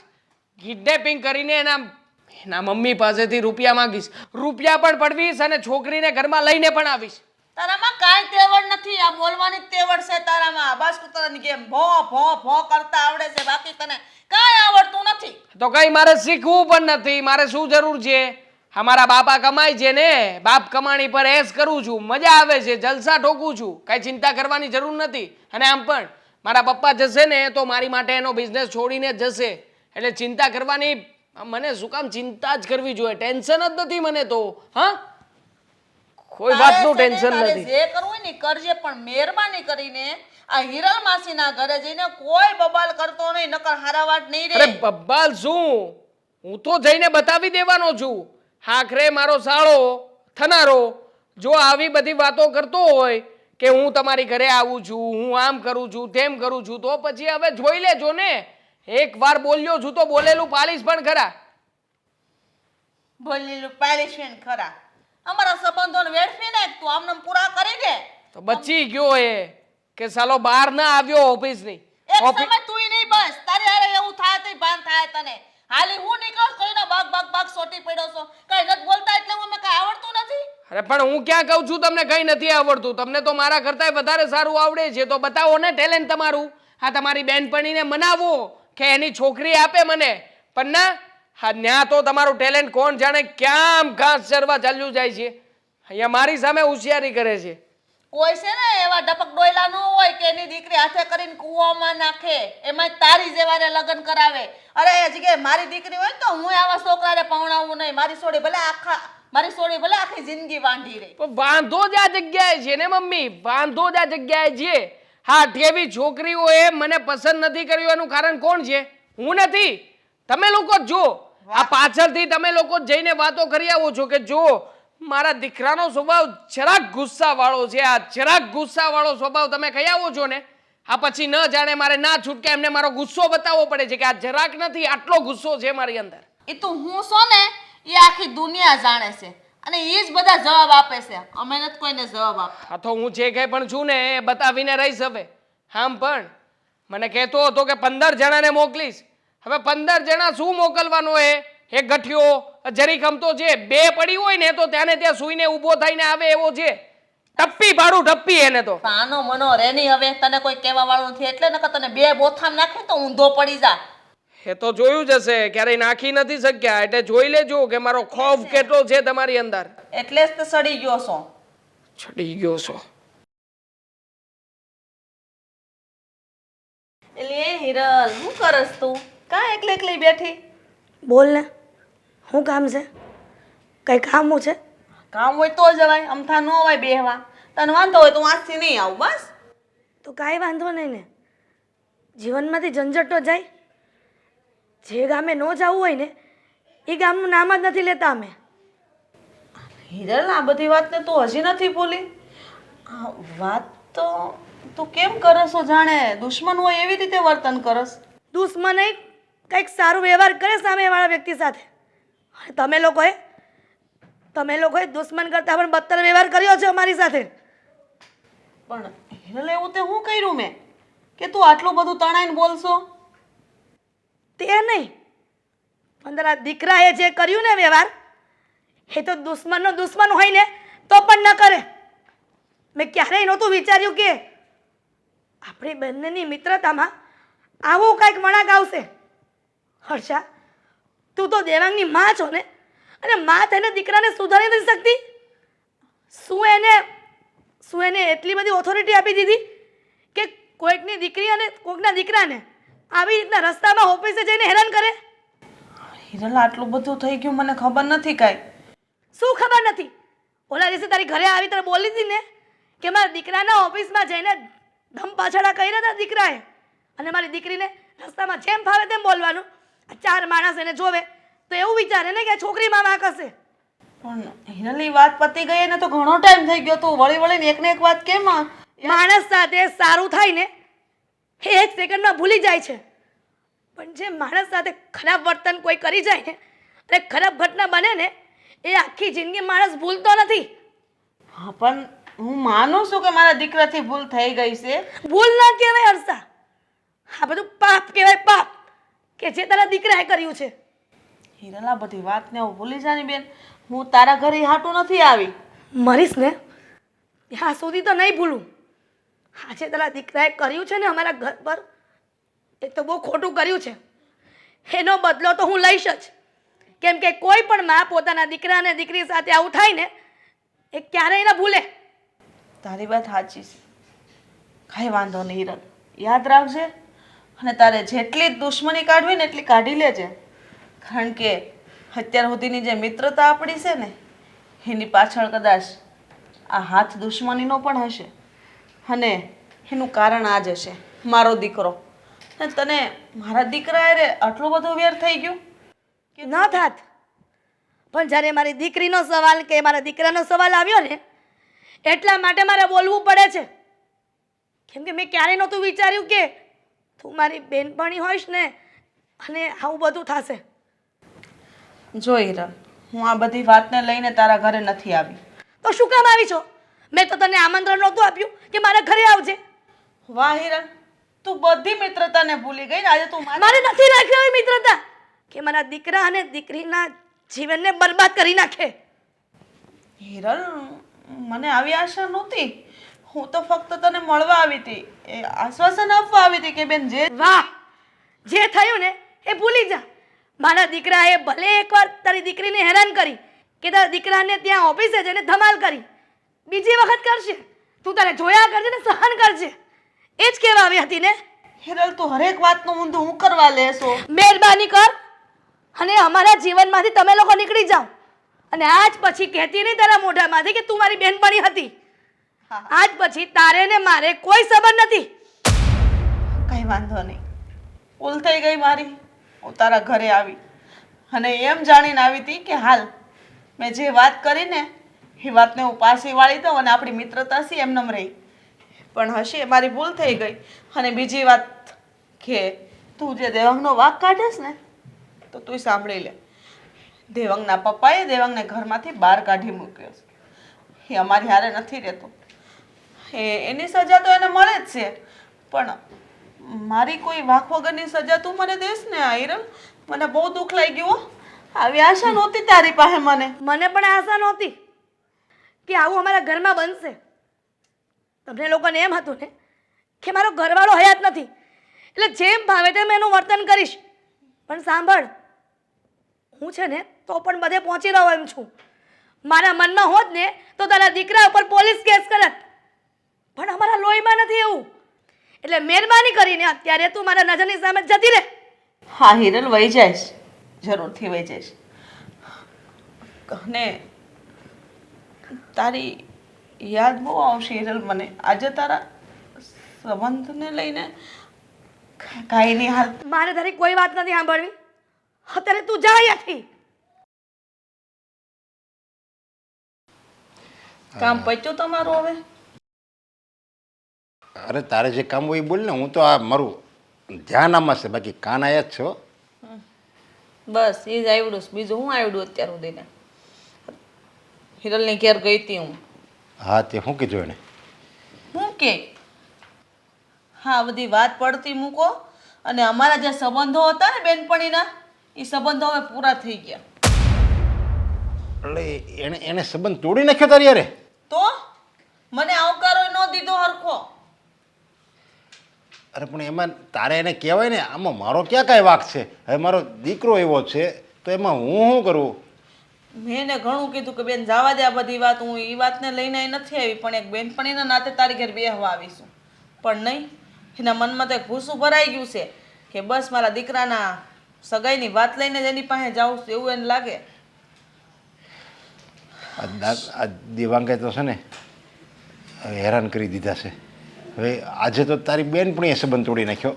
S3: કિડનેપિંગ કરીને એના મમ્મી પાસેથી રૂપિયા માંગીશ, રૂપિયા પણ પડવીશ અને છોકરીને ઘરમાં લઈને પણ આવીશ.
S1: તારામાં કાંઈ તેવડ નથી, આ બોલવાની જ તેવડ છે તારામાં. બસ તને કેમ ભો ભો ભો કરતા આવડે છે, બાકી તને કાંઈ આવડતું નથી.
S3: તો કઈ મારે શીખવું પણ નથી. મારે શું જરૂર છે? અમારા બાપા કમાય છે ને, બાપ કમાણી પર એશ કરું છું, મજા આવે છે, જલસા ઠોકું છું, કાંઈ ચિંતા કરવાની જરૂર નથી. અને આમ પણ મારા પપ્પા જશે ને તો મારી માટે એનો બિઝનેસ છોડીને જ જશે, એટલે ચિંતા કરવાની મને શું કામ ચિંતા જ કરવી જોઈએ? ટેન્શન જ નથી મને તો. હા, કોઈ વાતનું ટેન્શન
S1: તારે
S3: નથી.
S1: જે કરવું હોય ને કરજે, પણ મહેરબાની કરીને આ હિરલ માસીના ઘરે જઈને કોઈ બબાલ કરતો નહીં, નકર હારા વાત નહીં
S3: અરે
S1: રે.
S3: બબ્બાલ શું, હું તો જઈને બતાવી દેવાનો છું. આખરે મારો સાળો થનારો જો આવી બધી વાતો કરતો હોય કે હું તમારી ઘરે આવું છું, હું આમ કરું છું, તેમ કરું છું, તો પછી હવે જોઈ લેજો ને. એક વાર બોલ્યો છું તો બોલેલું પાલીશ પણ ખરા.
S1: બોલેલું પાલિશમેન્ટ ખરા. અમારા સંબંધોને વેડફી નાખ, તું આમને પૂરા કરી દે.
S3: તો બચી ગયો એ કે સાલો બહાર ના આવ્યો ઓફિસની.
S1: એક સમય તુંય નહીં બસ, તારે હારે એવું થાય તોય ભાન થાય તને. હાલી હું નીકળ કોઈનો બાગ બાગ બાગ સોટી પડ્યો છો, કઈ નથી બોલતા એટલે મને કઈ આવડતું નથી.
S3: અરે પણ હું ક્યાં કહું છું તમને કઈ નથી આવડતું? તમને તો મારા કરતાંય વધારે સારું આવડે છે. તો બતાવો ને ટેલેન્ટ તમારું. હા, તમારી બેનપણીને મનાવો કે એની છોકરી આપે મને, પણ ના, હા ન્યા તો તમારું ટેલેન્ટ કોણ જાણે ક્યાં ઘાસ ચરવા ચાલ્યું જાય છે. અહીંયા મારી સામે હોશિયારી કરે છે.
S1: કોઈ છે ને એવા ડપક ડોયલા ન હોય કે એની દીકરી હાથે કરીને કૂવામાં નાખે, એમાં તારી જેવાને લગ્ન કરાવે. અરે એ જગ્યાએ મારી દીકરી હોય ને તો હું આવા છોકરાને પૌણાવું નહીં. મારી સોડી ભલે આખી જિંદગી વાંઢી રહી.
S3: પણ વાંધો જ આ જગ્યાએ છે ને મમ્મી, વાંધો જ આ જગ્યાએ છે. હા, કેવી છોકરીઓએ મને પસંદ નથી કર્યું એનું કારણ કોણ છે? હું નથી, તમે લોકો જ જો. આ પાછળથી તમે લોકો જ જઈને વાતો કરી આવો છો કે જો મારા દીકરાનો સ્વભાવ જરાક ગુસ્સા વાળો છે. આ જરાક ગુસ્સા વાળો સ્વભાવ તમે કહી આવો છો ને, આ પછી ન જાણે મારે ના છૂટકે એમને મારો ગુસ્સો બતાવવો પડે છે કે આ જરાક નથી, આટલો ગુસ્સો છે મારી અંદર.
S1: એ તો હું છો ને એ આખી દુનિયા જાણે છે, અને એ જ બધા જવાબ આપે છે. અમે નથી કોઈને જવાબ આપતા.
S3: હા, તો હું જે કંઈ પણ છું ને એ બતાવીને રહીશ. હવે આમ પણ મને કહેતો હતો કે 15 જણાને મોકલીશ. હવે 15 જણા શું મોકલવાનો? એક ગઠિયો જરીક અમતો છે, બે પડી હોય ને તો ત્યાંને ત્યાં સૂઈને ઊભો થઈને આવે એવો છે. ટપ્પી ભાડું ટપ્પી એને તો.
S1: આનો મનો રેની, હવે તને કોઈ કહેવા વાળું નથી એટલે નકર તને બે બોથામ નાખે તો ઊંધો પડી જા.
S3: એ તો જોયું જ હશે, ક્યારેય નાખી નથી શક્યા, એટલે જોઈ લેજો કે મારો ખોફ કેટલો છે તમારી અંદર.
S1: એટલે જ તો સડી ગયો છો.
S3: ચડી ગયો છો.
S1: એટલે હિરલ શું કરસ તું? કાં એકલી એકલી બેઠી?
S4: બોલ ને, શું કામ છે? કઈ કામ છે?
S1: કામ હોય તો જવાય, અમથા ન હોય બેહવા. તને વાંધો હોય તો આજથી નહીં આવું બસ.
S4: તો કાંઈ વાંધો નહીં ને, જીવનમાંથી ઝંઝટ તો જાય. જે ગામે ન જવું હોય ને એ ગામનું નામ જ નથી લેતા અમે.
S1: હિરલ, આ બધી વાતને તું હજી નથી ભૂલી? આ વાત તો તું કેમ કરસ છો? જાણે દુશ્મન હોય એવી રીતે વર્તન કરસ.
S4: દુશ્મન કંઈક સારું વ્યવહાર કરે સામેવાળા વ્યક્તિ સાથે, અને તમે લોકોએ દુશ્મન કરતાં પણ બદતર વ્યવહાર કર્યો છે અમારી સાથે.
S1: પણ હિરલ, એવું તે હું કર્યું મેં કે તું આટલું બધું તણાઈને બોલશો?
S4: તે નહીં, પણ તારા દીકરાએ જે કર્યું ને વ્યવહાર, એ તો દુશ્મનનો દુશ્મન હોય ને તો પણ ન કરે. મેં ક્યારેય નહોતું વિચાર્યું કે આપણી બંનેની મિત્રતામાં આવું કંઈક વળાંક આવશે. હર્ષા, તું તો દેવાંગની માં છો ને, અને માં થઈને દીકરાને સુધારી નથી શકતી? શું એને એટલી બધી ઓથોરિટી આપી દીધી કે કોઈકની દીકરી અને કોઈકના દીકરાને આવી રીતના રસ્તામાં ઓફિસે જઈને હેરાન કરે?
S1: હિરલ આટલું બધું થઈ ગયું મને ખબર નથી કાંઈ.
S4: શું ખબર નથી? ઓલા દિવસે તારી ઘરે આવી તને બોલી હતી ને કે મારા દીકરાના ઓફિસમાં જઈને ધમ પાછળા કર્યા હતા દીકરાએ, અને મારી દીકરીને રસ્તામાં જેમ ફાવે તેમ બોલવાનું. આ 4 માણસ એને જોવે તો એવું વિચારે ને કે આ છોકરીમાં વાંક હશે.
S1: પણ હિરલની વાત પતી ગઈ ને તો ઘણો ટાઈમ થઈ ગયો. તું વળી વળીને એકને એક વાત કેમ
S4: માણસ સાથે સારું થાય ને એ 1 સેકન્ડમાં ભૂલી જાય છે, પણ જે માણસ સાથે ખરાબ વર્તન કોઈ કરી જાય ને અને ખરાબ ઘટના બને ને એ આખી જિંદગી માણસ ભૂલતો નથી.
S1: હા પણ હું માનું છું કે મારા દીકરાથી ભૂલ થઈ ગઈ છે.
S4: ભૂલ ના કહેવાય હર્ષા, આ બધું પાપ કહેવાય, પાપ કે જે તારા દીકરાએ કર્યું છે.
S1: હિરલ આ બધી વાતને હું ભૂલી જાની બેન. હું તારા ઘરે હાટું નથી આવી.
S4: મરીશ ને ત્યાં સુધી તો નહીં ભૂલું. આજે તારા દીકરાએ કર્યું છે ને અમારા ઘર પર, એ તો બહુ ખોટું કર્યું છે. એનો બદલો તો હું લઈશ જ, કેમ કે કોઈ પણ માં પોતાના દીકરા અને દીકરી સાથે આવું થાય ને એ ક્યારેય ન ભૂલે.
S1: તારી વાત સાચી છે, કાંઈ વાંધો નહીં હિરલ, યાદ રાખજે. અને તારે જેટલી દુશ્મની કાઢવી ને એટલી કાઢી લેજે, કારણ કે અત્યાર સુધીની જે મિત્રતા આપણી છે ને એની પાછળ કદાચ આ હાથ દુશ્મનીનો પણ હશે, અને એનું કારણ આ જ હશે મારો દીકરો. અને તને મારા દીકરા અરે આટલું બધું વેર થઈ ગયું
S4: કે ન થાત, પણ જ્યારે મારી દીકરીનો સવાલ કે મારા દીકરાનો સવાલ આવ્યો ને એટલા માટે મારે બોલવું પડે છે. કેમ કે મેં ક્યારેય નહોતું વિચાર્યું કે તું મારી બેનપણી હોઈશ ને અને આવું બધું થશે.
S1: જો હિરલ, હું આ બધી વાતને લઈને તારા ઘરે નથી આવી.
S4: તો શું કામ આવી છો? મેં તો તને આમંત્રણ નહોતું આપ્યું કે મારા ઘરે આવજે.
S1: વાહ હિરલ, તું બધી મિત્રતાને ભૂલી ગઈ ને આજે તું
S4: મારે નથી રાખી આવી મિત્રતા કે મારા દીકરા અને દીકરીના જીવનને બરબાદ કરી નાખે.
S1: હિરલ, મને આવી આશા નહોતી. હું તો ફક્ત તને મળવા આવી હતી, એ આશ્વાસન આપવા આવી હતી કે બેન જે
S4: વાહ, જે થયું ને એ ભૂલી જા. મારા દીકરાએ ભલે એકવાર તારી દીકરીને હેરાન કરી કે તારા દીકરાને ત્યાં ઓફિસે જઈને ધમાલ કરી, બીજી વખત કરશે તું તારે જોયા કરજે ને સહન કરજે. એ જ કહેવા આવી હતી ને.
S1: હિરલ, તું હરેક વાતનું ઊંધું હું કરવા લેશો?
S4: મહેરબાની કર અને અમારા જીવનમાંથી તમે લોકો નીકળી જાઓ, અને આજ પછી કહેતી નહીં તારા મોઢામાંથી કે તું મારી બહેનપણી હતી. આજ પછી તારે ને મારે કોઈ સંબંધ નથી.
S1: કઈ વાંધો નહીં, ભૂલ થઈ ગઈ મારી. હું તારા ઘરે આવી અને એમ જાણીને આવી હતી કે હાલ મેં જે વાત કરી ને એ વાતને હું પાછી વાળી દઉં અને આપણી મિત્રતા છે એમનેમ રહી. પણ હશે મારી ભૂલ થઈ ગઈ. અને બીજી વાત કે તું જે દેવાંગનો વાંક કાઢેસ ને તો તું સાંભળી લે. દેવાંગના પપ્પાએ દેવાંગને ઘરમાંથી બહાર કાઢી મૂક્યો છે. એ અમારી હારે નથી રહેતો. એની સજા તો એને મળે જ છે, પણ મારી કોઈ વાંક વગરની સજા તું મને દેશ ને હિરલ. મને બહુ દુઃખ લાગી ગયું. આવી આશા નહોતી તારી પાસે મને.
S4: મને પણ આશા નહોતી કે આવું અમારા ઘરમાં બનશે. તમને લોકોને એમ હતું ને કે મારો ઘરવાળો હયાત નથી એટલે જેમ ભાવે તેમ એનું વર્તન કરીશ. પણ સાંભળ, હું છે ને તો પણ બધે પહોંચી રહ્યો એમ છું. મારા મનમાં હોત ને તો તારા દીકરા ઉપર પોલીસ કેસ કરત, પણ અમારા લોહીમાં નથી એવું. એટલે મહેરબાની કરીને અત્યારે તું મારા નજરની સામે જતી રહે.
S1: હા હિરલ, વહી જઈશ, જરૂરથી વહી જઈશ. અને તારી યાદ બહુ આવશે હિરલ મને. આજે તારા સંબંધને લઈને કાંઈ નહીં હાલ.
S4: મારે તારી કોઈ વાત નથી સાંભળવી. અત્યારે તું જા અહીંયાથી.
S1: કામ પત્યું તમારું હવે?
S2: અરે તારે જે કામ હોય એ બોલ ને. હું તો આ મારું ધ્યાન આમાં છે, બાકી કાન આયા જ છો.
S1: બસ એ જ આવડું. બીજું હું આવડું અત્યાર સુધીને? હિરલની ઘેર ગઈ હતી હું.
S2: હા, તે શું કીધું એને?
S1: હું કે હા બધી વાત પડતી મૂકો. અને અમારા જે સંબંધો હતા ને બેનપણીના, એ સંબંધો હવે પૂરા થઈ ગયા.
S2: એટલે એને સંબંધ તોડી નાખ્યો તારી યારે?
S1: તો મને આવકારો ન દીધો હરખો.
S2: અરે પણ એમાં તારે એને કહેવાય ને, આમાં મારો ક્યાં કાંઈ વાંક છે? હવે મારો દીકરો એવો છે તો એમાં હું શું કરું?
S1: મેં એને ઘણું કીધું કે બેન જવા દે આ બધી વાત, હું એ વાતને લઈને અહીં નથી આવી, પણ એક બેનપણીના નાતે તારી ઘેર બેહવા આવીશું. પણ નહીં, એના મનમાં તો એક ભૂસું ભરાઈ ગયું છે કે બસ મારા દીકરાના સગાઈની વાત લઈને જ એની પાસે જાઉં છું એવું એને લાગે.
S2: આ દેવાંગે તો છે ને હવે હેરાન કરી દીધા છે. હવે આજે તો તારી બેનપણીએ સંબંધ તોડી નાખ્યો,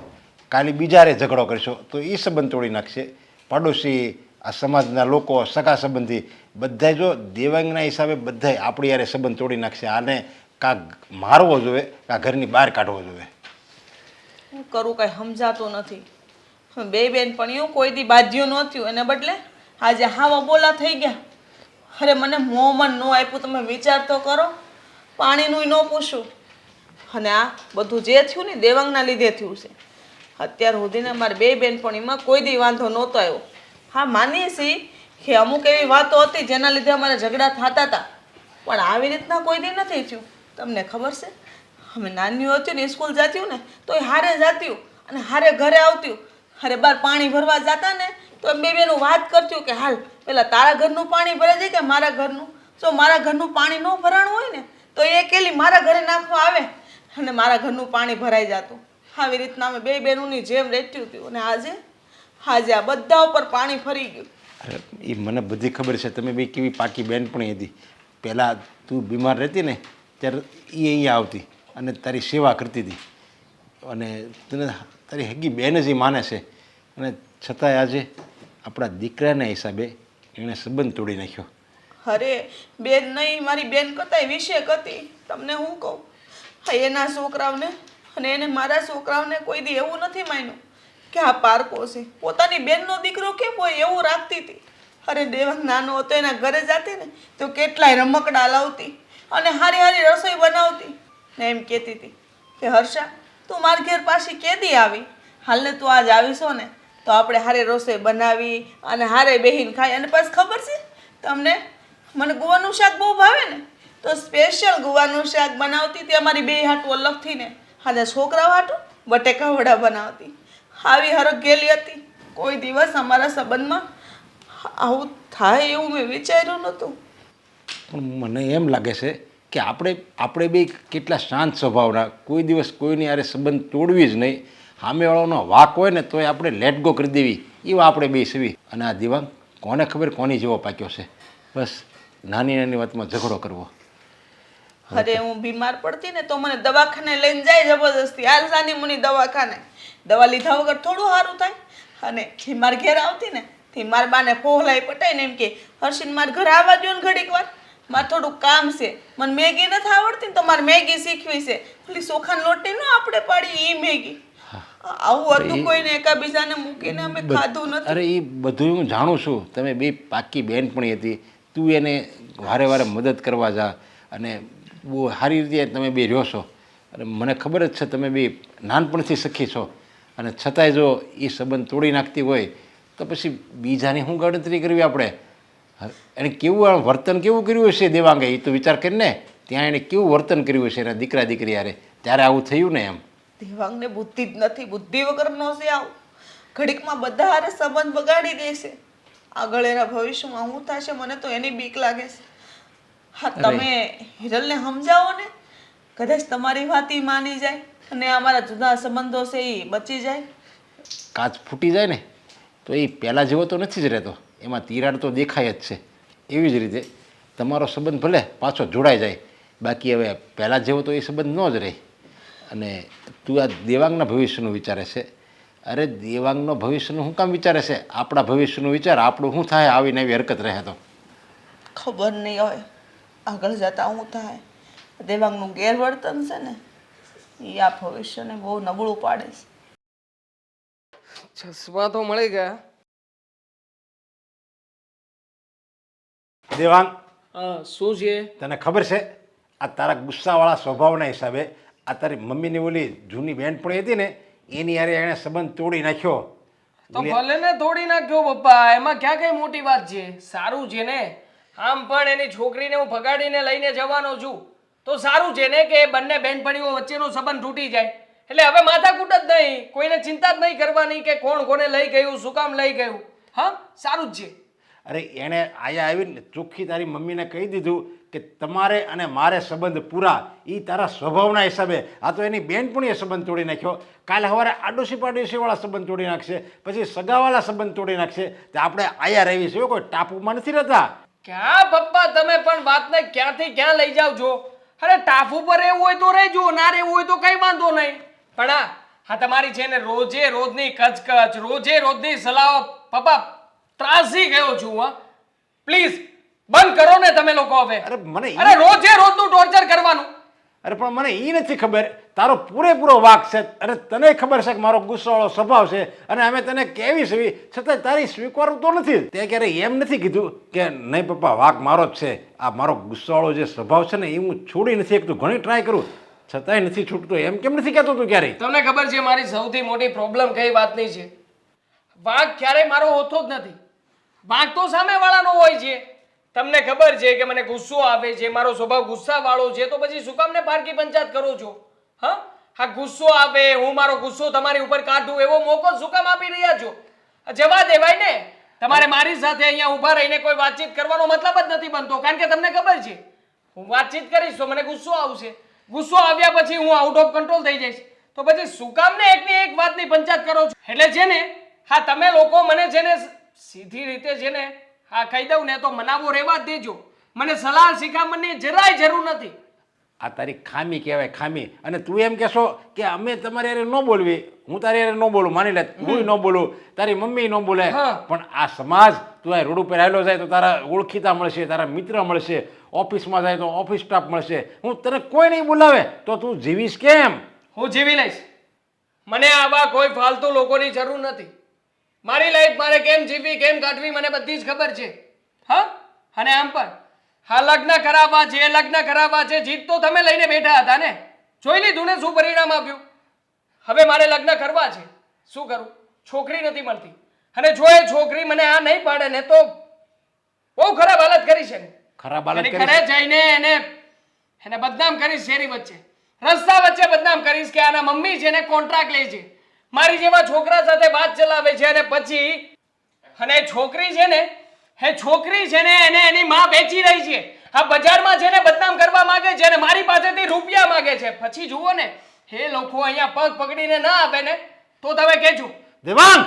S2: કાલે બીજારે ઝઘડો કરશો તો એ સંબંધ તોડી નાખશે. પાડોશી, આ સમાજના લોકો, સગા સંબંધી બધાય જો દેવાંગના હિસાબે બધાય આપણી યારે સંબંધ તોડી નાખશે. આને કાં મારવો જોઈએ કાં ઘરની બહાર કાઢવો જોઈએ.
S1: શું કરું કાંઈ સમજાતું નથી. બે બેનપણીઓ કોઈ દી બાધ્યું નહોતું, એને બદલે આજે હાવા બોલા થઈ ગયા. અરે મને મોંમાં ન આપ્યું, તમે વિચાર તો કરો. પાણીનું ન પૂછું, અને આ બધું જે થયું ને દેવાંગના લીધે થયું છે. અત્યાર સુધીને મારી બે બેનપણીમાં કોઈ દી વાંધો નહોતો આવ્યો. હા, માનીએ છીએ કે અમુક એવી વાતો હતી જેના લીધે અમારે ઝઘડા થતા હતા, પણ આવી રીતના કોઈ દી નથી થયું. તમને ખબર છે, અમે નાની હતી ને સ્કૂલ જતી ને તો એ હારે જતી અને હારે ઘરે આવતી. અરે બાર પાણી ભરવા જતા ને તો એમ બે બેનું વાત કરતી કે હાલ પેલા તારા ઘરનું પાણી ભરાઈ જાય કે મારા ઘરનું. જો મારા ઘરનું પાણી ન ભરાણું હોય ને તો એ કેલી મારા ઘરે નાખવા આવે અને મારા ઘરનું પાણી ભરાઈ જતું. આવી રીતના અમે બે બહેનોની જેમ રહેતી હતી. અને આજે આ બધા ઉપર પાણી ફરી ગયું.
S2: અરે એ મને બધી ખબર છે, તમે બે કેવી પાકી બેનપણી હતી. પહેલાં તું બીમાર રહેતી ને ત્યારે એ અહીંયા આવતી અને તારી સેવા કરતી હતી, અને તને તારી હગી બેન જ એ માને છે. અને છતાંય આજે આપણા દીકરાના હિસાબે એણે સંબંધ તોડી નાખ્યો.
S1: અરે બેન નહીં, મારી બેન કરતાંય વિશેક હતી. તમને હું કહું, હા, એના છોકરાઓને અને એને મારા છોકરાઓને કોઈ દી એવું નથી માન્યું કે આ પારકો છે. પોતાની બેનનો દીકરો કેમ હોય એવું રાખતી હતી. અરે દેવાંગ નાનો હતો, એના ઘરે જતી ને તો કેટલાય રમકડા લાવતી અને હારી હારી રસોઈ બનાવતી ને એમ કહેતી હતી કે હર્ષા, તું મારા ઘેર પાછી કેદી આવી? હાલને તું આજ આવીશો ને તો આપણે હારે રસોઈ બનાવી અને હારે બેહીને ખાઈ. અને પછી ખબર છે તમને, મને ગુવાનું શાક બહુ ભાવે ને તો સ્પેશિયલ ગુવાનું શાક બનાવતી હતી અમારી બે હાટું અલગથી ને, અને છોકરાઓ હાટું બટેકા વડા બનાવતી. આવી હરખ ગયેલી હતી. કોઈ દિવસ અમારા સંબંધમાં આવું થાય એવું મેં વિચાર્યું નહોતું.
S2: પણ મને એમ લાગે છે કે આપણે બે કેટલા શાંત સ્વભાવના, કોઈ દિવસ કોઈની યારે સંબંધ તોડવી જ નહીં. સામેવાળાનો વાક હોય ને તોય આપણે લેટ ગો કરી દેવી, એવા આપણે બે સેવી. અને આ દિવાંગ કોને ખબર કોની જેવો પાક્યો છે. બસ નાની નાની વાતમાં ઝઘડો કરવો.
S1: અરે હું બીમાર પડતી ને તો મને દવાખાને લઈને જાય જબરદસ્તી. હાલ સાની મુની દવાખાને, દવા લીધા વગર થોડું સારું થાય. અને એ મારા ઘેર આવતી ને તે મારા બાને ફોહલાઈ પટાઈને એમ કે હર્ષિન મારા ઘરે આવવા દો ને ઘડીક વાર, મારે થોડુંક કામ છે. મને મેગી નથી આવડતી ને તો મારે મેગી શીખવી છે. પેલી ચોખાના લોટની ન આપણે પાડી એ મેગી. આવું હતું કોઈને એકાબીજાને મૂકીને અમે ખાધું નથી.
S2: અરે એ બધું હું જાણું છું. તમે બે પાકી બેનપણી હતી, તું એને વારે વારે મદદ કરવા જા અને બહુ સારી રીતે તમે બે રહ્યો છો. અને મને ખબર જ છે તમે બે નાનપણથી સખી છો. અને છતાંય જો એ સંબંધ તોડી નાખતી હોય તો પછી બીજાની શું ગણતરી કરવી આપણે? એને કેવું વર્તન કેવું કર્યું હશે દેવાંગે, એ તો વિચાર કરીને ત્યાં એણે કેવું વર્તન કર્યું હશે એના દીકરા દીકરી યારે, ત્યારે આવું થયું ને એમ.
S1: દેવાંગને બુદ્ધિ જ નથી, બુદ્ધિ વગરનો છે આવું. ઘડીકમાં બધા હારે સંબંધ બગાડી દેશે. આગળ એના ભવિષ્યમાં શું થશે મને તો એની બીક લાગે છે. હા, તમે હિરલને સમજાવો ને, કદાચ તમારી વાત ઈ માની જાય અને અમારા જુદા સંબંધો છે એ બચી જાય.
S2: કાચ ફૂટી જાય ને તો એ પહેલાં જેવો તો નથી જ રહેતો, એમાં તિરાડ તો દેખાય જ છે. એવી જ રીતે તમારો સંબંધ ભલે પાછો જોડાઈ જાય, બાકી હવે પહેલાં જેવો તો એ સંબંધ ન જ રહે. અને તું આ દેવાંગના ભવિષ્યનું વિચારે છે. અરે દેવાંગનો ભવિષ્યનું શું કામ વિચારે છે? આપણા ભવિષ્યનું વિચાર, આપણું શું થાય આવીને આવી હરકત રહે તો?
S1: ખબર નહીં હવે આગળ જતા શું થાય. દેવાંગનું ગેરવર્તન છે ને એ આ ભવિષ્યને બહુ નબળું પાડે છે.
S3: ચશ્મા તો મળી ગયા.
S2: દેવાંગ,
S3: શું છે?
S2: તને ખબર છે આ તારા ગુસ્સાવાળા સ્વભાવના હિસાબે આ તારી મમ્મીની ઓલી જૂની બેનપણી હતી ને એની યારે એણે સંબંધ તોડી નાખ્યો.
S3: તો ભલે ને તોડી નાખ્યો પપ્પા, એમાં ક્યાં કઈ મોટી વાત છે? સારું છે ને. આમ પણ એની છોકરીને હું ભગાડીને લઈને જવાનો છું તો સારું છે ને કે બંને બહેનપણીઓ વચ્ચેનો સંબંધ તૂટી જાય. એટલે હવે માથાકૂટ જ નહીં, કોઈને ચિંતા જ નહીં કરવાની કે કોણ કોને લઈ ગયું, શું કામ લઈ ગયું. હા, સારું જ છે.
S2: અરે એણે આયા આવીને ચોખ્ખી તારી મમ્મીને કહી દીધું કે તમારે અને મારે સંબંધ પૂરા. એ તારા સ્વભાવના હિસાબે. આ તો એની બેનપણીએ સંબંધ તોડી નાખ્યો. કાલે સવારે આડોશી પાડોશીવાળા સંબંધ તોડી નાખશે, પછી સગાવાળા સંબંધ તોડી નાખશે. તો આપણે આયા રહેવી છે, કોઈ ટાપુમાં નથી રહેતા.
S3: ક્યાં પપ્પા તમે પણ વાતને ક્યાંથી ક્યાં લઈ જાવ છો? અરે ટાપુ પર રહેવું હોય તો રહેજો, ના રહેવું હોય તો કઈ વાંધો નહીં. પણ હા તમારી છે ને રોજે રોજની કચકચ, રોજે રોજની સલાહ, પપ્પા ત્રાસી ગયો છું. હા પ્લીઝ બંધ કરો ને તમે લોકો હવે.
S2: અરે મને ઈ-
S3: અરે રોજે રોજનું ટોર્ચર કરવાનું.
S2: અરે પણ મને એ નથી ખબર, તારો પૂરેપૂરો વાક છે. અરે તને ખબર છે કે મારો ગુસ્સાવાળો સ્વભાવ છે અને અમે તને કેવી છે, છતાં તારી સ્વીકારવું તો નથી. તે ક્યારેય એમ નથી કીધું કે નહીં પપ્પા વાક મારો જ છે, આ મારો ગુસ્સાવાળો જે સ્વભાવ છે ને એ હું છોડી નથી શકતું. ઘણી ટ્રાય કરું છતાંય નથી છૂટતો. એમ કેમ નથી કહેતો તું ક્યારેય?
S3: તમને ખબર છે મારી સૌથી મોટી પ્રોબ્લેમ કઈ વાતની છે? વાંક ક્યારેય મારો હોતો જ નથી. વાંક તો સામેવાળાનો હોય છે. તમને ખબર છે કે મને ગુસ્સો આવે છે, મારો સ્વભાવ ગુસ્સાવાળો છે, તો પછી શું કામ ને પારકી પંચાયત કરો છો? હા ગુસ્સો આવે, હું મારો ગુસ્સો તમારી ઉપર કાઢું એવો મોકો શું કામ આપી રહ્યા છો? જવા દેવાય ને. તમારે મારી સાથે અહીંયા ઊભા રહીને કોઈ વાતચીત કરવાનો મતલબ જ નથી બનતો, કારણ કે તમને ખબર છે હું વાતચીત કરીશ તો મને ગુસ્સો આવશે. ગુસ્સો આવ્યા પછી હું આઉટ ઓફ કંટ્રોલ થઈ જઈશ. તો પછી શું કામ ને એકની એક વાતની પંચાયત કરો છો? એટલે છે ને હા તમે લોકો મને છે ને સીધી રીતે છે ને હા કહી દઉં ને તો મનાવો રહેવા જ દેજો. મને સલાહ શિખામણની જરાય જરૂર નથી.
S2: આ તારી ખામી કહેવાય, ખામી. અને તું એમ કહેશો કે અમે તમારી હારે ન બોલવી, હું તારી હારે ન બોલું, માની લે હું ન બોલું, તારી મમ્મી ન બોલે,
S3: હા.
S2: પણ આ સમાજ તું આ રોડ ઉપર આવેલો જાય તો તારા ઓળખીતા મળશે, તારા મિત્ર મળશે, ઓફિસમાં જાય તો ઓફિસ સ્ટાફ મળશે. હું તને કોઈ નહીં બોલાવે તો તું જીવીશ કેમ?
S3: હું જીવી લઈશ. મને આવા કોઈ ફાલતુ લોકોની જરૂર નથી. મારી લાઈફ મારે કેમ જીવવી કેમ કાઢવી મને બધી જ ખબર છે. હા અને આમ પણ હા લગ્ન કરાવવા છે, લગ્ન કરાવવા છે, જીત તો તમે લઈને બેઠા હતા ને. જોઈ લીધું ને શું પરિણામ આપ્યું. હવે મારે લગ્ન કરવા છે, શું કરું? છોકરી નથી મળતી. અને જો એ છોકરી મને આ નહીં પાડે ને તો બહુ ખરાબ હાલત કરી છે.
S2: ખરાબ હાલત
S3: એની
S2: કરી
S3: ઘરે
S2: છે.
S3: જઈને એને બદનામ કરીશ. શેરી વચ્ચે રસ્તા વચ્ચે બદનામ કરીશ કે આના મમ્મી છે ને કોન્ટ્રાક્ટ લે છે, મારી જેવા છોકરા સાથે વાત ચલાવે છે, અને પછી અને છોકરી છે ને એને એની માં વેચી રહી છે. આ બજારમાં છે ને બદનામ કરવા માંગે છે અને મારી પાસેથી રૂપિયા માંગે છે. પછી જુઓ ને એ લોકો અહીંયા પગ પકડીને ના આપે ને તો તમે કહેજો.
S2: દેવાંગ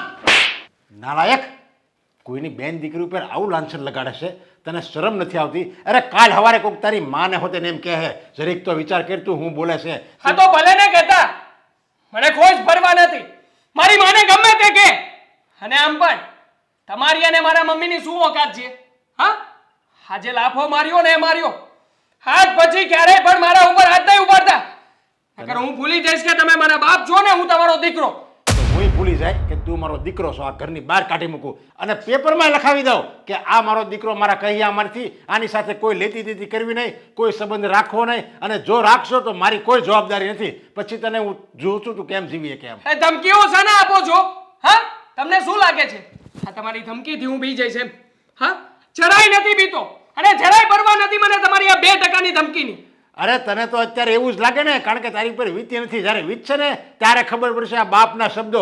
S2: નાલાયક, કોઈની બેન દીકરી ઉપર આવું લાંછન લગાડે છે, તને શરમ નથી આવતી? અરે કાલ હવારે કોઈક તારી માને હોતે ને એમ કહે જરીક તો વિચાર કર તું હું બોલે છે.
S3: હા તો ભલે ને કહેતા, મને કોઈ જ પરવા નથી. મારી માને ગમે તે કે. અને આમ પણ તમારી અને મારા મમ્મીની શું ઓકાત છે? હા આજે લાફો માર્યો ને એ માર્યો, હાથ પછી ક્યારેય પણ મારા ઉપર હાથ નહીં ઉપાડતા. નકર હું ભૂલી જઈશ કે તમે મારા બાપ છો ને હું તમારો દીકરો.
S2: તો હું ભૂલી જાય કે તું મારો દીકરો છો, આ ઘરની બહાર કાઢી મૂકું અને પેપરમાં લખાવી દઉં કે આ મારો દીકરો મારા કહિયામાંથી, આની સાથે કોઈ લેતી દેતી કરવી નહીં, કોઈ સંબંધ રાખવો નહીં, અને જો રાખશો તો મારી કોઈ જવાબદારી નથી. પછી તને હું જોઉં છું તું કેમ જીવીએ કેમ.
S3: એ ધમકીઓ શાને આપો છો? હા તમને શું લાગે છે આ તમારી ધમકીથી હું બી જઈશ એમ? હા જરાય નથી બીતો અને જરાય પરવા નથી મને તમારી આ 2% ધમકીની.
S2: અરે તને તો અત્યારે એવું જ લાગે ને, કારણ કે તારી ઉપર વીતી નથી. જ્યારે વીતશે ને ત્યારે ખબર પડશે આ બાપના શબ્દો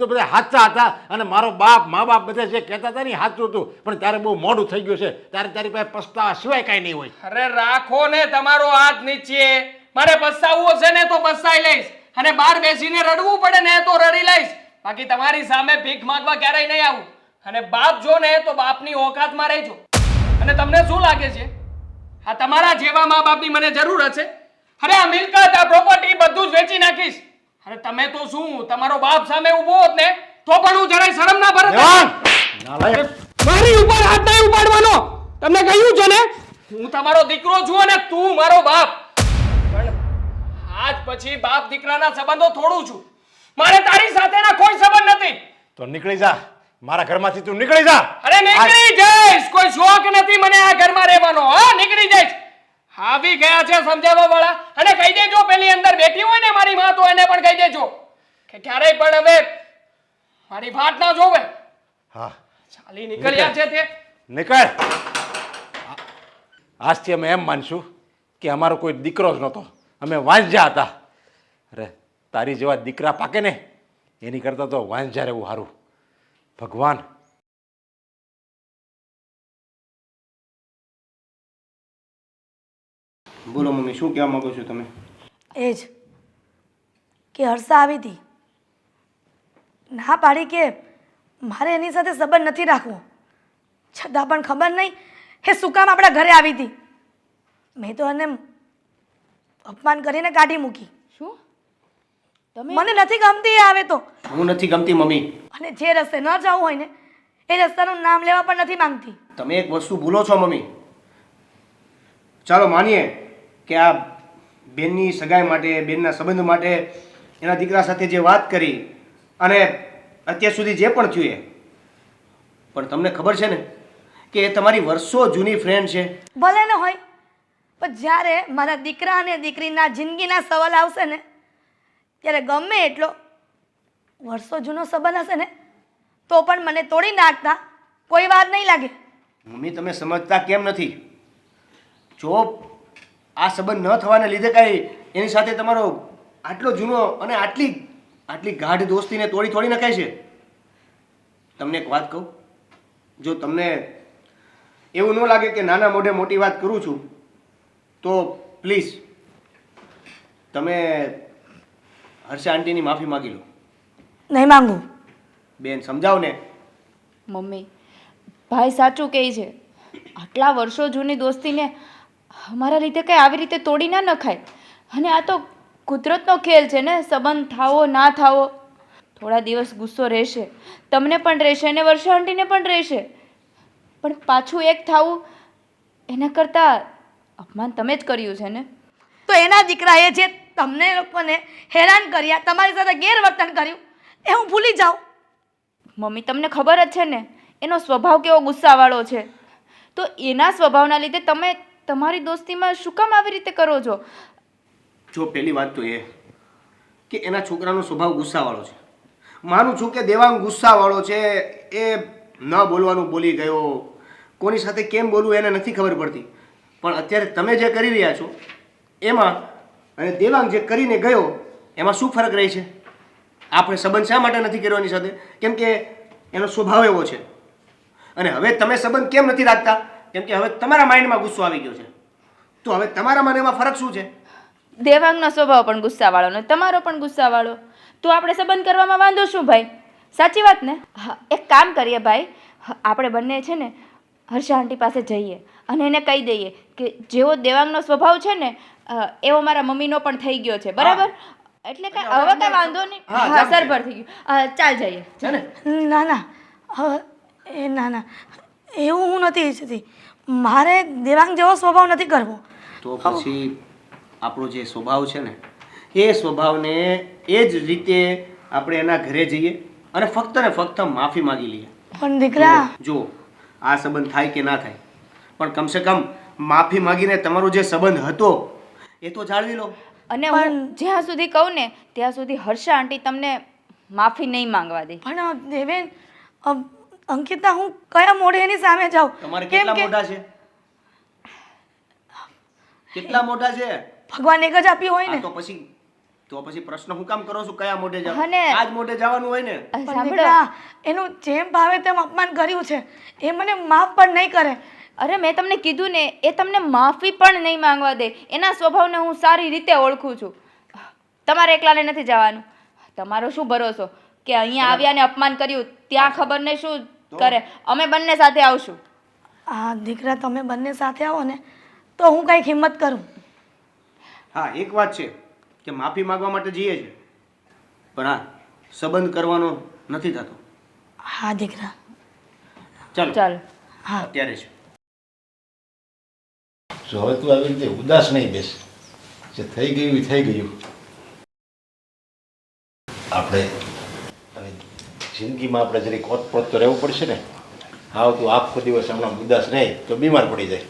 S2: બધા સાચા હતા, અને મારો બાપ મા બાપ બધા જે કહેતા હતા ને એ સાચું હતું, પણ ત્યારે બહુ મોડું થઈ ગયું છે. ત્યારે તારી પાસે પસ્તાવા સિવાય કાંઈ નહીં હોય.
S3: અરે રાખો ને તમારો હાથ નીચે. મારે પસ્તાવવું હશે ને તો પસ્તાઈ લઈશ, અને બહાર બેસીને રડવું પડે ને તો રડી લઈશ. બાકી તમારી સામે ભીખ માંગવા ક્યારેય નહીં આવું. અને બાપ જો ને તો બાપની ઓકાતમાં રહેજો. અને તમને શું લાગે છે આ તમારા જેવા મા બાપની મને જરૂર હશે? અરે આ મિલકત આ પ્રોપર્ટી બધું જ વેચી નાખીશ. અરે તમે તો શું તમારો બાપ સામે ઊભો હોત ને તો પણ હું જરાય શરમ ના ભરત.
S2: નાલાયક,
S3: મારી ઉપર હાથ નહીં ઉપાડવાનો. તમને કહ્યું છે ને હું તમારો દીકરો છું અને તું મારો બાપ. પણ આજ પછી બાપ દીકરાના સંબંધો થોડું છું. મારે તારી સાથેના કોઈ સંબંધ નથી.
S2: તો નીકળી જા મારા ઘરમાંથી, તું નીકળી જા.
S3: અરે નીકળી જઈશ. કોઈ શોખ નથી મને આ ઘરમાં રહેવાનો. હા નીકળી જઈશ. આવી ગયા છે સમજાવવા વાળા. અને કહી દેજો પેલી અંદર બેઠી હોય ને મારી માં, તો એને પણ કહી દેજો કે ક્યારેય પણ હવે મારી વાટ ના જોવે.
S2: હા
S3: ચાલી નીકળ્યા છે તે.
S2: નીકળ. આજથી અમે એમ માનશું કે અમારો કોઈ દીકરો જ નહોતો, અમે વાંઝા હતા. અરે તારી જેવા દીકરા પાકે ને એની કરતાં તો વાંઝા રહેવું સારું. ભગવાન
S5: બોલો મમ્મી, શું કહેવા માંગો છો તમે?
S4: એ જ કે હર્ષા આવી હતી, ના પાડી કે મારે એની સાથે સંબંધ નથી રાખવો, છતાં પણ ખબર નહીં એ શું કામ આપણા ઘરે આવી હતી. મેં તો એને અપમાન કરીને કાઢી મૂકી.
S6: શું તમે
S4: મને નથી ગમતી એ આવે તો,
S5: હું નથી ગમતી મમ્મી.
S4: અને જે રસ્તે ન જવું હોય ને એ રસ્તાનું નામ લેવા પણ નથી માંગતી.
S5: તમે એક વસ્તુ ભૂલો છો મમ્મી. ચાલો માનીએ કે આ બેનની સગાઈ માટે, બેનના સંબંધ માટે એના દીકરા સાથે જે વાત કરી અને અત્યાર સુધી જે પણ થયું એ, પણ તમને ખબર છે ને કે એ તમારી વર્ષો જૂની ફ્રેન્ડ છે.
S4: ભલે ન હોય, પણ જ્યારે મારા દીકરા અને દીકરીના જિંદગીના સવાલ આવશે ને ત્યારે ગમે એટલો વર્ષો જૂનો સંબંધ હશે ને તો પણ મને તોડી નાખતા કોઈ વાર નહીં લાગે.
S5: મમ્મી તમે સમજતા કેમ નથી? જો આ સંબંધ ન થવાને લીધે કાંઈ એની સાથે તમારો આટલો જૂનો અને આટલી ગાઢ દોસ્તીને તોડી થોડી નખાય છે. તમને એક વાત કહું, જો તમને એવું ન લાગે કે નાના મોઢે મોટી વાત કરું છું તો પ્લીઝ તમે હર્ષા આંટીની માફી માગી લો.
S4: નહીં માંગુ.
S5: બેન સમજાવ ને.
S6: મમ્મી ભાઈ સાચું કહે છે, આટલા વર્ષો જૂની દોસ્તીને અમારા લીધે કંઈ આવી રીતે તોડી ના નખાય. અને આ તો કુદરતનો ખેલ છે ને, સંબંધ થાવો ના થાવો. થોડા દિવસ ગુસ્સો રહેશે, તમને પણ રહેશે અને વર્ષા આંટીને પણ રહેશે, પણ પાછું એક થાવું એના કરતાં અપમાન તમે જ કર્યું છે ને.
S4: તો એના દીકરાએ જે તમને લોકોને હેરાન કર્યા, તમારી સાથે ગેરવર્તન કર્યું એ હું ભૂલી જાઉં.
S6: મમ્મી તમને ખબર જ છે ને એનો સ્વભાવ કેવો ગુસ્સાવાળો છે, તો એના સ્વભાવના લીધે તમે તમારી દોસ્તીમાં શું કામ આવી રીતે કરો છો?
S5: જો પહેલી વાત તો એ કે એના છોકરાનો સ્વભાવ ગુસ્સાવાળો છે. માનું છું કે દેવાંગ ગુસ્સાવાળો છે, એ ન બોલવાનું બોલી ગયો, કોની સાથે કેમ બોલવું એને નથી ખબર પડતી. પણ અત્યારે તમે જે કરી રહ્યા છો એમાં અને દેવાંગ જે કરીને ગયો એમાં શું ફરક રહે છે? આપણે સંબંધ શા માટે નથી કર્યો એની સાથે? કેમ કે એનો સ્વભાવ એવો છે. અને હવે તમે સંબંધ કેમ નથી રાખતા? કેમ કે હવે તમારા માઇન્ડમાં ગુસ્સો આવી ગયો છે. તો હવે તમારા મને એમાં ફરક શું છે?
S6: દેવાંગનો સ્વભાવ પણ ગુસ્સાવાળો ને તમારો પણ ગુસ્સાવાળો, તો આપણે સંબંધ કરવામાં વાંધો શું ભાઈ? સાચી વાત ને? હા, એક કામ કરીએ ભાઈ, આપણે બંને છે ને હર્ષા આંટી પાસે જઈએ અને એને કહી દઈએ કે જેવો દેવાંગનો સ્વભાવ છે ને એવો મારા મમ્મીનો પણ થઈ ગયો છે, બરાબર? એટલે કે હવે કઈ વાંધો નહીં. હા, સરભર થઈ ગયું. ચાલ જઈએ.
S5: છે ને?
S4: ના ના, હવે એ ના ના, એવું હું નથી ઈચ્છતી. મારે દેવાંગ જેવો સ્વભાવ નથી કરવો.
S5: તો પછી આપણો જે સ્વભાવ છે ને એ સ્વભાવને એ જ રીતે આપણે એના ઘરે જઈએ અને ફક્ત ને ફક્ત માફી માંગી લઈએ.
S4: પણ દીકરા,
S5: જો આ સંબંધ થાય કે ના થાય, પણ કમસે કમ માફી માંગીને તમારો જે સંબંધ હતો એ તો જાળવી લો.
S6: અને હું જ્યાં સુધી કહું ને ત્યાં સુધી હર્ષા આંટી તમને માફી નહીં માંગવા દે.
S4: પણ દેવેન, અંકિતા, હું કયા મોઢે એની સામે જાઉં?
S5: તમારે
S4: કેમ
S5: કેટલા
S4: કે
S5: મોટા છે? કેટલા મોટા છે?
S4: ભગવાન એક જ આપ્યું હોય ને.
S5: તો પછી પ્રશ્ન હું કામ કરો છો કયા મોઢે જાવ?
S6: અને
S5: આ જ મોઢે જવાનું હોય ને.
S4: પણ
S6: સાંભળો,
S4: દીકરા, એનું જેમ ભાવે તેમ અપમાન કર્યું છે, એ મને માફ પણ નહીં કરે.
S6: અરે મેં તમને કીધું ને, એ તમને માફી પણ નહીં માંગવા દે. એના સ્વભાવને હું સારી રીતે ઓળખું છું. તમારે એકલાને નથી જવાનું. તમારો શું ભરોસો કે અહીંયા આવ્યા ને અપમાન કર્યું, ત્યાં ખબર નહીં શું કરે. અમે બંને સાથે આવશું.
S4: આ દીકરા, તમે બંને સાથે આવો ને તો હું કંઈક હિંમત કરું.
S5: હા, એક વાત છે કે માફી માંગવા માટે જઈએ છે, પણ હા, સંબંધ કરવાનો નથી થતો.
S4: હા દીકરા,
S5: ચાલો
S6: ચાલ.
S4: હા.
S5: અત્યારે જ.
S2: જો હવે તું આવી રીતે ઉદાસ નહીં બેસ, જે થઈ ગયું એ થઈ ગયું. આપણે હવે જિંદગીમાં આપણે જરીક ઓતપ્રોત તો રહેવું પડશે ને. હા, તું આખો દિવસ હમણાં ઉદાસ નહીં તો બીમાર પડી જાય.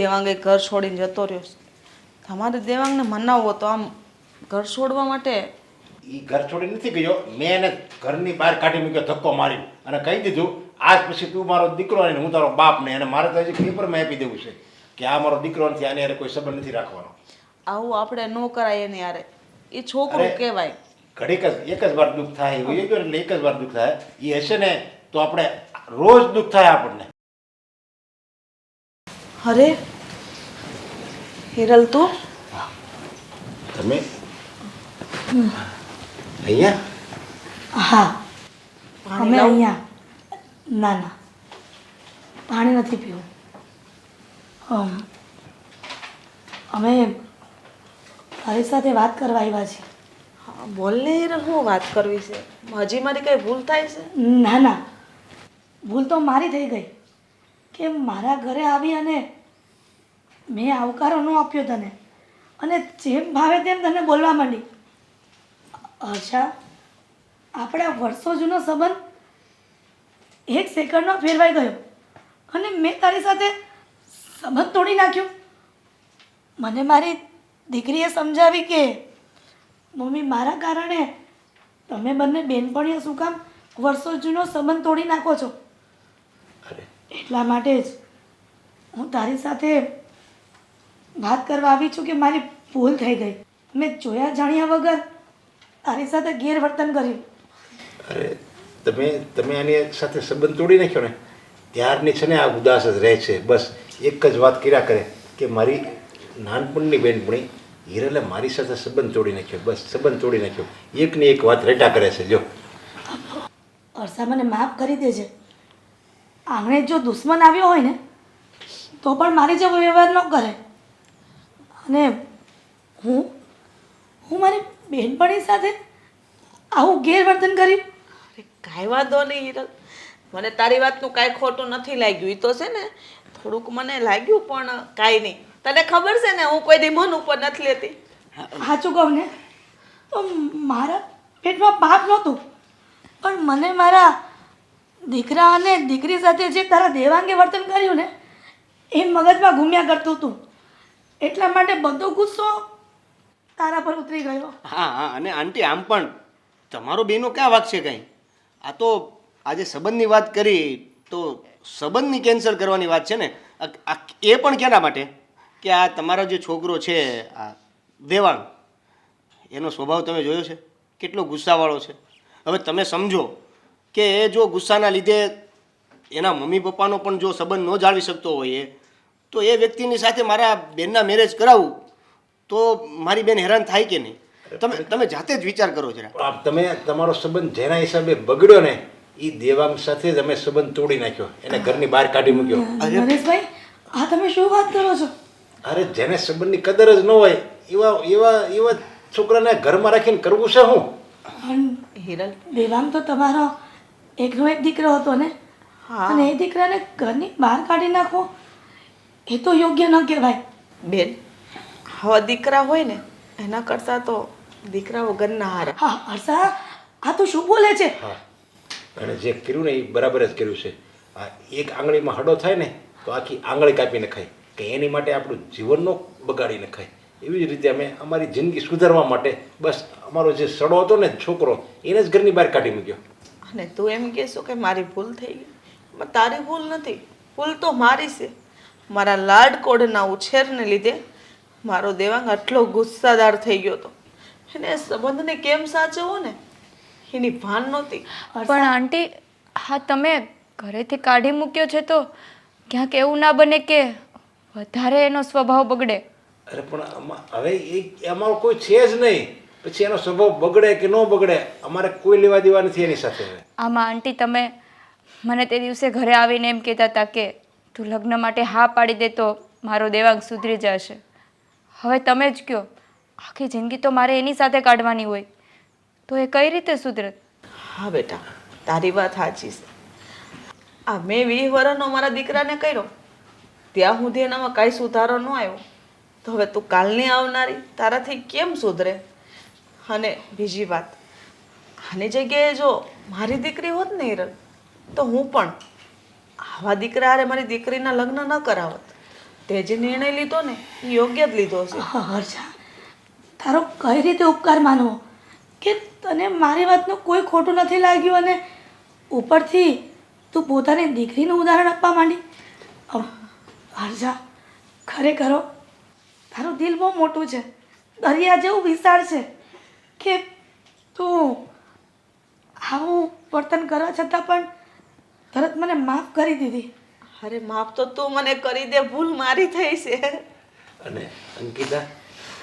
S1: દેવાંગે ઘર છોડીને જતો રહ્યો છે. તમારે દેવાંગને મનાવવો તો આમ ઘર છોડવા માટે.
S2: એ ઘર છોડી નથી ગયો, મેં એને ઘરની બહાર કાઢી મૂક્યો ધક્કો મારી અને કહી દીધું આજ પછી તું મારો દીકરો ને હું તારો બાપ ને. અને મારે તો હજી પેપરમાં આપી દેવું છે કે આ મારો દીકરો નથી, આને યાર કોઈ સંબંધ નથી રાખવાનો.
S1: આવું આપણે ન કરાય એની યારે. એ છોકરું કહેવાય.
S2: ઘડીક જ એક જ વાર દુઃખ થાય એવું એ એટલે એક જ વાર દુઃખ થાય. એ હશે ને તો આપણે રોજ દુઃખ થાય આપણને.
S1: અરે હિરલ તું
S2: તમે અહીંયા
S4: હા અમે અહીંયા ના ના પાણી નથી પીવું અમે તારી સાથે વાત કરવા આવ્યા છીએ
S1: હા, બોલ ને હિરલ, હું વાત કરવી છે? હજી મારી કઈ ભૂલ થાય છે?
S4: ના ના ભૂલ તો મારી થઈ ગઈ કે મારા ઘરે આવી અને મેં આવકારો ન આપ્યો તને અને જેમ ભાવે તેમ તને બોલવા માંડી. અચ્છા, આપણા વર્ષો જૂનો સંબંધ એક સેકન્ડમાં ફેરવાઈ ગયો અને મેં તારી સાથે સંબંધ તોડી નાખ્યો. મને મારી દીકરીએ સમજાવી કે મમ્મી, મારા કારણે તમે બંને બેનપણીઓ શું કામ વર્ષો જૂનો સંબંધ તોડી નાખો છો. એટલા માટે જ હું તારી સાથે વાત કરવા આવી છું કે મારી ભૂલ થઈ ગઈ. મેં જોયા જાણ્યા વગર તારી સાથે ગેરવર્તન કર્યું.
S2: અરે તમે આની સાથે સંબંધ તોડી નાખ્યો ને ત્યારની છે ને આ ઉદાસ જ રહે છે. બસ એક જ વાત કર્યા કરે કે મારી નાનપણની બેનપણી હિરલે મારી સાથે સંબંધ તોડી નાખ્યો. બસ સંબંધ તોડી નાખ્યો. એકની એક વાત રેટા કરે છે. જો
S4: અરસા, મને માફ કરી દેજે. આંગણે જો દુશ્મન આવ્યો હોય ને તો પણ મારી જેવો વ્યવહાર ન કરે. અને હું મારી બહેનપણી સાથે આવું ગેરવર્તન કર્યું.
S1: અરે કાંઈ વાંધો નહીં હિરલ, મને તારી વાતનું કાંઈ ખોટું નથી લાગ્યું. એ તો છે ને થોડુંક મને લાગ્યું, પણ કાંઈ નહીં. તને ખબર છે ને હું કોઈ દી મન ઉપર નથી લેતી.
S4: સાચું કહું ને તો મારા પેટમાં પાપ નહોતું, પણ મને મારા દીકરા અને દીકરી સાથે જે તારા દેવાંગે વર્તન કર્યું ને એ મગજમાં ઘૂમ્યા કરતું હતું. એટલા માટે બધો ગુસ્સો તારા પર ઉતરી ગયો.
S5: હા હા, અને આંટી આમ પણ તમારો બેનો ક્યાં વાક છે કાંઈ? આ તો આજે સંબંધની વાત કરી તો સંબંધની કેન્સલ કરવાની વાત છે ને. એ પણ કેના માટે કે આ તમારો જે છોકરો છે આ દેવાંગ, એનો સ્વભાવ તમે જોયો છે કેટલો ગુસ્સાવાળો છે. હવે તમે સમજો કે એ જો ગુસ્સાના લીધે એના મમ્મી પપ્પાનો પણ જો સંબંધ ન જાળવી શકતો હોય તો એ વ્યક્તિની સાથે મારા બેનના મેરેજ કરાવું તો મારી બેન હેરાન થાય કે નહીં? તમે જાતે જ વિચાર કરો જરા.
S2: આપ તમે તમારો સંબંધ જેના હિસાબે બગડ્યો ને એ દેવાંગ સાથે જ અમે સંબંધ તોડી નાખ્યો. એને ઘરની બહાર કાઢી મૂક્યો.
S4: નરેશભાઈ, આ તમે શું વાત કરો છો?
S2: અરે જેને સંબંધની કદર જ ન હોય એવા છોકરાને ઘરમાં રાખીને કરવું છે શું?
S1: હિરલ,
S4: દેવાંગ તો તમારો એકનો એક દીકરો હતો ને,
S1: હા.
S4: અને એ દીકરાને ઘરની બહાર કાઢી નાખો એ તો યોગ્ય ન કહેવાય.
S1: બેન, આવા દીકરા હોય ને એના કરતાં તો દીકરા વગરના હારા.
S4: હા હર્ષા, આ તો શું બોલે છે?
S2: હા, અને જે કર્યું ને એ બરાબર જ કર્યું છે. આ એક આંગળીમાં હડો થાય ને તો આખી આંગળી કાપી નખાય, કે એની માટે આપણું જીવનનો બગાડી નખાય. એવી જ રીતે અમે અમારી જિંદગી સુધારવા માટે બસ અમારો જે સડો હતો ને છોકરો એને જ ઘરની બહાર કાઢી મૂક્યો.
S1: અને તું એમ કહેશો કે મારી ભૂલ થઈ ગઈ? પણ તારી ભૂલ નથી, ભૂલ તો મારી છે. મારા લાડકોડના ઉછેરને લીધે મારો દેવાંગ આટલો ગુસ્સાદાર થઈ ગયો હતો. એને સંબંધને કેમ સાચવવો ને એની ભાન નહોતી.
S6: પણ આંટી, હા તમે ઘરેથી કાઢી મૂક્યો છે તો ક્યાંક એવું ના બને કે વધારે એનો સ્વભાવ બગડે?
S2: અરે પણ હવે એ અમારો કોઈ છે જ નહીં. પછી એનો સ્વભાવ બગડે કે ન બગડે અમારે કોઈ લેવા દેવા નથી એની સાથે. હવે
S6: આમાં આંટી તમે મને તે દિવસે ઘરે આવીને એમ કહેતા હતા કે તું લગ્ન માટે હા પાડી દે તો મારો દેવાંગ સુધરી જશે. હવે તમે જ કહો, આખી જિંદગી તો મારે એની સાથે કાઢવાની હોય તો એ કઈ રીતે સુધરત?
S1: હા બેટા, તારી વાત સાચી છે. આ મેં 20 વર્ષનો મારા દીકરાને કર્યો ત્યાં સુધી એનામાં કાંઈ સુધારો ન આવ્યો, તો હવે તું કાલની આવનારી તારાથી કેમ સુધરે? અને બીજી વાત, આની જગ્યાએ જો મારી દીકરી હોત ને હિરલ, તો હું પણ આવા દીકરા હારે મારી દીકરીના લગ્ન ન કરાવત. તે જે નિર્ણય લીધો ને એ યોગ્ય જ લીધો છે.
S4: હર્ષા, તારો કઈ રીતે ઉપકાર માનવો કે તને મારી વાતનું કોઈ ખોટું નથી લાગ્યું અને ઉપરથી તું પોતાની દીકરીનું ઉદાહરણ આપવા માંડી. હર્ષા, ખરેખર તારું દિલ બહુ મોટું છે, દરિયા જેવું વિશાળ છે કે તું આવું વર્તન કરવા છતાં પણ તરત મને માફ કરી દીધી.
S1: અરે માફ તો તું મને કરી દે, ભૂલ મારી થઈ છે.
S2: અને અંકિતા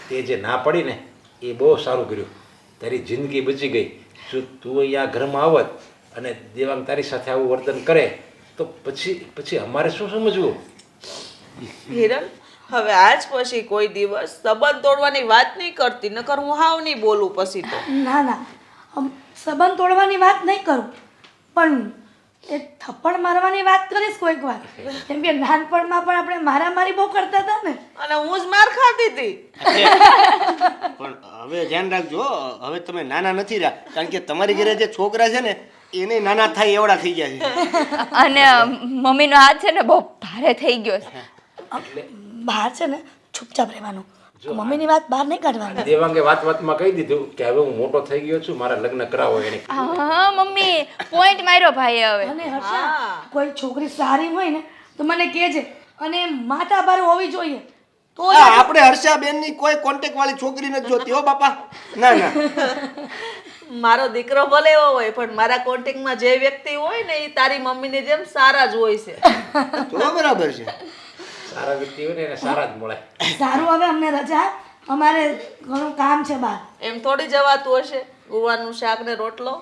S2: તે જે ના પડી ને એ બહુ સારું કર્યું. તારી જિંદગી બચી ગઈ. જો તું અહીંયા ઘરમાં આવત અને દેવાંગ તારી સાથે આવું વર્તન કરે તો પછી અમારે શું સમજવું?
S1: હિરલ, હવે આજ પછી કોઈ દિવસ સંબંધ તોડવાની વાત નહીં કરતી, નકર હું હાવ નહીં બોલું પછી તો.
S4: ના ના સંબંધ તોડવાની વાત નહીં કરું, પણ એ થપ્પડ મારવાની વાત કરીશ કોઈક વાર. કેમ કે નાનપણમાં પણ આપણે મારામારી બહુ કરતા હતા ને.
S1: અને હું જ માર ખાતી હતી.
S5: પણ હવે ધ્યાન રાખજો, હવે તમે નાના નથી રહ્યા, કારણ કે તમારી ઘરે જે છોકરા છે ને એને નાના થાય એવડા થઈ ગયા છે.
S6: અને મમ્મીનો હાથ છે ને બહુ ભારે થઈ ગયો છે.
S4: બહાર છે ને ચૂપચાપ રહેવાનું, મમ્મીની વાત બહાર નહીં કાઢવાની.
S2: દેવાંગે વાતમાં કહી દીધું કે હવે હું મોટો થઈ ગયો છું, મારા લગ્ન કરાવો એને.
S6: હા મમ્મી પોઈન્ટ માર્યો ભાઈએ હવે.
S4: અને હર્ષા, કોઈ છોકરી સારી હોય ને તો મને કહેજે, અને માથા ભારે હોવી જોઈએ તો જ
S5: આપણે હર્ષાબેનની કોઈ કોન્ટેક્ટ વાળી છોકરી નથી જોતી હો બાપા. ના ના
S1: મારો દીકરો ભલે એવો હોય, પણ મારા કોન્ટેક્ટમાં જે વ્યક્તિ હોય ને એ તારી મમ્મીની જેમ સારા જ હોય છે.
S5: તો બરાબર છે.
S2: સારા વ્યક્તિ હોય ને એને સારા જ મળે.
S4: સારું. હવે અમને રજા, અમારે ઘણું કામ છે બહાર.
S1: એમ થોડી જવાતું હશે ગુવારનું શાક ને રોટલો.